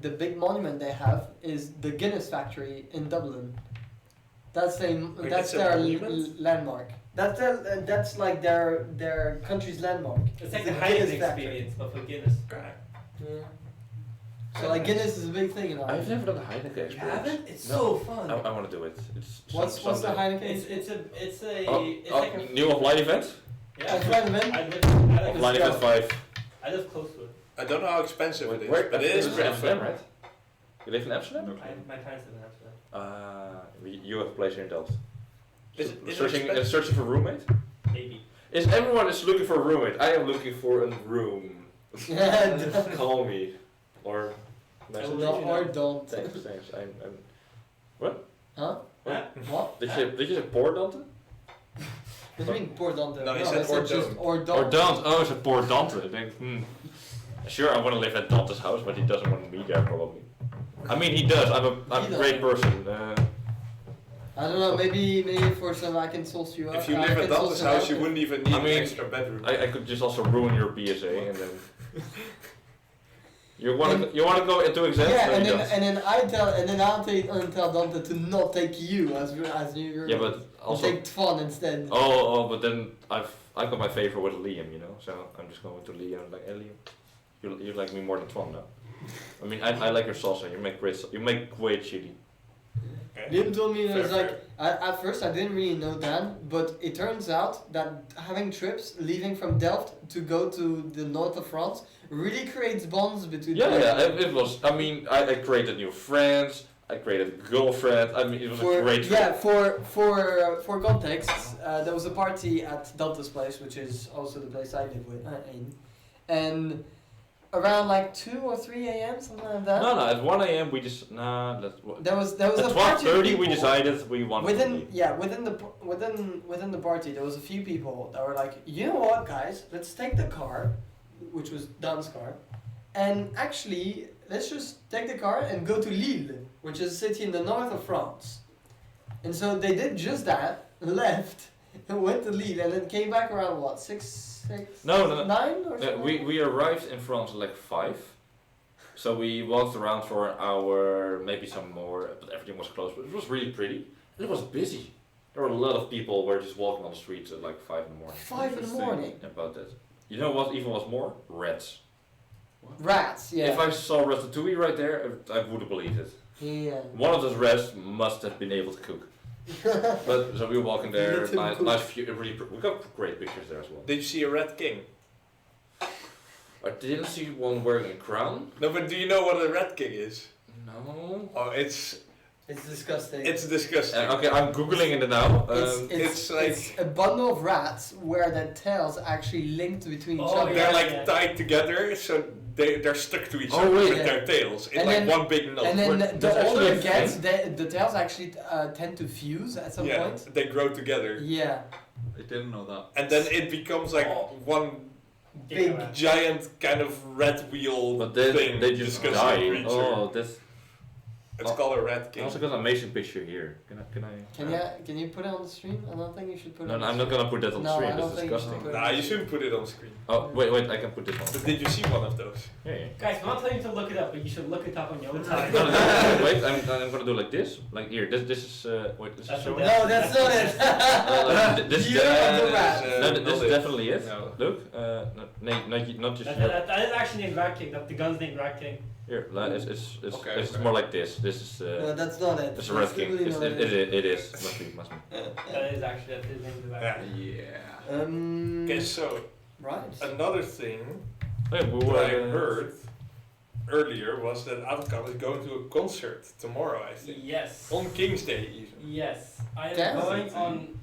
the big monument they have is the Guinness factory in Dublin. That's Wait, that's it's a their monument? landmark. That's like their country's landmark. It's like the the Heineken Guinness factory. experience, but for Guinness. Yeah. So like Guinness is a big thing in I've Ireland. never done a Heineken experience. You haven't? It's No. so fun. I want to do it. It's What's the someday. Heineken? It's Oh, like a new offline event? yeah. Offline event? I live Offline event 5. I live close to it. I don't know how expensive it is, Where? but it is in pretty Amsterdam, fun. right? You live in Amsterdam? My parents live in Amsterdam. You have a place here in Delft. Is it Searching expensive? searching for a roommate? Maybe. Is everyone is looking for a roommate? I am looking for a room. Yeah. Call me or message. No, or don't. Thanks. I'm. Huh? Huh? What? Did you say poor Dante? What do you mean poor Dante? No, he said I or just don't. or Or don't. don't? Oh, it's a poor Dante. I think. Sure, I want to live at Dante's house, but he doesn't want me there probably. I mean, he does. I'm a He great person. I don't know. Maybe for some I can source you out. If you I live can at Dante's source you house, out. you wouldn't even need I mean, an extra bedroom. I could just also ruin your BSA and then. You wanna go into exams? Yeah, No, and you then don't. I'll tell Dante to not take you as you. Yeah, but also. take Twan instead. Oh, but then I got my favor with Liam, you know. So I'm just going to Liam like, hey Liam, you like me more than Twan now. I mean, I like your salsa. You make great chili. Liam told me it was Fair, like at first I didn't really know Dan, but it turns out that having trips leaving from Delft to go to the north of France really creates bonds between. Yeah, it was. I mean, I created new friends. I created a girlfriend. I mean, it was a great trip. Yeah, for context, there was a party at Dante's place, which is also the place I live in, and around like 2 or 3 a.m. something like that. No, at 1 a.m. we just There was at a party. of 12:30 we people. decided we wanted to Within leave. within the party, there was a few people that were like, you know what, guys, let's take the car, which was Dan's car, and actually let's just take the car and go to Lille, which is a city in the north of France. And so they did just that, left, and went to Lille, and then came back around what 6, No. 9 or something. We arrived in France at like 5. So we walked around for an hour, maybe some more, but everything was closed. But it was really pretty. And it was busy. There were a lot of people were just walking on the streets at like 5 in the morning. 5 in the morning. About that. You know what even was more? Rats. Rats, yeah. If I saw Ratatouille right there, I wouldn't believe it. Yeah. One of those rats must have been able to cook. But so we were walking there, Let him cook. nice view, we got great pictures there as well. Did you see a red king? I didn't see one wearing a crown. No, but do you know what a red king is? No. Oh, it's It's disgusting. It's disgusting. Okay, I'm googling it now. it's like- it's a bundle of rats where their tails actually linked between each other. They're like tied together, so they're stuck to each Oh, other wait. with their tails. It's And like then- one big knot. And then There's the actually older a it gets, thing. the tails actually tend to fuse at some yeah, point. they grow together. Yeah. I didn't know that. And then it becomes like one Big giant kind of red wheel But then thing. they just disgusting die. creature. Oh, that's. It's called a rat I king. also got an amazing picture here. Can I? Can you put it on the stream? I don't think you should put it No, on no, the I'm not gonna put that on No, stream. I don't That's think you should disgusting. put it Nah, you shouldn't put it on screen. Oh wait, I can put this on. But did you see one of those? Yeah. Guys, I'm not telling you to look it up, but you should look it up on your own time. No, wait, I'm gonna do like this. Like here, this is wait, this is That's showing. the No, that's not it. This Year of the rat. No, this is not definitely it. No. Look, not just That is actually named Rat King. The gun's named Rat King. here. It's Okay. more like this. This is No, that's not it. it's a red king. really not It is. Must be. That is actually that is named Rat Yeah. King. Yeah. Okay, so Right. another thing Hey, what I heard earlier was that Adkan is going to a concert tomorrow, I think. Yes. On King's Day even. Yes. I am Damn. going on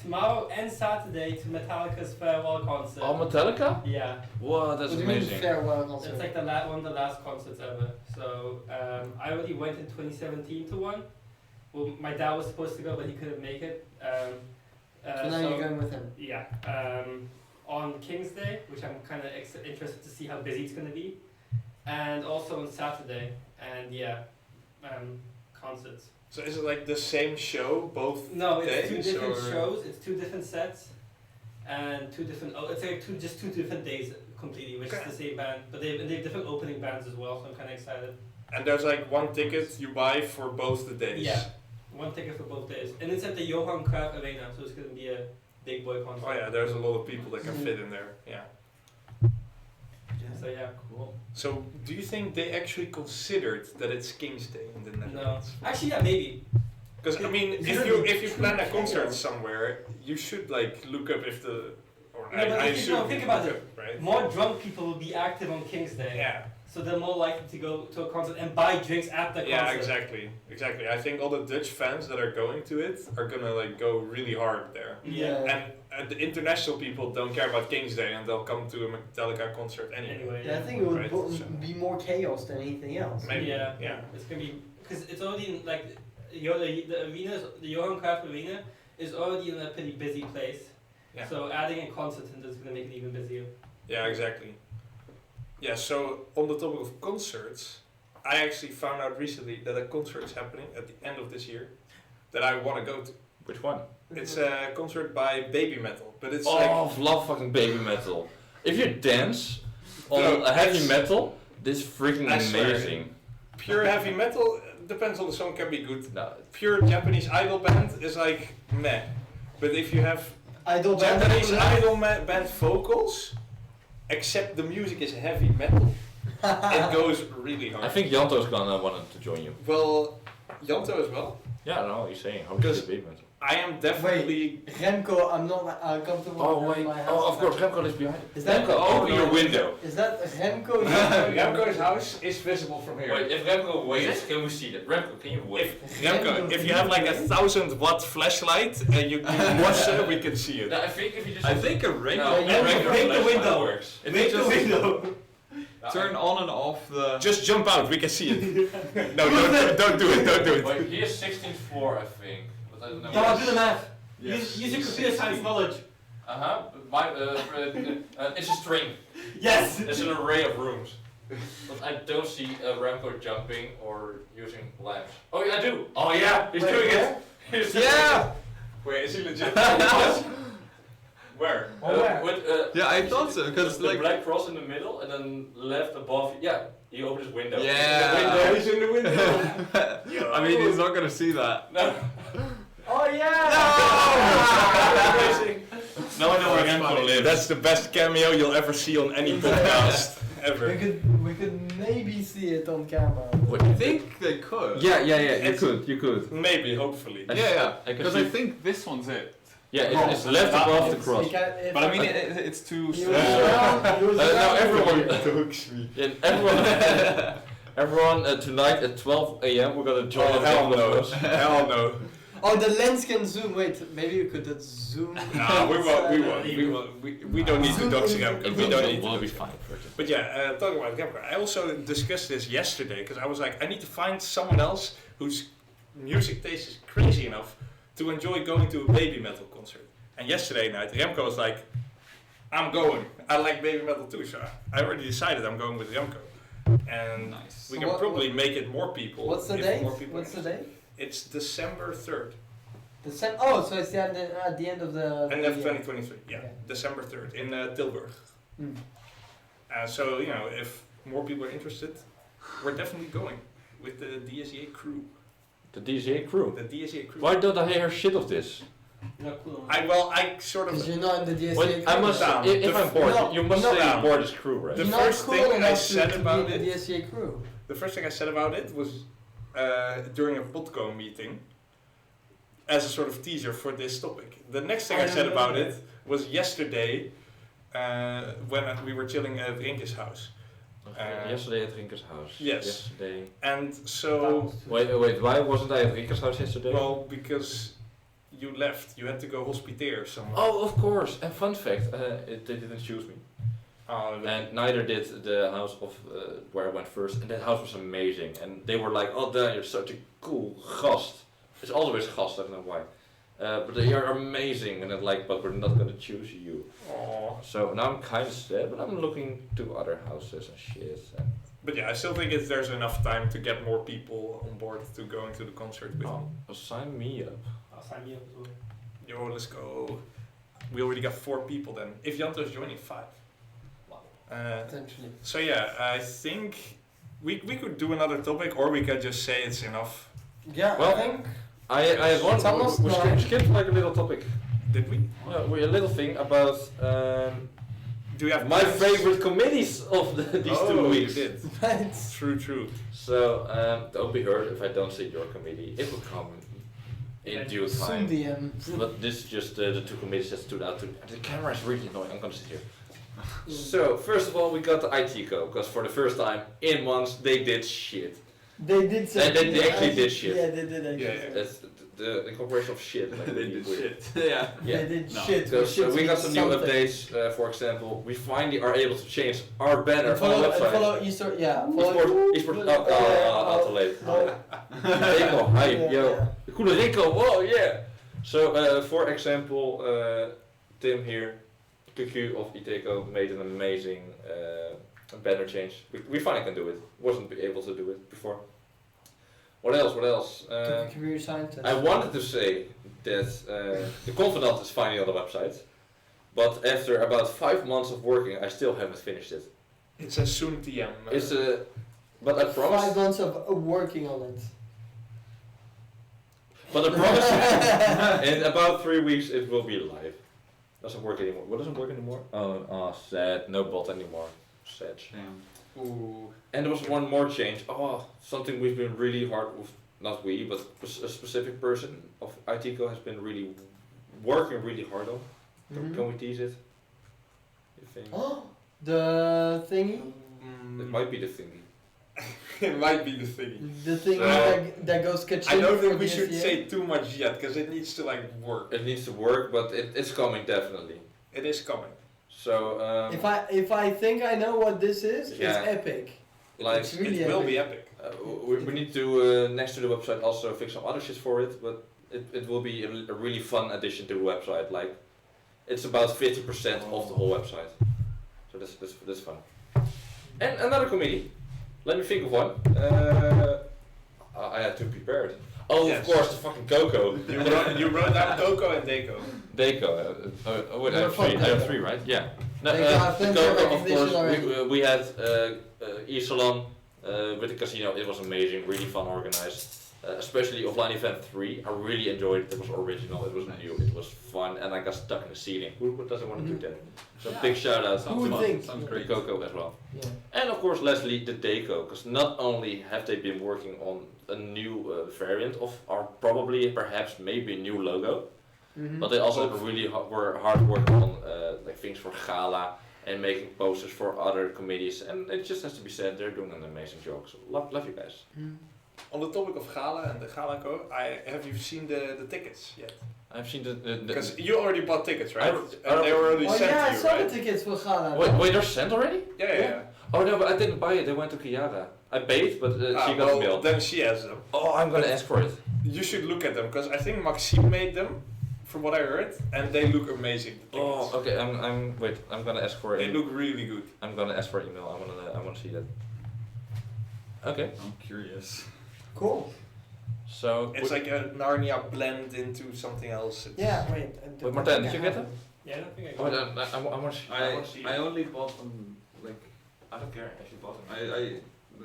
tomorrow and Saturday to Metallica's farewell concert. Oh, Metallica? Yeah. Wow, that's What do you mean amazing. farewell concert? It's like one of the last concerts ever. So I already went in 2017 to one. Well, my dad was supposed to go, but he couldn't make it. So now you're going with him. Yeah. On King's Day, which I'm kind of interested to see how busy it's going to be, and also on Saturday, and concerts. So is it like the same show both No, it's two days, different or- shows. It's two different sets, and two different. Oh, it's like two different days completely, which Okay. is the same band, but they have different opening bands as well. So I'm kind of excited. And there's like one ticket you buy for both the days. Yeah, one ticket for both days, and it's at the Johan Cruyff Arena, so it's gonna be a big boy concert. Oh yeah, there's a lot of people that can fit in there. Yeah. So yeah, Cool. So do you think they actually considered that it's King's Day in the no, Netherlands? actually yeah, maybe. Because I mean, if you plan a concert somewhere, you should like look up if the. Or No, but I if you- no, assume think you about look it. up, right? More drunk people will be active on King's Day, Yeah. so they're more likely to go to a concert and buy drinks at the concert. Yeah, exactly. I think all the Dutch fans that are going to it are gonna like go really hard there. Yeah. And the international people don't care about King's Day and they'll come to a Metallica concert anyway. Anyway, Yeah, I think it would Right, so- be more chaos than anything else. Maybe. Yeah, Yeah. it's gonna be because it's already in, like the arena, the Johan Cruyff Arena is already in a pretty busy place. Yeah. So adding a concert in is gonna make it even busier. Yeah, exactly. Yeah, so on the topic of concerts, I actually found out recently that a concert is happening at the end of this year that I want to go to. Which one? It's a concert by Baby Metal, but it's Oh, like I love fucking baby metal. If you dance on No, a heavy it's- metal, this is freaking I swear. amazing. pure heavy metal. Depends on the song, can be good. No, Pure Japanese idol band is like meh, but if you have Idol band. Japanese idol band vocals, except the music is heavy metal, it goes really hard. I think Janto's gonna want to join you. Well, Janto as well. Yeah, I don't know what you're saying. How Because- is baby metal? I am definitely. Remco, I'm not comfortable. Oh with wait, my house. oh of course, Remco is behind. Is that- Remco, open your window. Is that Remco? Remco's house is visible from here. Wait, if Remco waits, can we see that? Remco, can you wait? If you have like a 1,000-watt flashlight and you watch it, we can see it. No, I think if you just. I think a No, regular Remco, break the window. works. If Make you the just window. turn on and off the. Just jump out, we can see it. No, don't do it, don't do it. Wait, he is 16th floor, I think. But I don't know. Yeah, I'll do the math. Yes. Use your computer science knowledge. It's a string. Yes. It's an array of rooms. But I don't see Remco jumping or using lamps. Oh yeah, I do. Oh yeah, he's doing it. He's doing Yeah! Wait, is he legit? Where? Where? With, Yeah, I thought so, because the like. black cross in the middle and then left above. Yeah, he opened his window. Yeah. He's in the window. I mean, he's not gonna see that. No. Oh yeah! Now I know where Remco lives. That's the best cameo you'll ever see on any podcast ever. We could maybe see it on camera. I think they could. Yeah. It's- You could. Maybe, hopefully. Yeah. I can Because I see- think this one's it. Yeah, it's left above the cross. But I mean, it's too. He was around, Now everyone. Hooks me. Yeah, everyone. Everyone, tonight at 12 a.m. we're gonna join. Hell no. Hell no. Oh, the lens can zoom. Wait, maybe you could zoom. No, we won't. We don't need to dox him. We don't need to. We'll be dox him. fine. But yeah, talking about Remco, I also discussed this yesterday because I was like, I need to find someone else whose music taste is crazy enough to enjoy going to a baby metal concert. And yesterday night, Remco was like, I'm going. I like baby metal too, so I already decided I'm going with Remco. And Nice. we can probably make it more people. What's the if date? more people What's the date? It's December 3rd. So it's at the end of the. End of year. 2023, yeah. Okay. December 3rd in Tilburg. Mm. So, if more people are interested, we're definitely going with the DSEA crew. The DSEA crew. The DSEA crew. Why don't I hear shit of this? No, cool. I sort Because of... you're not in the DSEA. Well, I must. down. If I'm bored, No, you must no, say down. bored is crew, right? The You're first not thing cool I enough said to about be in the it- DSEA crew. The first thing I said about it was during a Podco meeting as a sort of teaser for this topic. The next thing I said about it was yesterday when we were chilling at Rinke's house. Yesterday at Rinker's house. Yes. Yesterday. And so, Wait. Why wasn't I at Rinker's house yesterday? well, because you left, you had to go hospiteer somewhere. Oh, of course. And fun fact, they didn't choose me. And neither did the house of where I went first. And that house was amazing. And they were like, oh, Dan, you're such a cool gast. It's always gast, I don't know why. But they are amazing. And I'm like, but we're not going to choose you. Aww. So now I'm kind of sad, but I'm looking to other houses and shit. And But yeah, I still think there's enough time to get more people on board to going to the concert with me. sign me up. I'll sign you up as well. Yo, let's go. We already got 4 people then. If Janto is joining, 5. Potentially. So yeah, I think we could do another topic, or we could just say it's enough. Yeah, Well, I think. I had one. It's almost We done. skipped like a little topic. Did we? A little thing about Do we have my plans? favorite committees of these 2 weeks. You did. Right. True. So don't be hurt if I don't see your committee. It will come in due Soon time. DM. But this is just the 2 committees that stood out to me. The camera is really annoying. I'm gonna sit here. So first of all, we got the ITCO because for the first time in months they did shit. They did say. They actually did shit. Yeah, they did actually. Yeah. That's the incorporation of shit. Like, They did weird. shit. Yeah. They did No. shit. So we got some new something. updates. For example, we finally are able to change our banner And on the follow, website. follow Easter. Yeah. Esports. Too late. Rico, hi, yo. Goede Rico, whoa, yeah. So, for example, Tim here, QQ of Iteco, made an amazing banner change. We finally can do it. Wasn't able to do it before. What else? Career scientist. I wanted to say that the Confidant is finally on the website, but after about 5 months of working, I still haven't finished it. It's a soon TM. It's a, but I 5 promise. months of working on it. But I promise in about 3 weeks it will be live. Doesn't work anymore. What doesn't work anymore? Oh, sad. No bot anymore. Sad. Damn. Ooh. And there was one more change. Oh, something we've been really hard with. Not we, but a specific person of ITCO has been really working really hard on. Mhm. Can we tease it? You think? Oh, the thingy, It might be the thingy. It might be the thing. the thingy So- that goes catching. I don't think for we the should SDA. say too much yet, because it needs to like work. It needs to work, but it's coming definitely. It is coming. So If I think I know what this is, Yeah. it's epic. like It's really It will epic. be epic. we need to next to the website also fix some other shit for it, but it will be a really fun addition to the website. Like it's about 50% of the whole website, so that's fun. And another committee. Let me think of one. I had to prepare it. Oh, Yes. of course, the fucking Coco. You wrote down Coco and Deco. Deco. Wait, I have three. I have three, right? Yeah. No, Deco have the plenty of Coco, of recognition course. already. We had Isolan with the casino. It was amazing, really fun, organized. Especially offline event 3. I really enjoyed it. It was original. It was new. It was fun, and I got stuck in the ceiling. Who doesn't want to do that? So Yeah. big shout out Sounds Who would fun. think? Sounds to great. Coco as well. Yeah. And of course, Leslie, the Deco, because not only have they been working on a new variant of our probably, perhaps, maybe a new logo, Mhm. but they also have really were hard work on like things for Gala, and making posters for other committees. And it just has to be said, they're doing an amazing job. So love you guys. On the topic of Gala and the Gala Co, have you seen the tickets yet? I've seen the Because you already bought tickets, right? I- And they were already Oh sent yeah, I to you, saw right? the tickets for Gala. wait, they're sent already? Yeah. Oh no, but I didn't buy it. They went to Kiara. I paid, but she got the bill. Then she has them. Oh, I'm gonna ask for it. You should look at them because I think Maxime made them, from what I heard, and they look amazing. The tickets. Oh, okay. I'm gonna ask for it. They look really good. I'm gonna ask for an email. I wanna see that. Okay. I'm curious. Cool. So It's like a Narnia blend into something else. It's Yeah, wait. Wait, Martijn, did you get them? Yeah, I don't think I Oh, got I want to see. I only bought them like I don't care if you bought them. I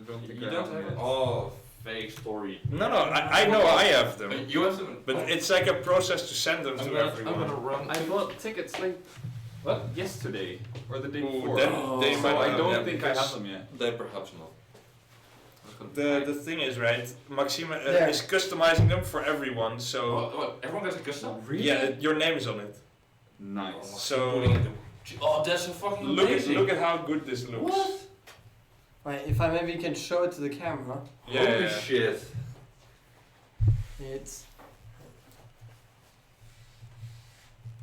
don't think You I don't have have them them? yet. Oh, fake story. No, I know I have them. You have them? But it's like a process to send them to everyone. I'm gonna run. I bought tickets like What? yesterday or the day Ooh, before. then they So might I not don't have think I because have them yet. They perhaps not. The thing is, right, Maxime There. is customizing them for everyone, so What? Everyone gets a custom? yeah, your name is on it. Nice. So Oh, that's so fucking amazing. look at how good this looks. What? Wait, if I maybe can show it to the camera. Yeah, Holy yeah. shit. It's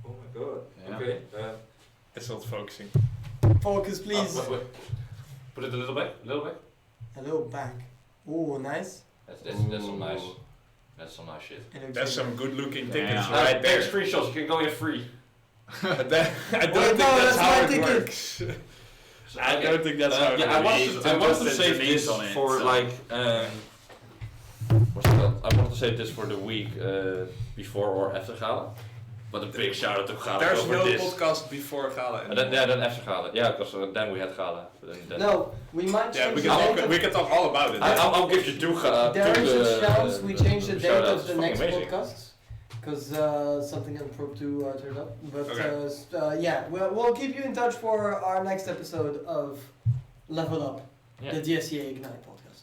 Oh my god. Yeah. Okay. It's not focusing. focus, please. Wait. Put it a little back. Hello, back. Oh, nice. That's some nice. That's some nice shit. It looks That's really some good looking Yeah. tickets Right right there. Screenshots. You can go in free. I don't think no, that's that's how my it ticket. works. I don't think that's how it Yeah, I works. wanted to Just save the names this on it, for so. like what's that? I wanted to save this for the week before or after Gala. But a big shout out to Gala There's for no this. podcast before Gala. And then after Gala. Yeah, because then we had Gala. Then No, we might Yeah, change we the can date talk. of We can talk all about it. I'll give you two Gala. There is a chance we change the date shout-outs. of the Fucking next amazing. podcast because something impromptu turned up. But Okay. yeah, we'll keep you in touch for our next episode of Level Up, Yeah. the DSEA Ignite podcast.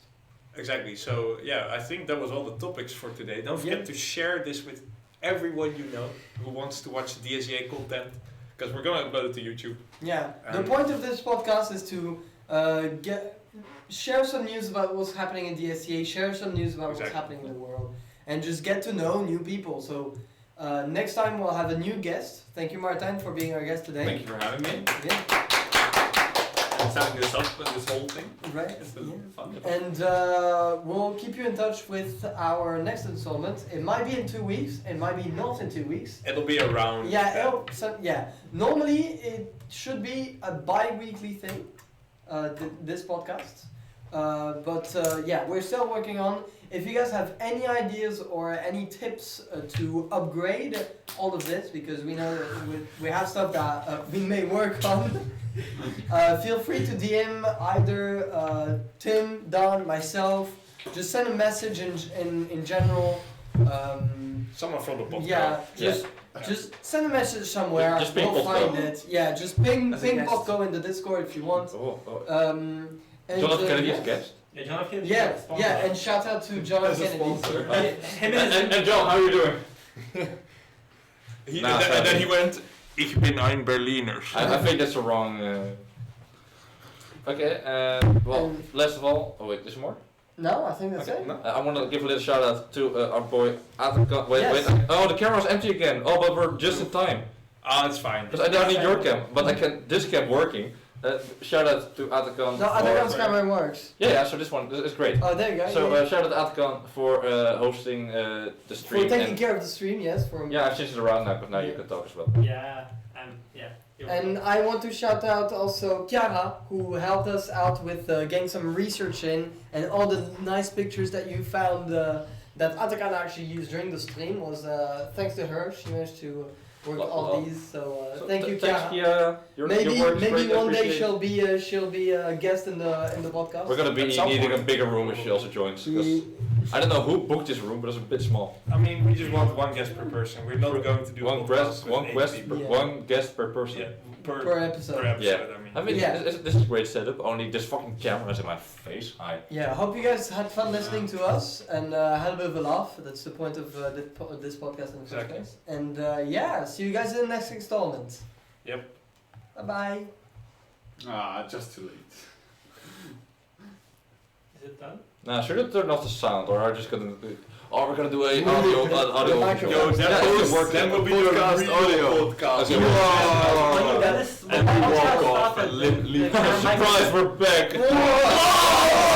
Exactly. So yeah, I think that was all the topics for today. Don't forget Yeah. to share this with everyone you know who wants to watch DSEA content, because we're gonna upload it to YouTube. Yeah, the point of this podcast is to share some news about what's happening in DSEA, share some news about what's Exactly. happening in the world, and just get to know new people. So next time we'll have a new guest. Thank you, Martijn, for being our guest today. Thank you for having me. Yeah, And setting this up and this whole thing. right. It's been Yeah. fun. And we'll keep you in touch with our next installment. It might be in 2 weeks. It might be not in 2 weeks. It'll be around. Yeah. Normally it should be a bi-weekly thing. This podcast. But yeah, we're still working on. If you guys have any ideas or any tips to upgrade all of this, because we know that we have stuff that we may work on. Feel free to DM either Tim, Don, myself. Just send a message in general. Someone from the podcast. Yeah, just send a message somewhere. Just ping we'll Popco. find it. Yeah, just ping As a ping guest. Popco in the Discord if you want. And, Jonathan Kennedy yeah. is a guest. Yeah, John F. Kennedy. Yeah, and shout out to John As a Kennedy. sponsor. And John, how are you doing? And then he went, ich bin ein Berliner. I think that's the wrong. Okay, well, last of all, oh wait, there's more? No, I think that's Okay. it. No. I want to give a little shout out to our boy Atakan. Wait, Yes. wait. Oh, the camera's empty again. Oh, but we're just in time. Ah, it's fine. Because I don't need your cam, but I can. This cam working. Shout out to Atakan. No, Atakan's camera works. Yeah, so this one is great. Oh, there you go. So yeah. shout out to Atakan for hosting the stream. For taking and- care of the stream, yes. For yeah, I've changed it around now, but now you can talk as well. Yeah, yeah. And I want to shout out also Chiara, who helped us out with getting some research in, and all the nice pictures that you found that Atakan actually used during the stream was thanks to her. She managed to work all these. So thank you, Thanks, Chiara. Kiara. Your work is Maybe great, I one day appreciate it. she'll be a guest in the podcast. We're gonna be At some needing a point. bigger room if she also joins. 'Cause I don't know who booked this room, but it's a bit small. I mean, we just want one guest per person. We're not going to do a One podcast guest, with 8 people. Yeah. one guest per person. Yeah, Per episode. Per episode, Yeah. I mean. I mean, Yeah. this is a great setup. Only this fucking camera is in my face. Hi. Yeah, I hope you guys had fun listening to us and had a bit of a laugh. That's the point of this podcast in the first Exactly. place. And yeah, see you guys in the next installment. Yep. Bye bye. Just too late. Is it done? Nah, should I turn off the sound, or are we just gonna? Or we're gonna do a audio. Yo, that will be your podcast audio. Podcast. Okay. When you got this, And we walk off and leave. Surprise, we're back.